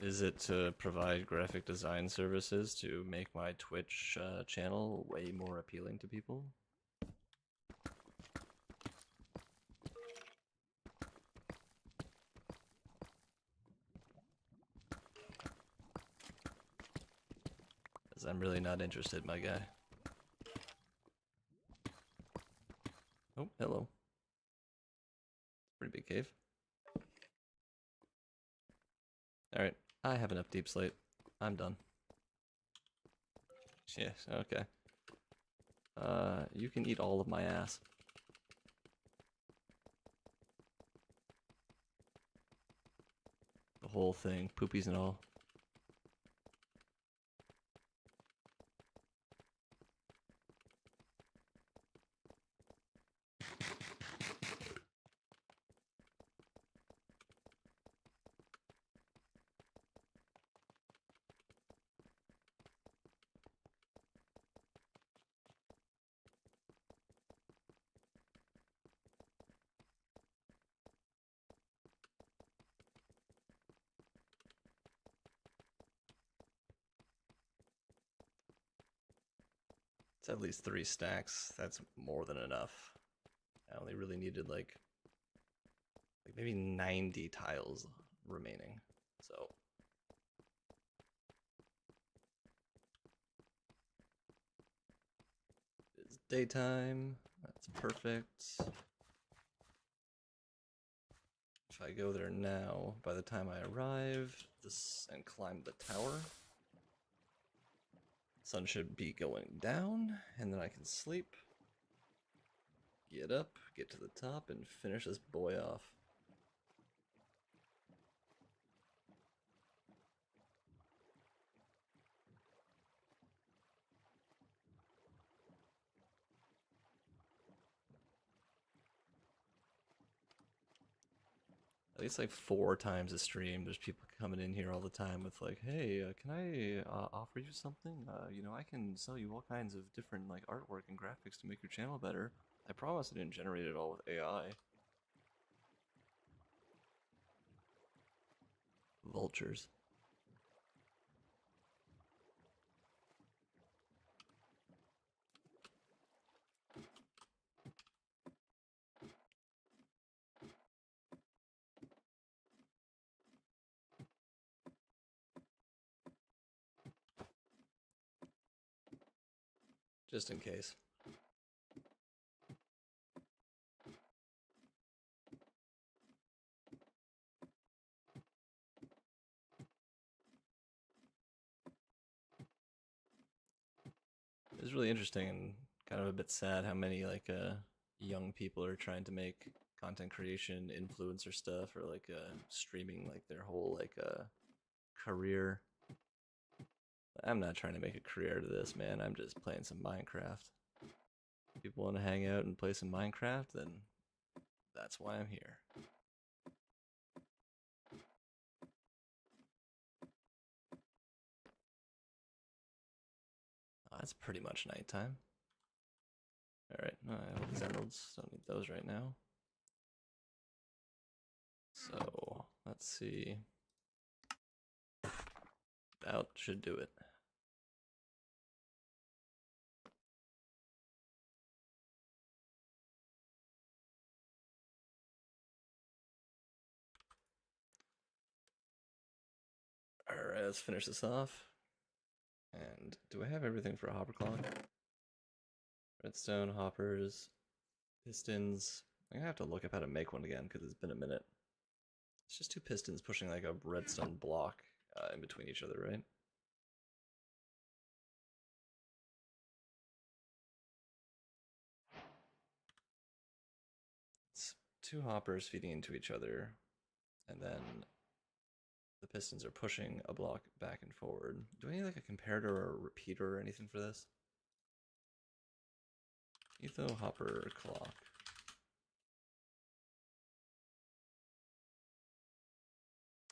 Is it to provide graphic design services to make my Twitch channel way more appealing to people? Because I'm really not interested, my guy. Oh, hello. Pretty big cave. Alright, I have enough deep slate. I'm done. Yes, okay. You can eat all of my ass. The whole thing, poopies and all. It's at least 3 stacks. That's more than enough. I only really needed like maybe 90 tiles remaining. So it's daytime. That's perfect. If I go there now, by the time I arrive and climb the tower, sun should be going down, and then I can sleep, get up, get to the top, and finish this boy off. At least like 4 times a stream, there's people coming in here all the time with like, hey, can I offer you something? You know, I can sell you all kinds of different like artwork and graphics to make your channel better. I promise I didn't generate it all with AI. Vultures. Just in case. It's really interesting and kind of a bit sad how many like young people are trying to make content creation influencer stuff or like streaming like their whole like career. I'm not trying to make a career to this, man. I'm just playing some Minecraft. If people want to hang out and play some Minecraft, then that's why I'm here. Oh, it's pretty much nighttime. Alright, I have these emeralds. Don't need those right now. So, let's see. That should do it. Alright, let's finish this off. And do I have everything for a hopper clock? Redstone, hoppers, pistons. I'm gonna have to look up how to make one again because it's been a minute. It's just 2 pistons pushing like a redstone block in between each other, right? It's 2 hoppers feeding into each other, and then The pistons are pushing a block back and forward. Do I need like a comparator or a repeater or anything for this? Etho hopper clock.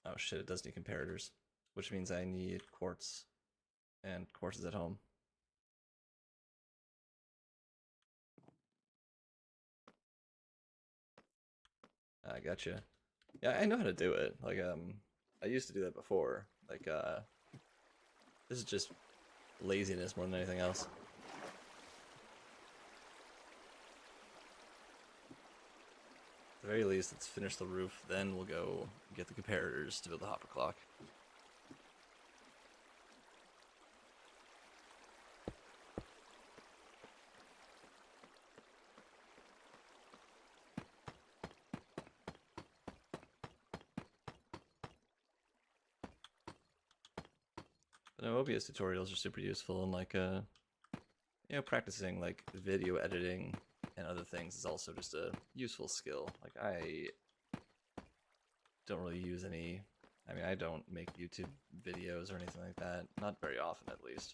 Oh shit, it does need comparators, which means I need quartz, and quartz is at home. I gotcha. Yeah, I know how to do it. Like, I used to do that before. Like, this is just laziness more than anything else. At the very least, let's finish the roof, then we'll go get the comparators to build the hopper clock. But no, OBS tutorials are super useful, and like, you know, practicing like video editing and other things is also just a useful skill. Like, I don't really use any. I mean, I don't make YouTube videos or anything like that. Not very often, at least.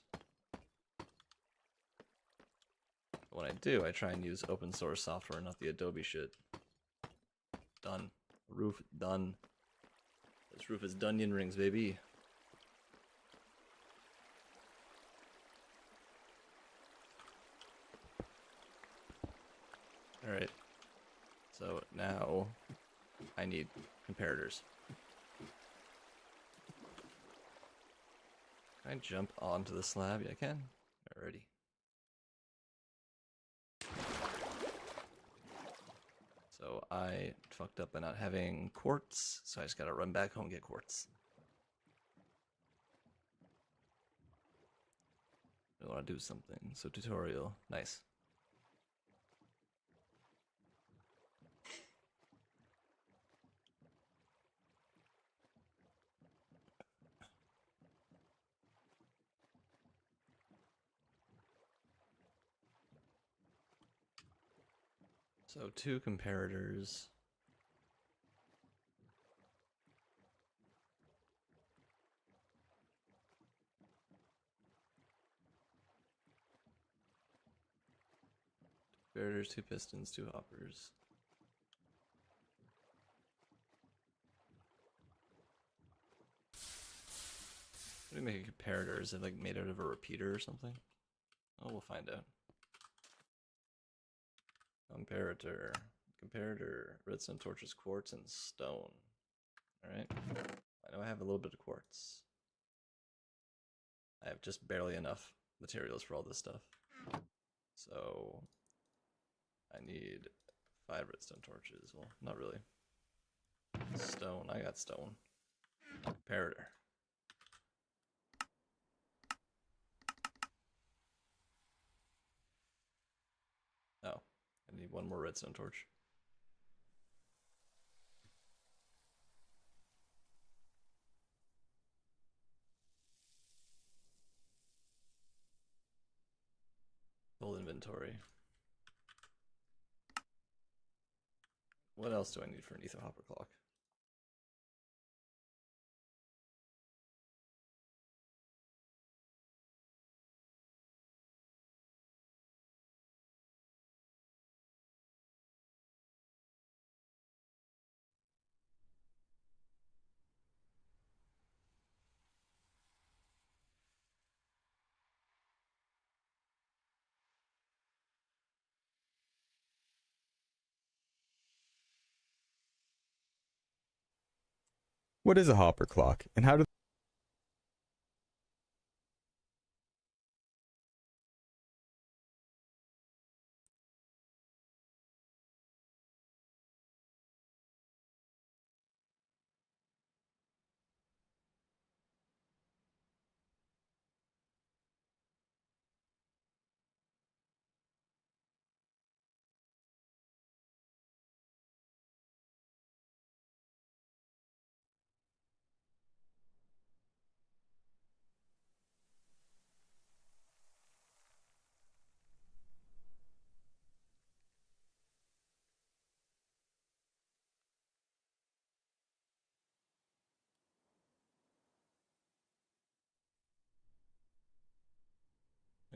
But when I do, I try and use open source software, not the Adobe shit. Done. Roof done. This roof is Dunyan rings, baby. Alright. So now I need comparators. Can I jump onto the slab? Yeah, I can. Alrighty. So I fucked up by not having quartz, so I just gotta run back home and get quartz. I want to do something. So tutorial. Nice. So 2 comparators. Comparators, 2 pistons, 2 hoppers. What do we make a comparator? Is it like made out of a repeater or something? Oh, we'll find out. Comparator. Comparator. Redstone torches, quartz, and stone. Alright. I know I have a little bit of quartz. I have just barely enough materials for all this stuff. So I need 5 redstone torches. Well, not really. Stone. I got stone. Comparator. Oh, I need 1 more redstone torch. Full inventory. What else do I need for an ether hopper clock?
What is a hopper clock, and how do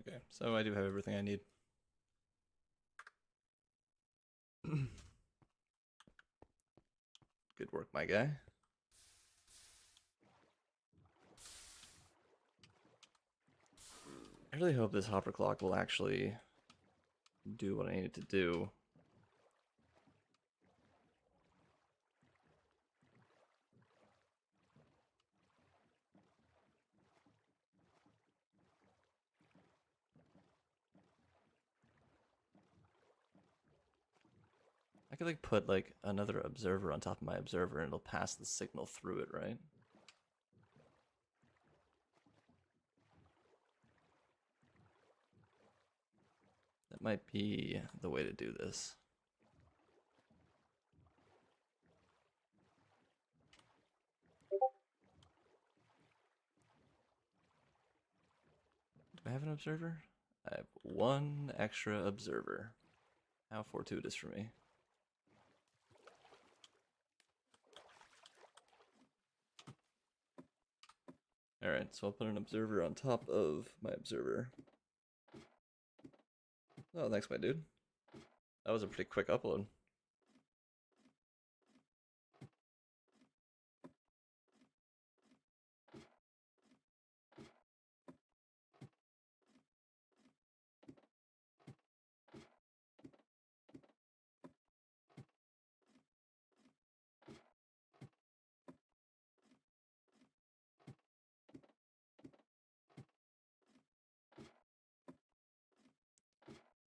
Okay, so I do have everything I need. Good work, my guy. I really hope this hopper clock will actually do what I need it to do. I could like put like another observer on top of my observer and it'll pass the signal through it, right? That might be the way to do this. Do I have an observer? I have one extra observer. How fortuitous for me. Alright, so I'll put an observer on top of my observer. Oh, thanks, my dude. That was a pretty quick upload.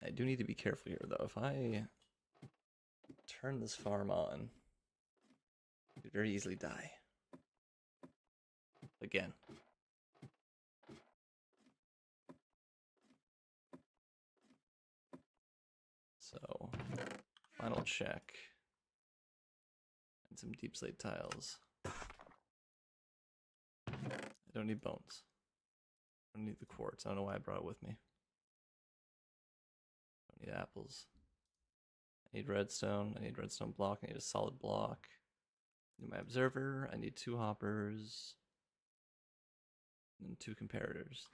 I do need to be careful here, though. If I turn this farm on, I could very easily die. Again. So, final check. And some deep slate tiles. I don't need bones. I don't need the quartz. I don't know why I brought it with me. I don't need apples. I need redstone. I need redstone block. I need a solid block. I need my observer. I need 2 hoppers. And 2 comparators.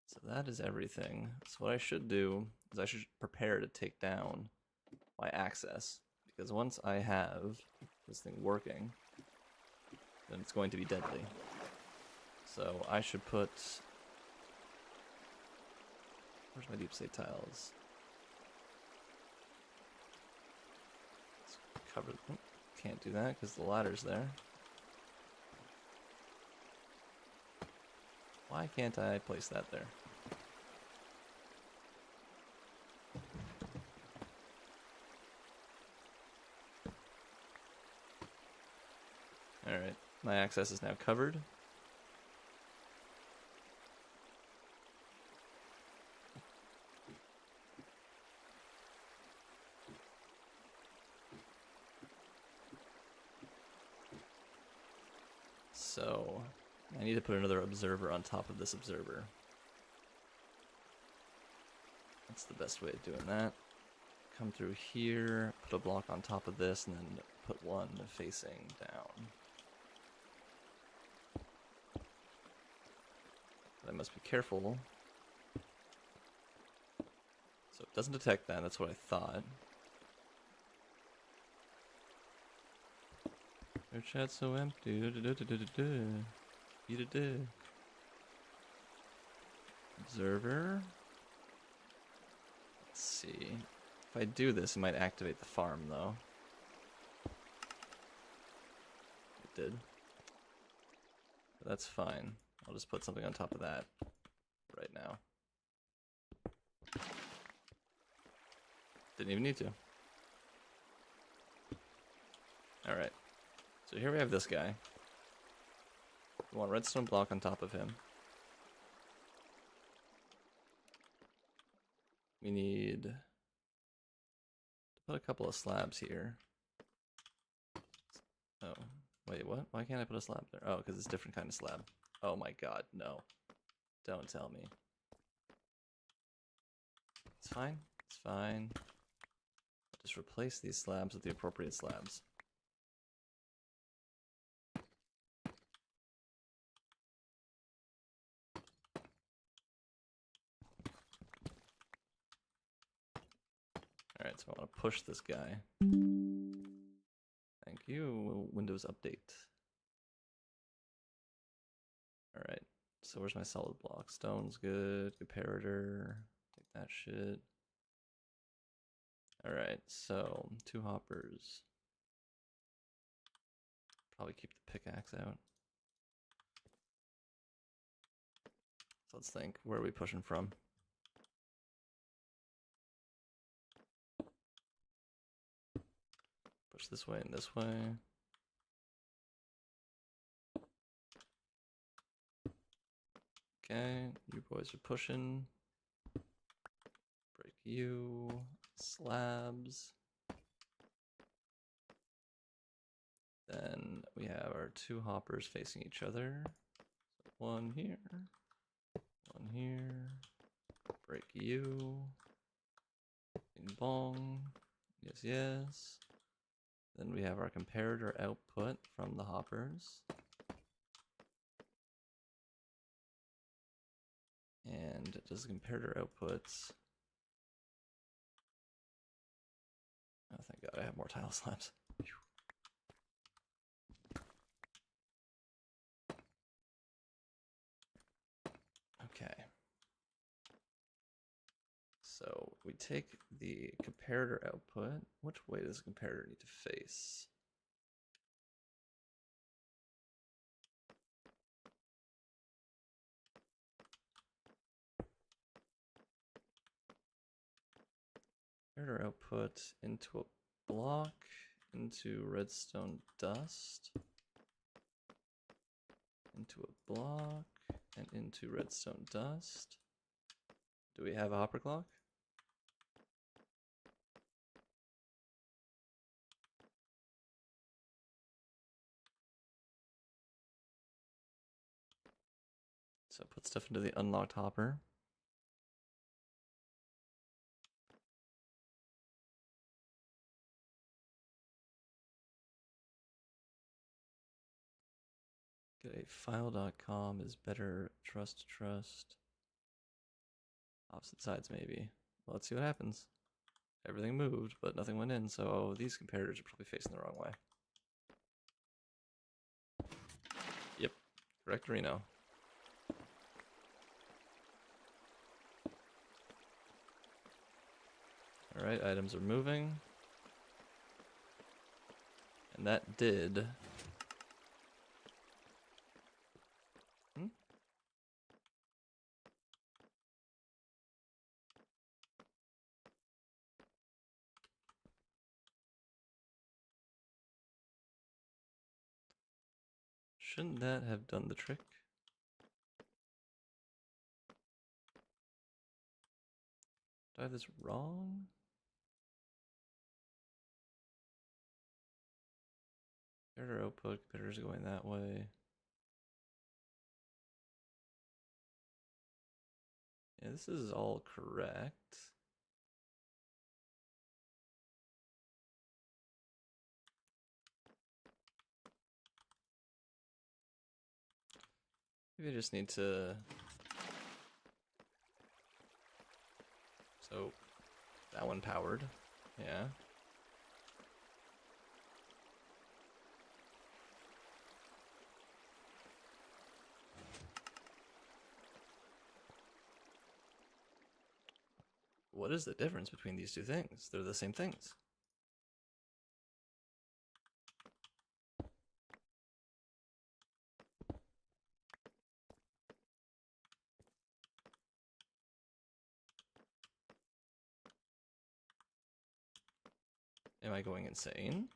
So that is everything. So what I should do is I should prepare to take down my access. Because once I have this thing working, then it's going to be deadly. So I should put... Where's my deep slate tiles? Let's cover... Oh, can't do that because the ladder's there. Why can't I place that there? Alright, my access is now covered. So, I need to put another observer on top of this observer. That's the best way of doing that. Come through here, put a block on top of this, and then put one facing down. But I must be careful. So it doesn't detect that, that's what I thought. Your chat's so empty. Eat a dick. Observer. Let's see. If I do this, it might activate the farm, though. It did. But that's fine. I'll just put something on top of that right now. Didn't even need to. Alright. So here we have this guy. We want redstone block on top of him. We need to put a couple of slabs here. Oh, wait, what? Why can't I put a slab there? Oh, because it's a different kind of slab. Oh my god, no. Don't tell me. It's fine. It's fine. I'll just replace these slabs with the appropriate slabs. So I want to push this guy. Thank you. Windows update. Alright, so where's my solid block? Stone's good. Comparator. Take that shit. Alright, so 2 hoppers. Probably keep the pickaxe out. So let's think. Where are we pushing from? Push this way and this way. Okay, you boys are pushing. Break you. Slabs. Then we have our 2 hoppers facing each other. So 1 here. 1 here. Break you. Bing bong. Yes, yes. Then we have our comparator output from the hoppers. And does the comparator outputs... Oh, thank God I have more tile slabs. Whew. Okay. So we take the comparator output. Which way does the comparator need to face? Comparator output into a block, into redstone dust, into a block, and into redstone dust. Do we have a hopper clock? So put stuff into the unlocked hopper. Get a file.com is better. Trust. Opposite sides maybe. Well, let's see what happens. Everything moved, but nothing went in, so these comparators are probably facing the wrong way. Yep, correct Reno. Alright, items are moving. And that did... Shouldn't that have done the trick? Did I have this wrong? Comparator output, comparators going that way. Yeah, this is all correct. Maybe I just need to... So, that one powered. Yeah. What is the difference between these two things? They're the same things. Am I going insane?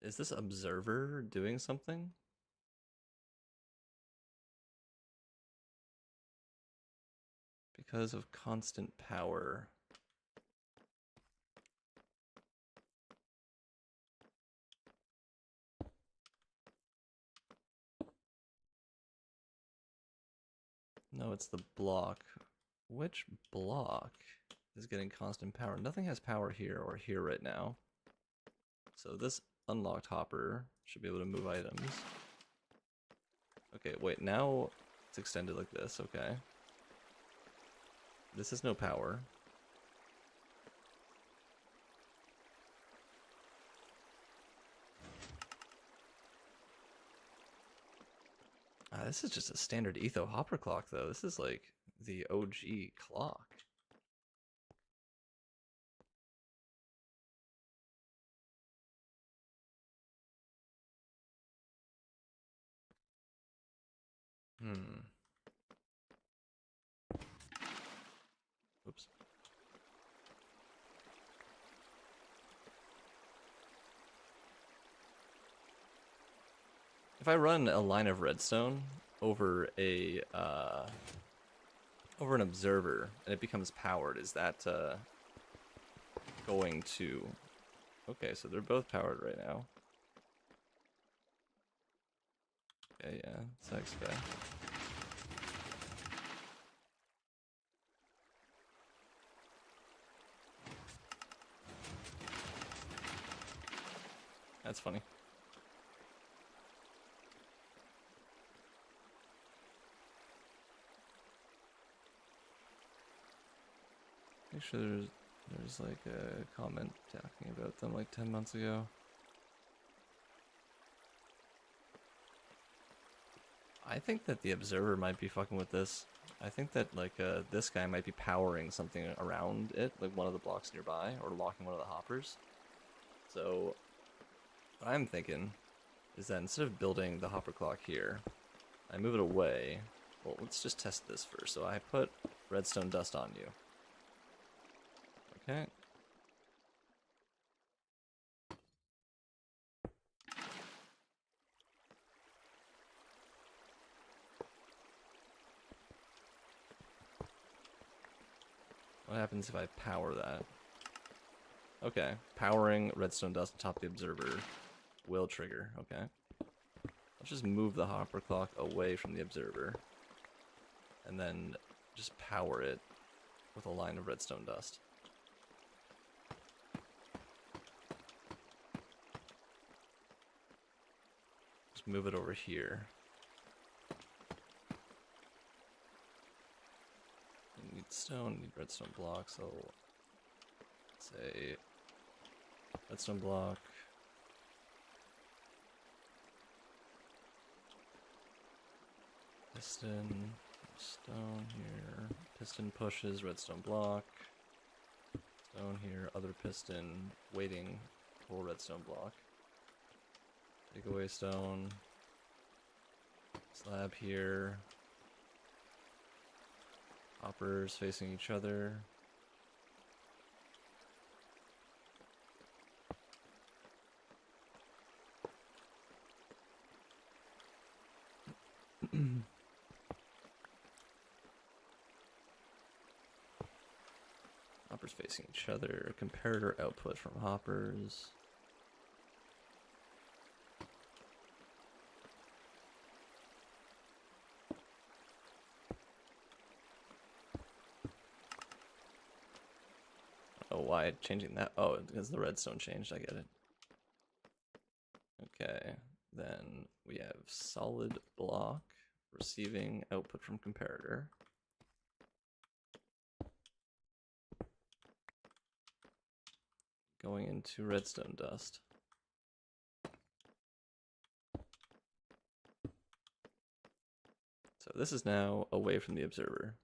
Is this observer doing something? Because of constant power. No, it's the block. Which block is getting constant power? Nothing has power here or here right now. So this unlocked hopper should be able to move items. Okay, wait, now it's extended like this, okay. This is no power. This is just a standard Etho hopper clock, though. This is like the OG clock. Oops. If I run a line of redstone over a over an observer and it becomes powered, is that going to? Okay, so they're both powered right now. Okay, yeah, that's I expect. That's funny. Make sure there's like a comment talking about them like 10 months ago. I think that the observer might be fucking with this. I think that like this guy might be powering something around it, like one of the blocks nearby, or locking one of the hoppers. So what I'm thinking is that instead of building the hopper clock here, I move it away. Well, let's just test this first. So I put redstone dust on you. Okay. What happens if I power that? Okay, powering redstone dust on top of the observer will trigger. Okay. Let's just move the hopper clock away from the observer. And then just power it with a line of redstone dust. Just move it over here. You need stone, need redstone blocks, so say redstone block. Piston, stone here, piston pushes, redstone block, stone here, other piston, waiting, pull redstone block. Take away stone, slab here, hoppers facing each other. Hoppers facing each other, comparator output from hoppers. Oh, why changing that? Oh, because the redstone changed, I get it. Okay, then we have solid block, receiving output from comparator. Going into redstone dust. So this is now away from the observer.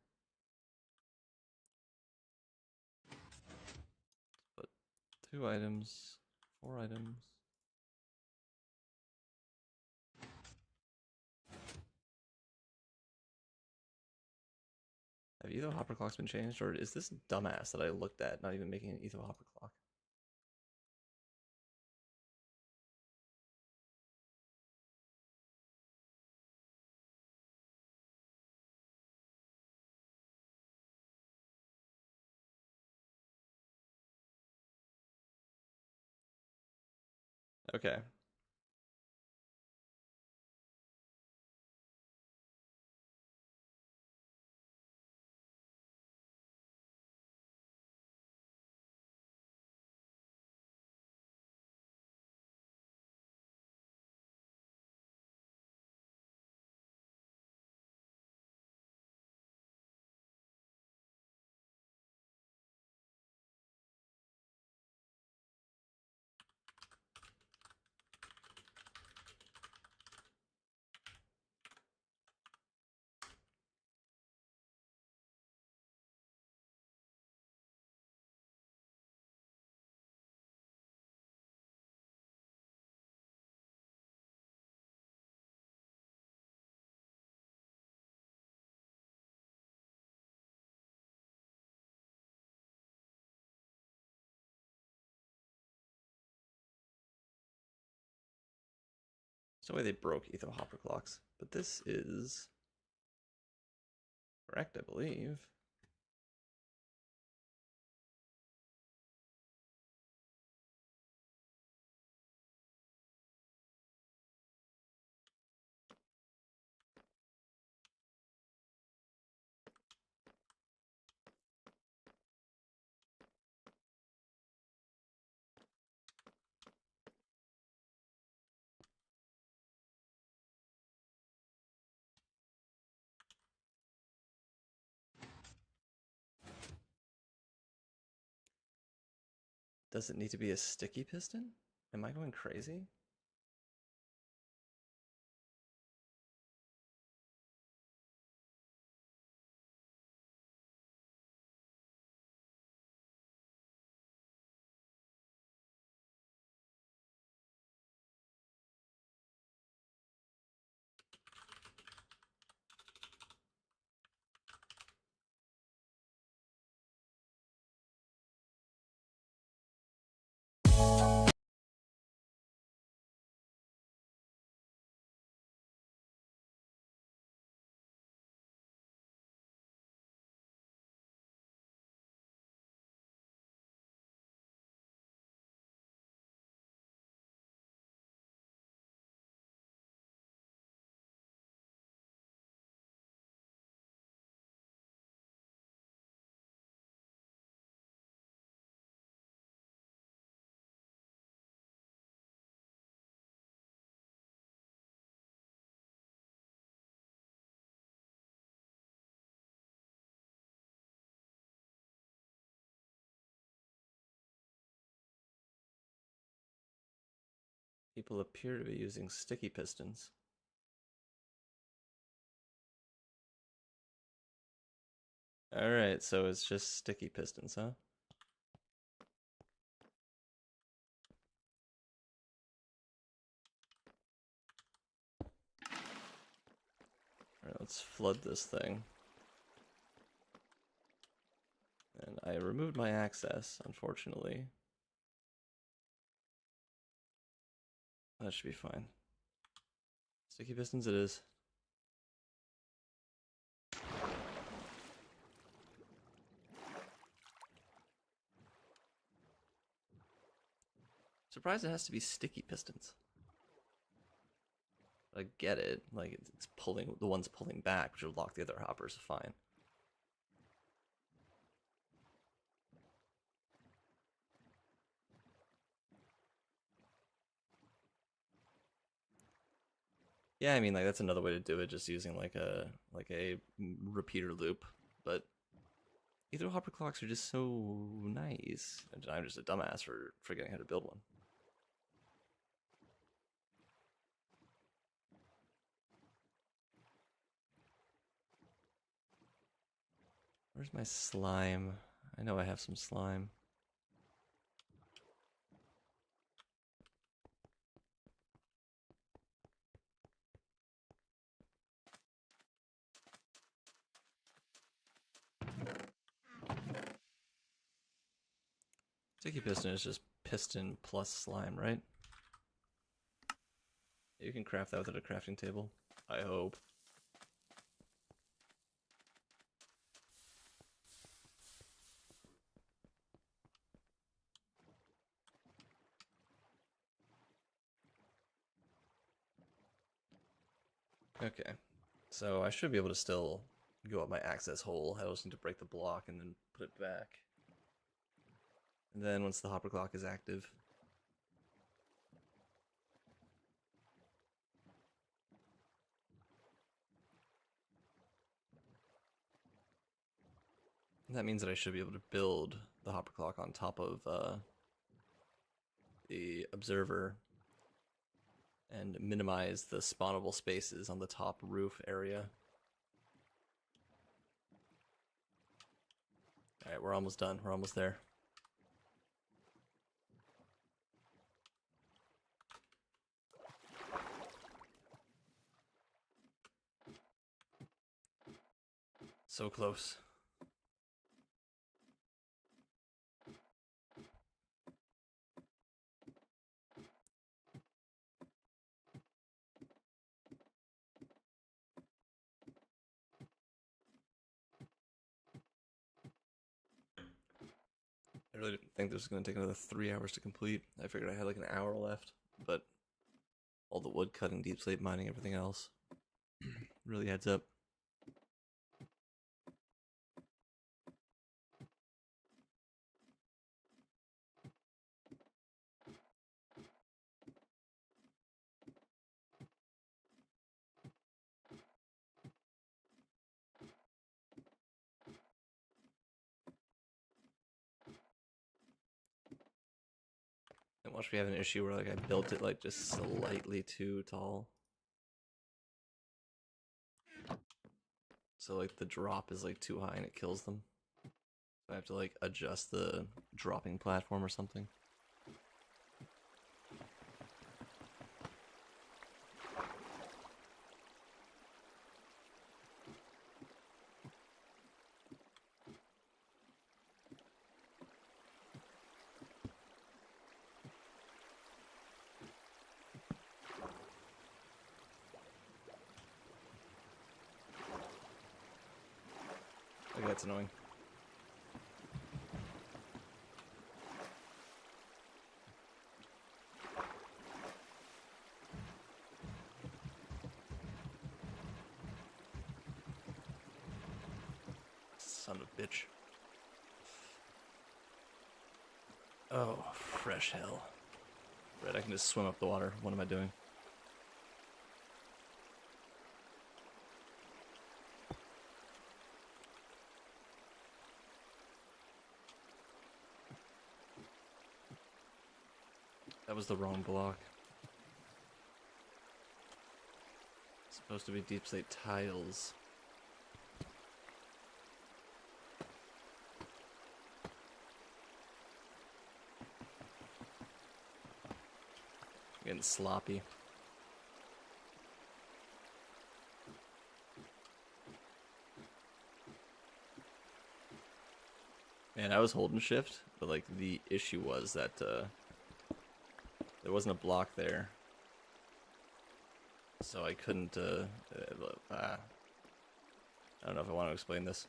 Put 2 items, 4 items. Have Etho hopper clocks been changed, or is this dumbass that I looked at not even making an Etho hopper clock? Okay. There's no way they broke etho hopper clocks, but this is correct, I believe. Does it need to be a sticky piston? Am I going crazy? People appear to be using sticky pistons. Alright, so it's just sticky pistons, huh? Alright, let's flood this thing. And I removed my access, unfortunately. That should be fine. Sticky pistons it is. Surprised it has to be sticky pistons. I get it, like it's pulling, the ones pulling back, which will lock the other hoppers, fine. Yeah, I mean, like that's another way to do it, just using like a repeater loop. But ether hopper clocks are just so nice, and I'm just a dumbass for forgetting how to build one. Where's my slime? I know I have some slime. Sticky piston is just piston plus slime, right? You can craft that without a crafting table, I hope. Okay, so I should be able to still go up my access hole. I just need to break the block and then put it back. And then once the hopper clock is active, that means that I should be able to build the hopper clock on top of the observer and minimize the spawnable spaces on the top roof area. Alright, we're almost done. We're almost there. So close. really didn't think this was going to take another 3 hours to complete. I figured I had like an hour left, but all the wood cutting, deep slate mining, everything else really adds up. And watch, we have an issue where like I built it like just slightly too tall. So like the drop is like too high and it kills them. So I have to like adjust the dropping platform or something. Okay, that's annoying. Son of a bitch. Oh, fresh hell. Right, I can just swim up the water. What am I doing? That was the wrong block. It's supposed to be deep slate tiles. Getting sloppy. Man, I was holding shift, but like the issue was that there wasn't a block there. So I couldn't I don't know if I want to explain this.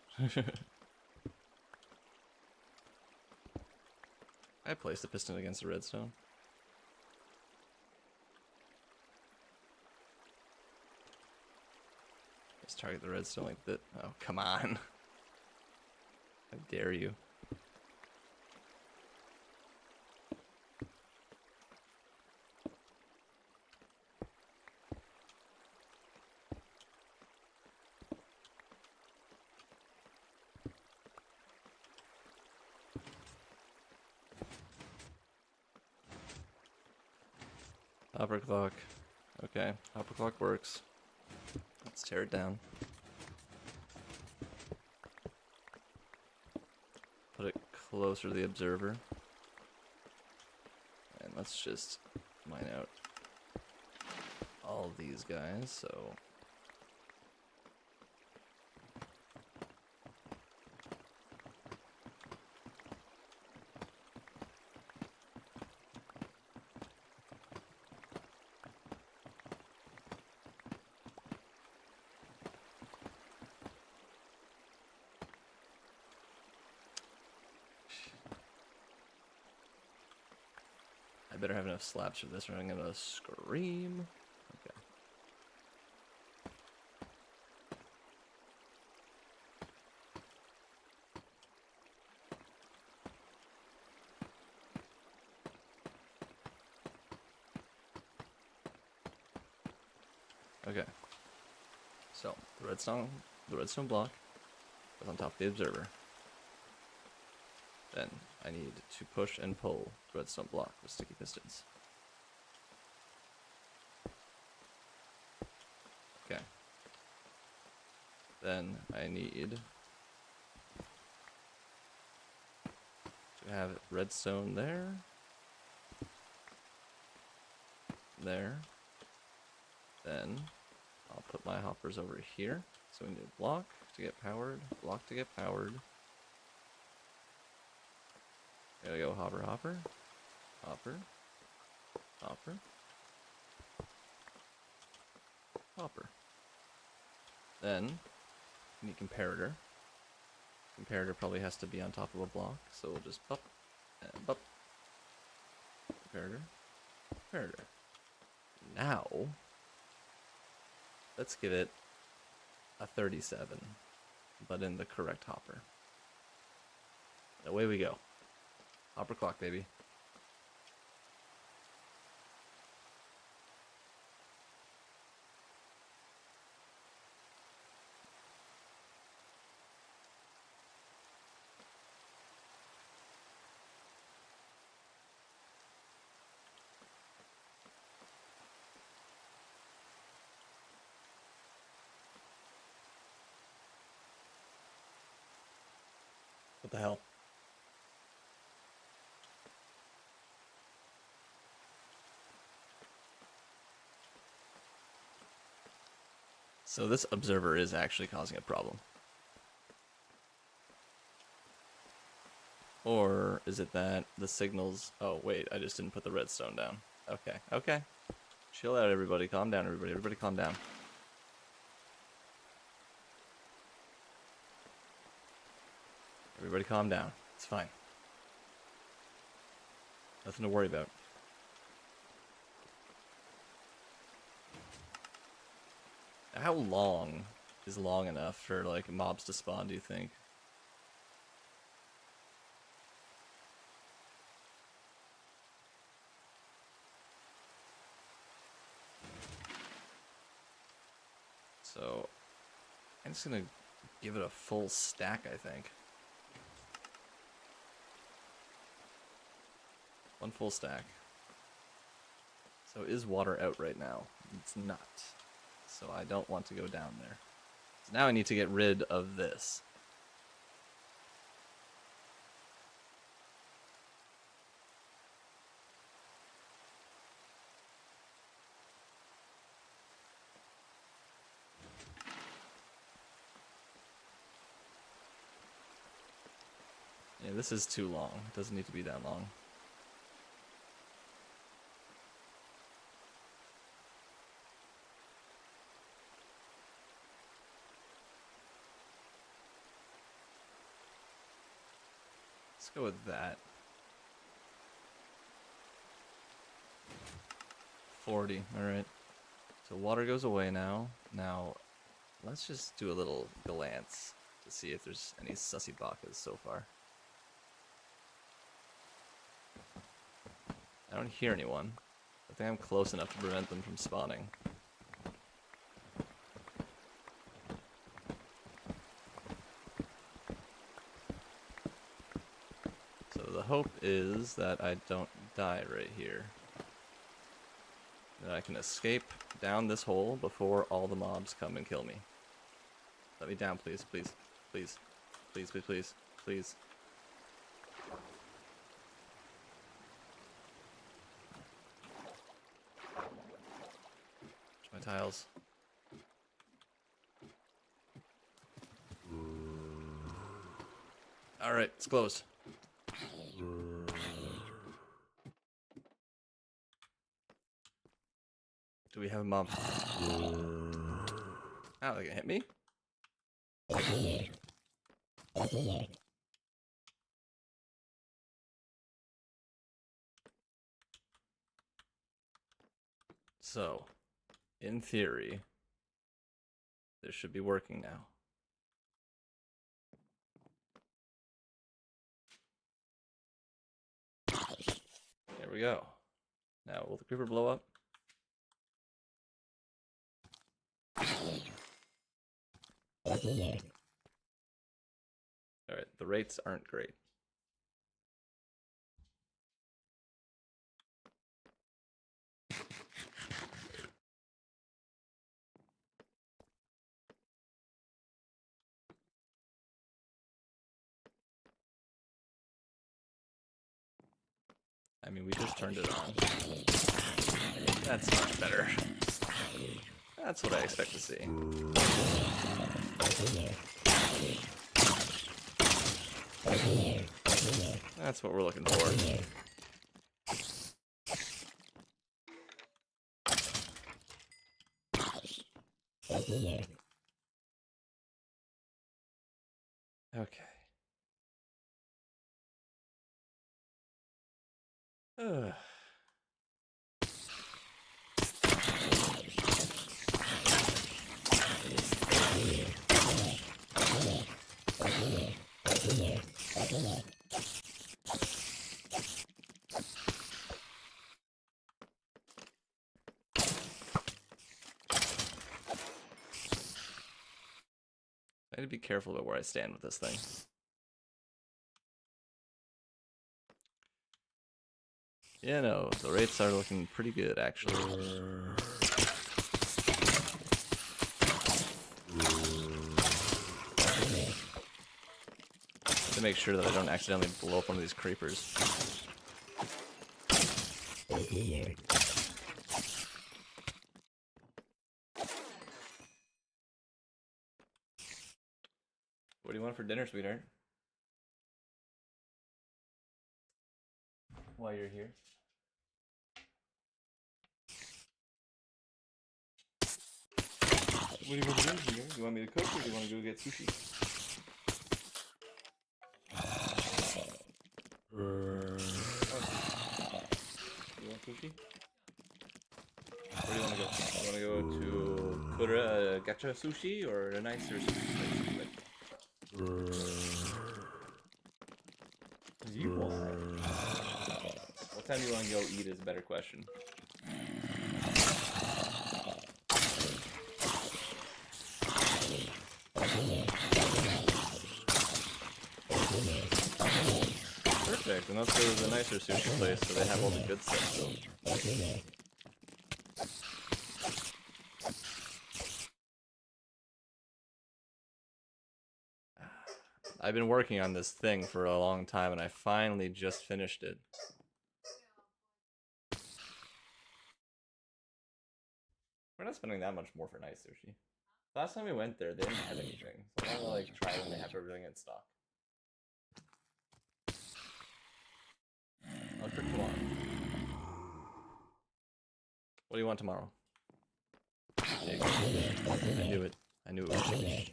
I placed the piston against the redstone. Let's target the redstone like that. Oh, come on. How dare you. Hopper clock. Okay, hopper clock works. Let's tear it down. Put it closer to the observer. And let's just mine out all these guys, so... I better have enough slabs for this or I'm gonna scream. Okay. Okay. So the redstone block is on top of the observer. Then I need to push and pull the redstone block with sticky pistons. Okay. Then I need to have redstone there. There. Then I'll put my hoppers over here. So we need a block to get powered, block to get powered. There we go, hopper, hopper, hopper, hopper, hopper. Then we need comparator. Comparator probably has to be on top of a block, so we'll just pop, But comparator. Now, let's give it a 37, but in the correct hopper. Away we go. Hopper clock, baby. What the hell? So this observer is actually causing a problem. Or is it that the signals... Oh, wait, I just didn't put the redstone down. Okay, okay. Chill out, everybody. Calm down, everybody. Everybody calm down. Everybody calm down. It's fine. Nothing to worry about. How long is long enough for, like, mobs to spawn, do you think? So, I'm just gonna give it a full stack, I think. One full stack. So is water out right now? It's not. So I don't want to go down there. So now I need to get rid of this. Yeah, this is too long. It doesn't need to be that long. Let's go with that. 40, alright. So water goes away now. Now, let's just do a little glance to see if there's any sussy bakas so far. I don't hear anyone. I think I'm close enough to prevent them from spawning. So the hope is that I don't die right here. That I can escape down this hole before all the mobs come and kill me. Let me down, please, please, please, please, please, please, please. My tiles. Alright, it's closed. Do we have a mob? Oh, they can hit me? So, in theory, this should be working now. There we go. Now, will the creeper blow up? Alright, the rates aren't great. I mean, we just turned it on. That's much better. That's what I expect to see. That's what we're looking for. Okay. Ugh. I need to be careful about where I stand with this thing. Yeah, no, the rates are looking pretty good, actually. To make sure that I don't accidentally blow up one of these creepers. What do you want for dinner, sweetheart? While you're here. What do you want to do here? Do you want me to cook or do you want to go get sushi? You want sushi? Where do you want to go? You want to go to Kura Gacha Sushi or a nicer sushi place? You want? What time do you want to go eat is a better question. Perfect, and let's go to the nicer sushi place so they have all the good stuff still. I've been working on this thing for a long time and I finally just finished it. We're not spending that much more for nice sushi. Last time we went there, they didn't have anything. So I want to try when they have everything in stock. I'll cook tomorrow. What do you want tomorrow? I knew it. I knew it was finished.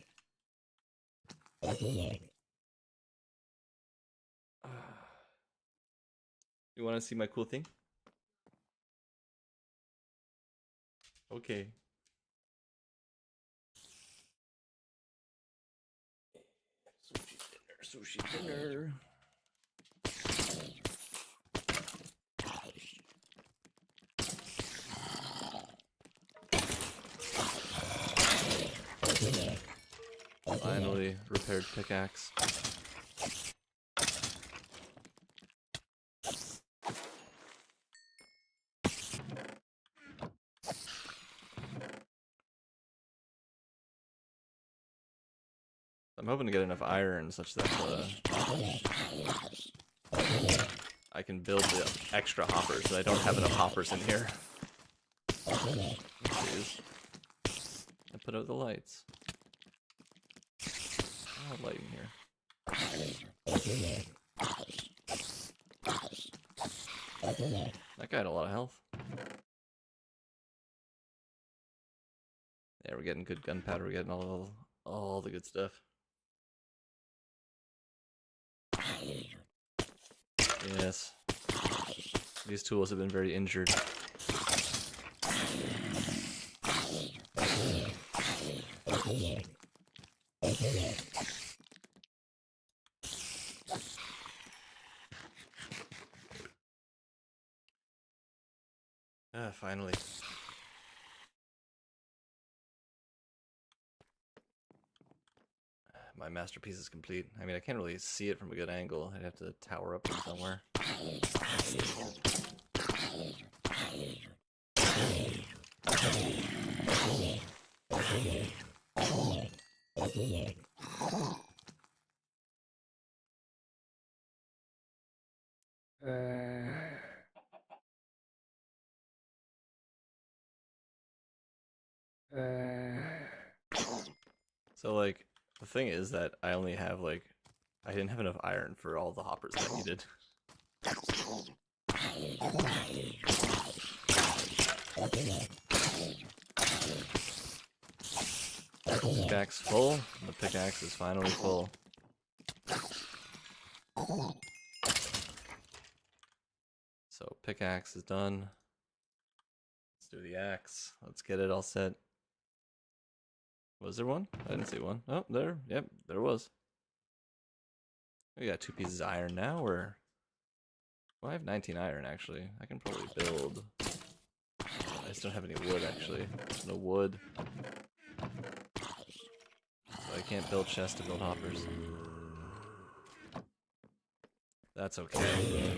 You want to see my cool thing? Okay. Sushi dinner. Finally repaired pickaxe. I'm hoping to get enough iron such that I can build the extra hoppers, but I don't have enough hoppers in here. Jeez. I put out the lights. Oh, light in here. That guy had a lot of health. Yeah, we're getting good gunpowder. We're getting all the good stuff. Yes. These tools have been very injured. Finally. My masterpiece is complete. I mean, I can't really see it from a good angle. I'd have to tower up from somewhere. So, like, the thing is that I only have, like, I didn't have enough iron for all the hoppers that I needed. Pickaxe full. The pickaxe is finally full. So pickaxe is done. Let's do the axe. Let's get it all set. Was there one? I didn't see one. Oh, there. Yep, there was. We got 2 pieces of iron now, or... Well, I have 19 iron, actually. I can probably build... I just don't have any wood, actually. There's no wood. So I can't build chests to build hoppers. That's okay.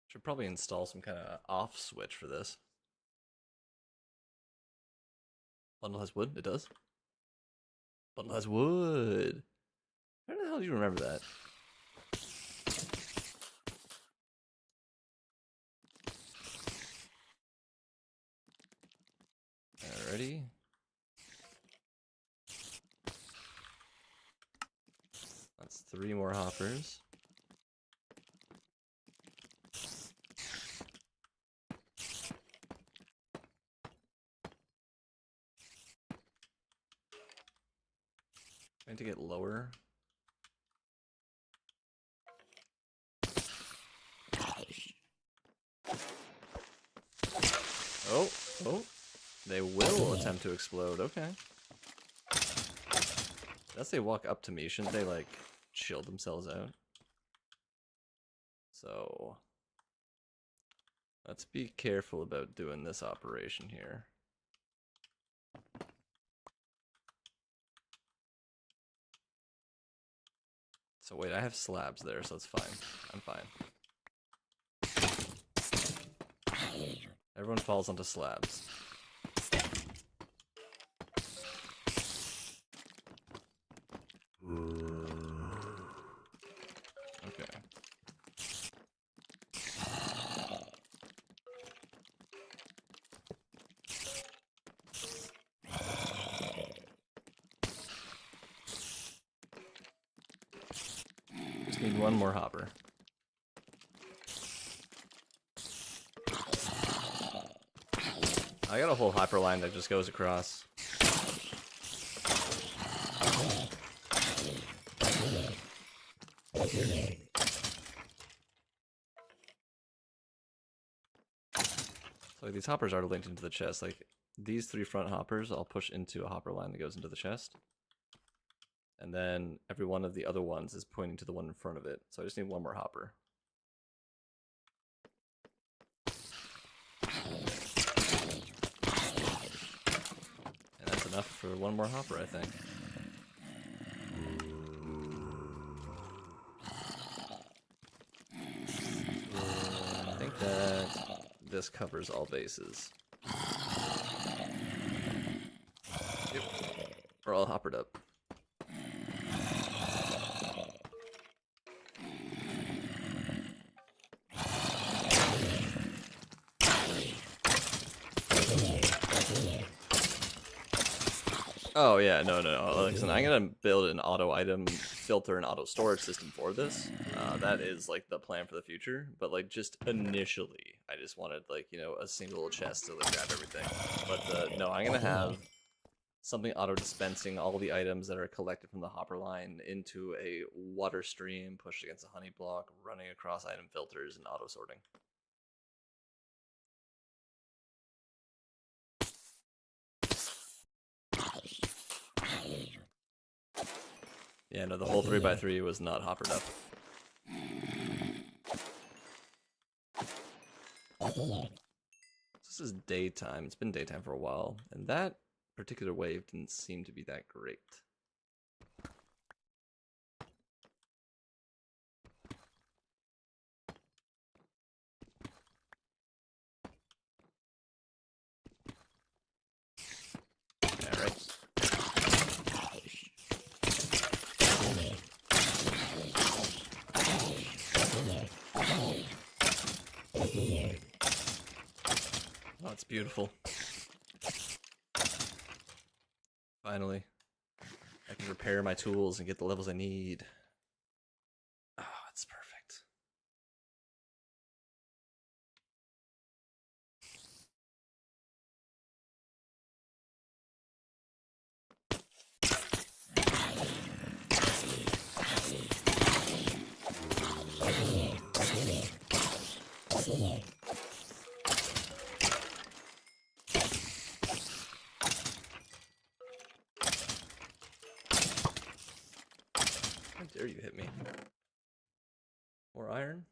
Should probably install some kind of off switch for this. Bundle has wood? It does? Bundle has wood! How the hell do you remember that? Alrighty. That's 3 more hoppers. Trying to get lower. Oh, oh. They will attempt to explode. Okay. As they walk up to me, shouldn't they, like, chill themselves out? So... let's be careful about doing this operation here. So wait, I have slabs there, so it's fine. I'm fine. Everyone falls onto slabs. Okay. Just need one more hopper. I got a whole hopper line that just goes across. So these hoppers are linked into the chest. Like these 3 front hoppers, I'll push into a hopper line that goes into the chest. And then every one of the other ones is pointing to the one in front of it. So I just need one more hopper. And that's enough for one more hopper, I think. I think that this covers all bases. Yep. We're all hoppered up. Oh yeah, no. Listen, I'm gonna build an auto item filter and auto storage system for this. That is like the plan for the future. But like just initially, I just wanted like, you know, a single chest to like grab everything. But no, I'm gonna have something auto dispensing all the items that are collected from the hopper line into a water stream pushed against a honey block, running across item filters and auto sorting. Yeah, no, the whole 3x3 was not hoppered up. This is daytime. It's been daytime for a while, and that particular wave didn't seem to be that great. Alright. Oh, it's beautiful. Finally. I can repair my tools and get the levels I need. Oh, it's perfect. How dare you hit me? More iron?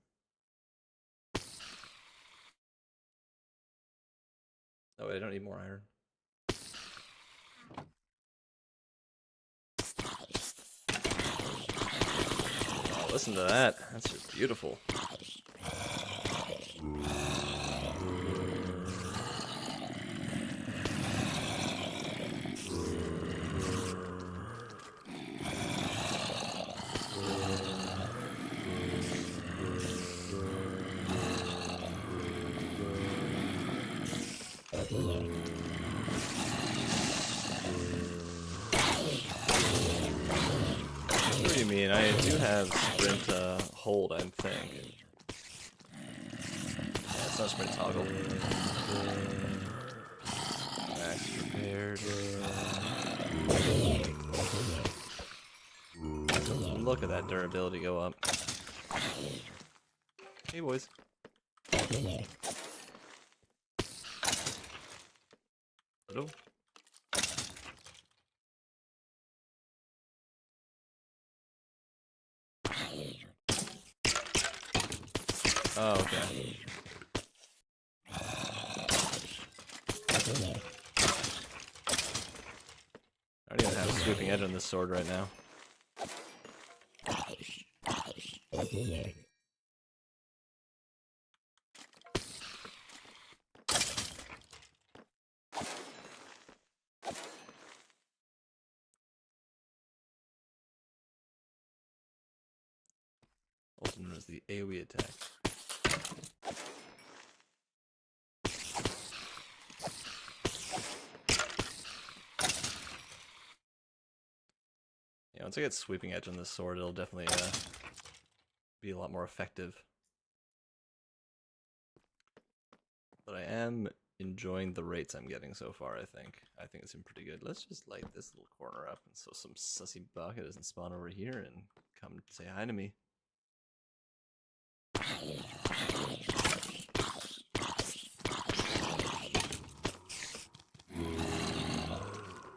Oh wait, I don't need more iron. Oh, listen to that. That's just beautiful. What do you mean? I do have sprint hold, I think. Yeah, it's not sprint toggle. Max prepared. Look at that durability go up. Hey boys. Hello? Oh, okay. I don't even have a sweeping edge on this sword right now. Also known as the AoE attack. Yeah, once I get sweeping edge on this sword, it'll definitely be a lot more effective. But I am enjoying the rates I'm getting so far, I think. I think it's been pretty good. Let's just light this little corner up, and so some sussy bucket doesn't spawn over here and come say hi to me.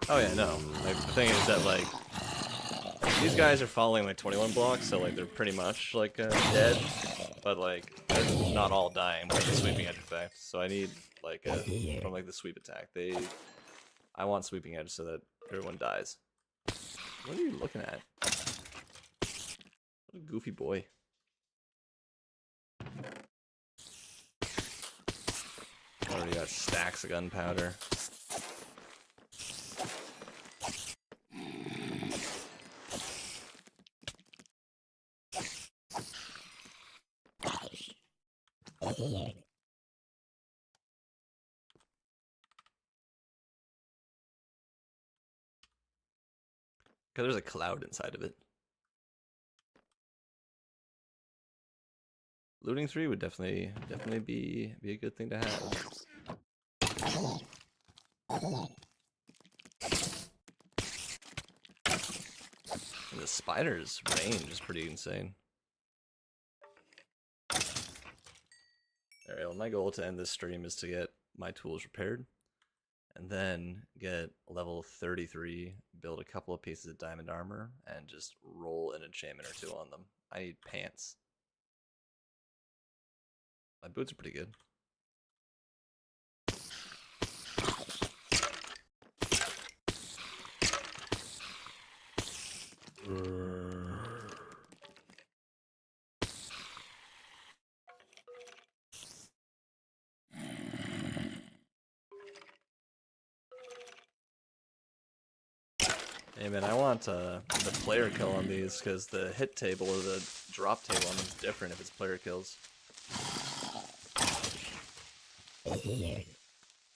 Oh yeah, no. Like, the thing is that, like, these guys are following like 21 blocks, so like they're pretty much like dead, but like they're not all dying with the sweeping edge effect. So I need like from like the sweep attack. I want sweeping edge so that everyone dies. What are you looking at? What a goofy boy. Already got stacks of gunpowder. Because there's a cloud inside of it. Looting 3 would definitely be a good thing to have. And the spider's range is pretty insane. Alright, well, my goal to end this stream is to get my tools repaired, and then get level 33, build a couple of pieces of diamond armor, and just roll an enchantment or two on them. I need pants. My boots are pretty good. Hey man, I want the player kill on these, because the hit table or the drop table on them is different if it's player kills.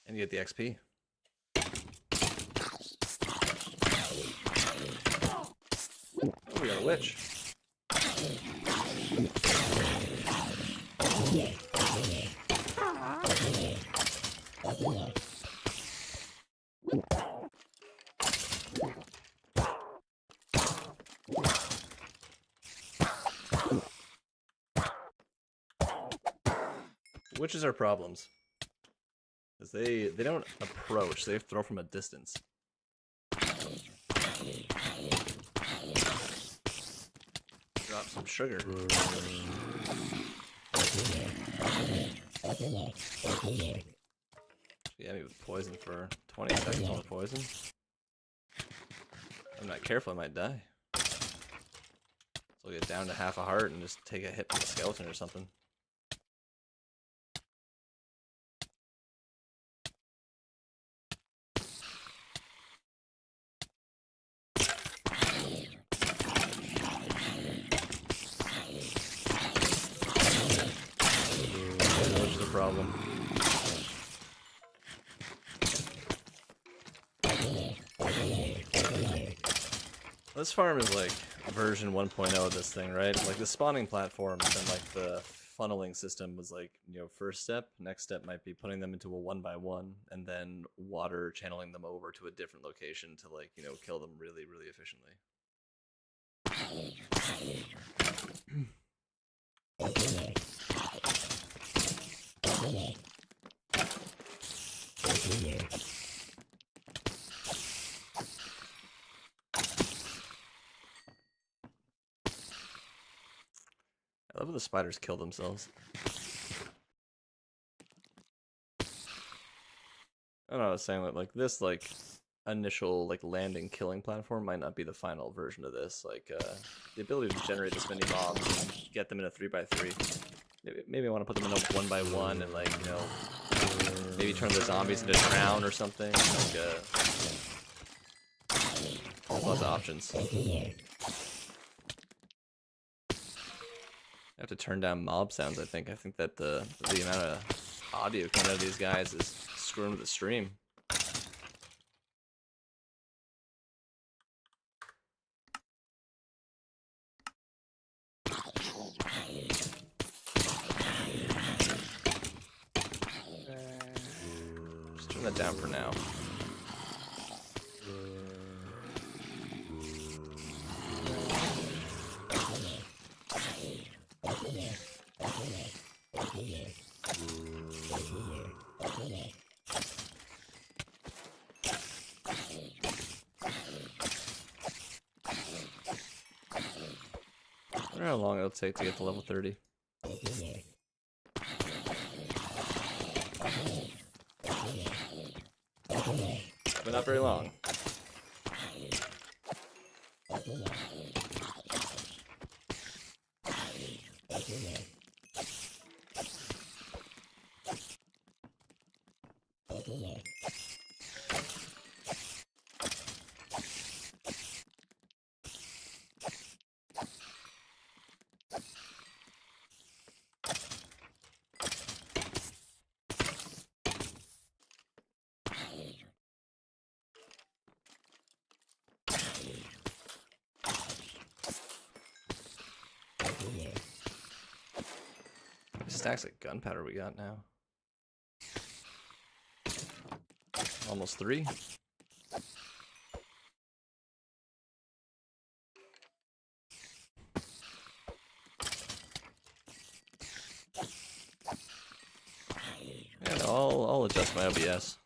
And you get the XP. Oh, we got a witch. Witches are problems. Because they don't approach, they throw from a distance. Drop some sugar. Yeah, me with poison for 20 seconds on the poison. If I'm not careful, I might die. So I'll get down to half a heart and just take a hit from a skeleton or something. What's the problem? This farm is like version 1.0 of this thing, right? Like the spawning platforms and like the funneling system was like, you know, first step. Next step might be putting them into a 1x1 and then water channeling them over to a different location to like, you know, kill them really, really efficiently. I love when the spiders kill themselves. I don't know, I was saying that like this like initial like landing killing platform might not be the final version of this. Like the ability to generate this many mobs and get them in a 3x3. Maybe I want to put them in a 1x1 and like, you know, maybe turn the zombies into drown or something. Like there's lots of options. I have to turn down mob sounds, I think. I think that the amount of audio coming out of these guys is screwing with the stream. Just turn that down for now. I wonder how long it'll take to get to level 30. But not very long. Stacks of gunpowder we got now. Almost 3. Yeah, no, I'll adjust my OBS.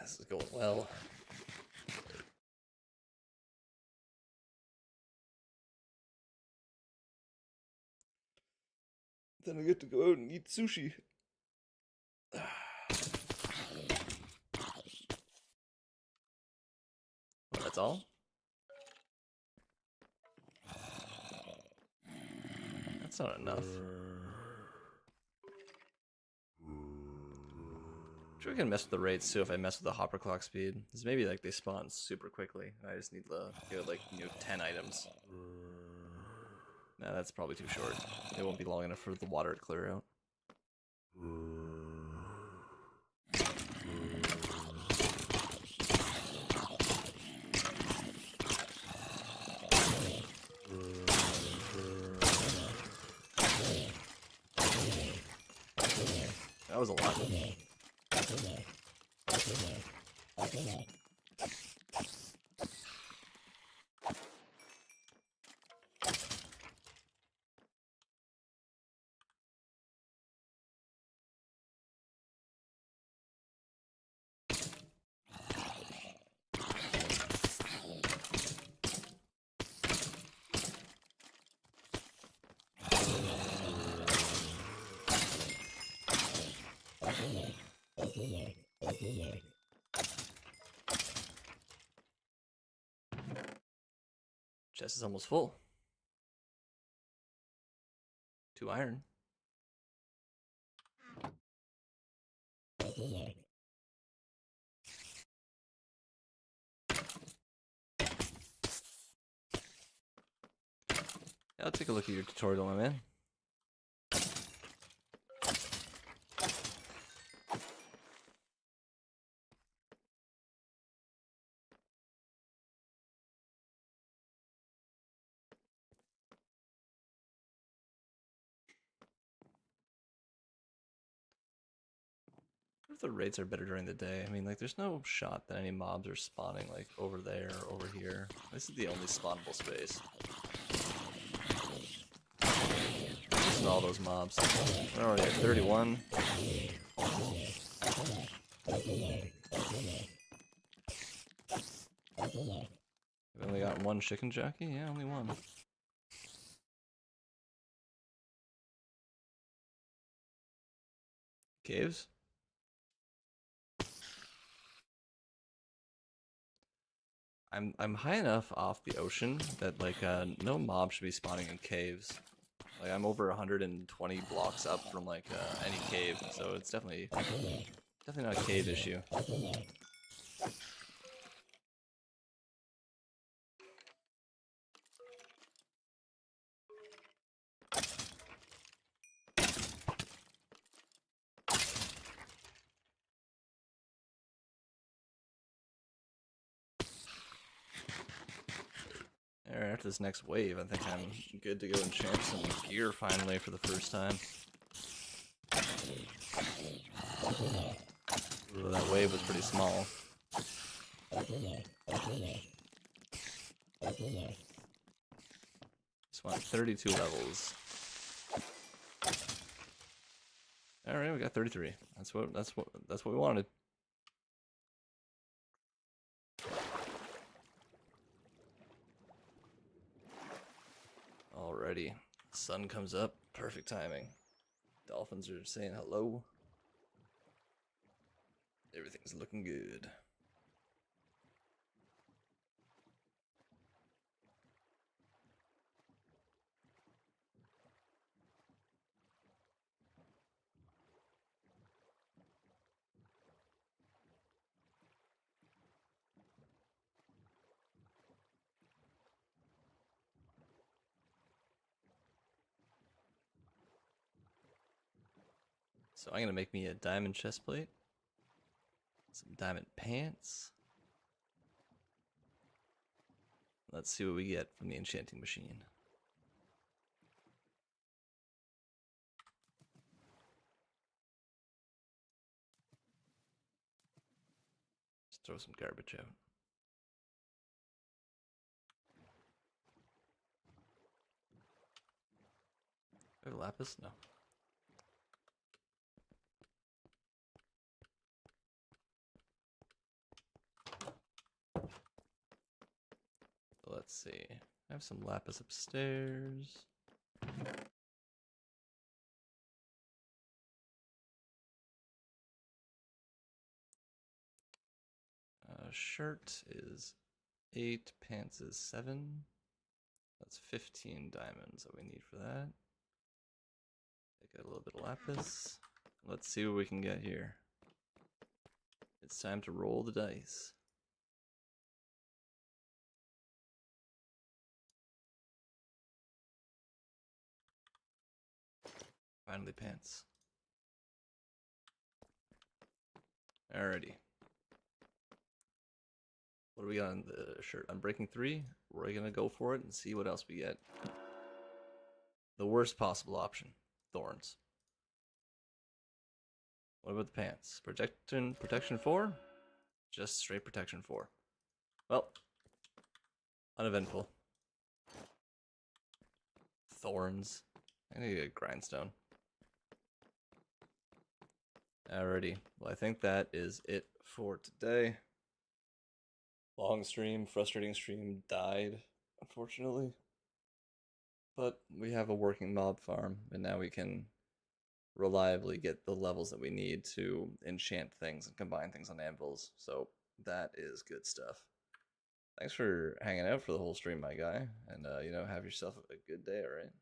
This is going well. Then I get to go out and eat sushi. Well, that's all? That's not enough. I'm sure I can mess with the rates too if I mess with the hopper clock speed. Because maybe like they spawn super quickly. I just need to get like, you know, 10 items. Nah, that's probably too short. It won't be long enough for the water to clear out. That was a lot. Chest is almost full. 2 iron. Yeah, I'll take a look at your tutorial, my man. What if the rates are better during the day? I mean, like, there's no shot that any mobs are spawning, like, over there or over here. This is the only spawnable space. This is all those mobs. We're already at 31. We've only got 1 chicken jockey? Yeah, only 1. Caves? I'm high enough off the ocean that like no mob should be spawning in caves. Like I'm over 120 blocks up from like any cave, so it's definitely not a cave issue. Alright, after this next wave, I think I'm good to go enchant some gear finally for the first time. Ooh, that wave was pretty small. Just want 32 levels. Alright, we got 33. That's what we wanted. Alrighty. Sun comes up. Perfect timing. Dolphins are saying hello. Everything's looking good. So I'm gonna make me a diamond chest plate, some diamond pants. Let's see what we get from the enchanting machine. Just throw some garbage out. Do I have lapis? No. Let's see. I have some lapis upstairs. Shirt is 8, pants is 7. That's 15 diamonds that we need for that. Take a little bit of lapis. Let's see what we can get here. It's time to roll the dice. Finally, pants. Alrighty. What do we got on the shirt? Unbreaking 3. We're gonna go for it and see what else we get. The worst possible option. Thorns. What about the pants? Protection 4? Just straight protection 4. Well, uneventful. Thorns. I need a grindstone. Alrighty. Well, I think that is it for today. Long stream, frustrating stream, died, unfortunately. But we have a working mob farm, and now we can reliably get the levels that we need to enchant things and combine things on anvils. So that is good stuff. Thanks for hanging out for the whole stream, my guy, and have yourself a good day, alright?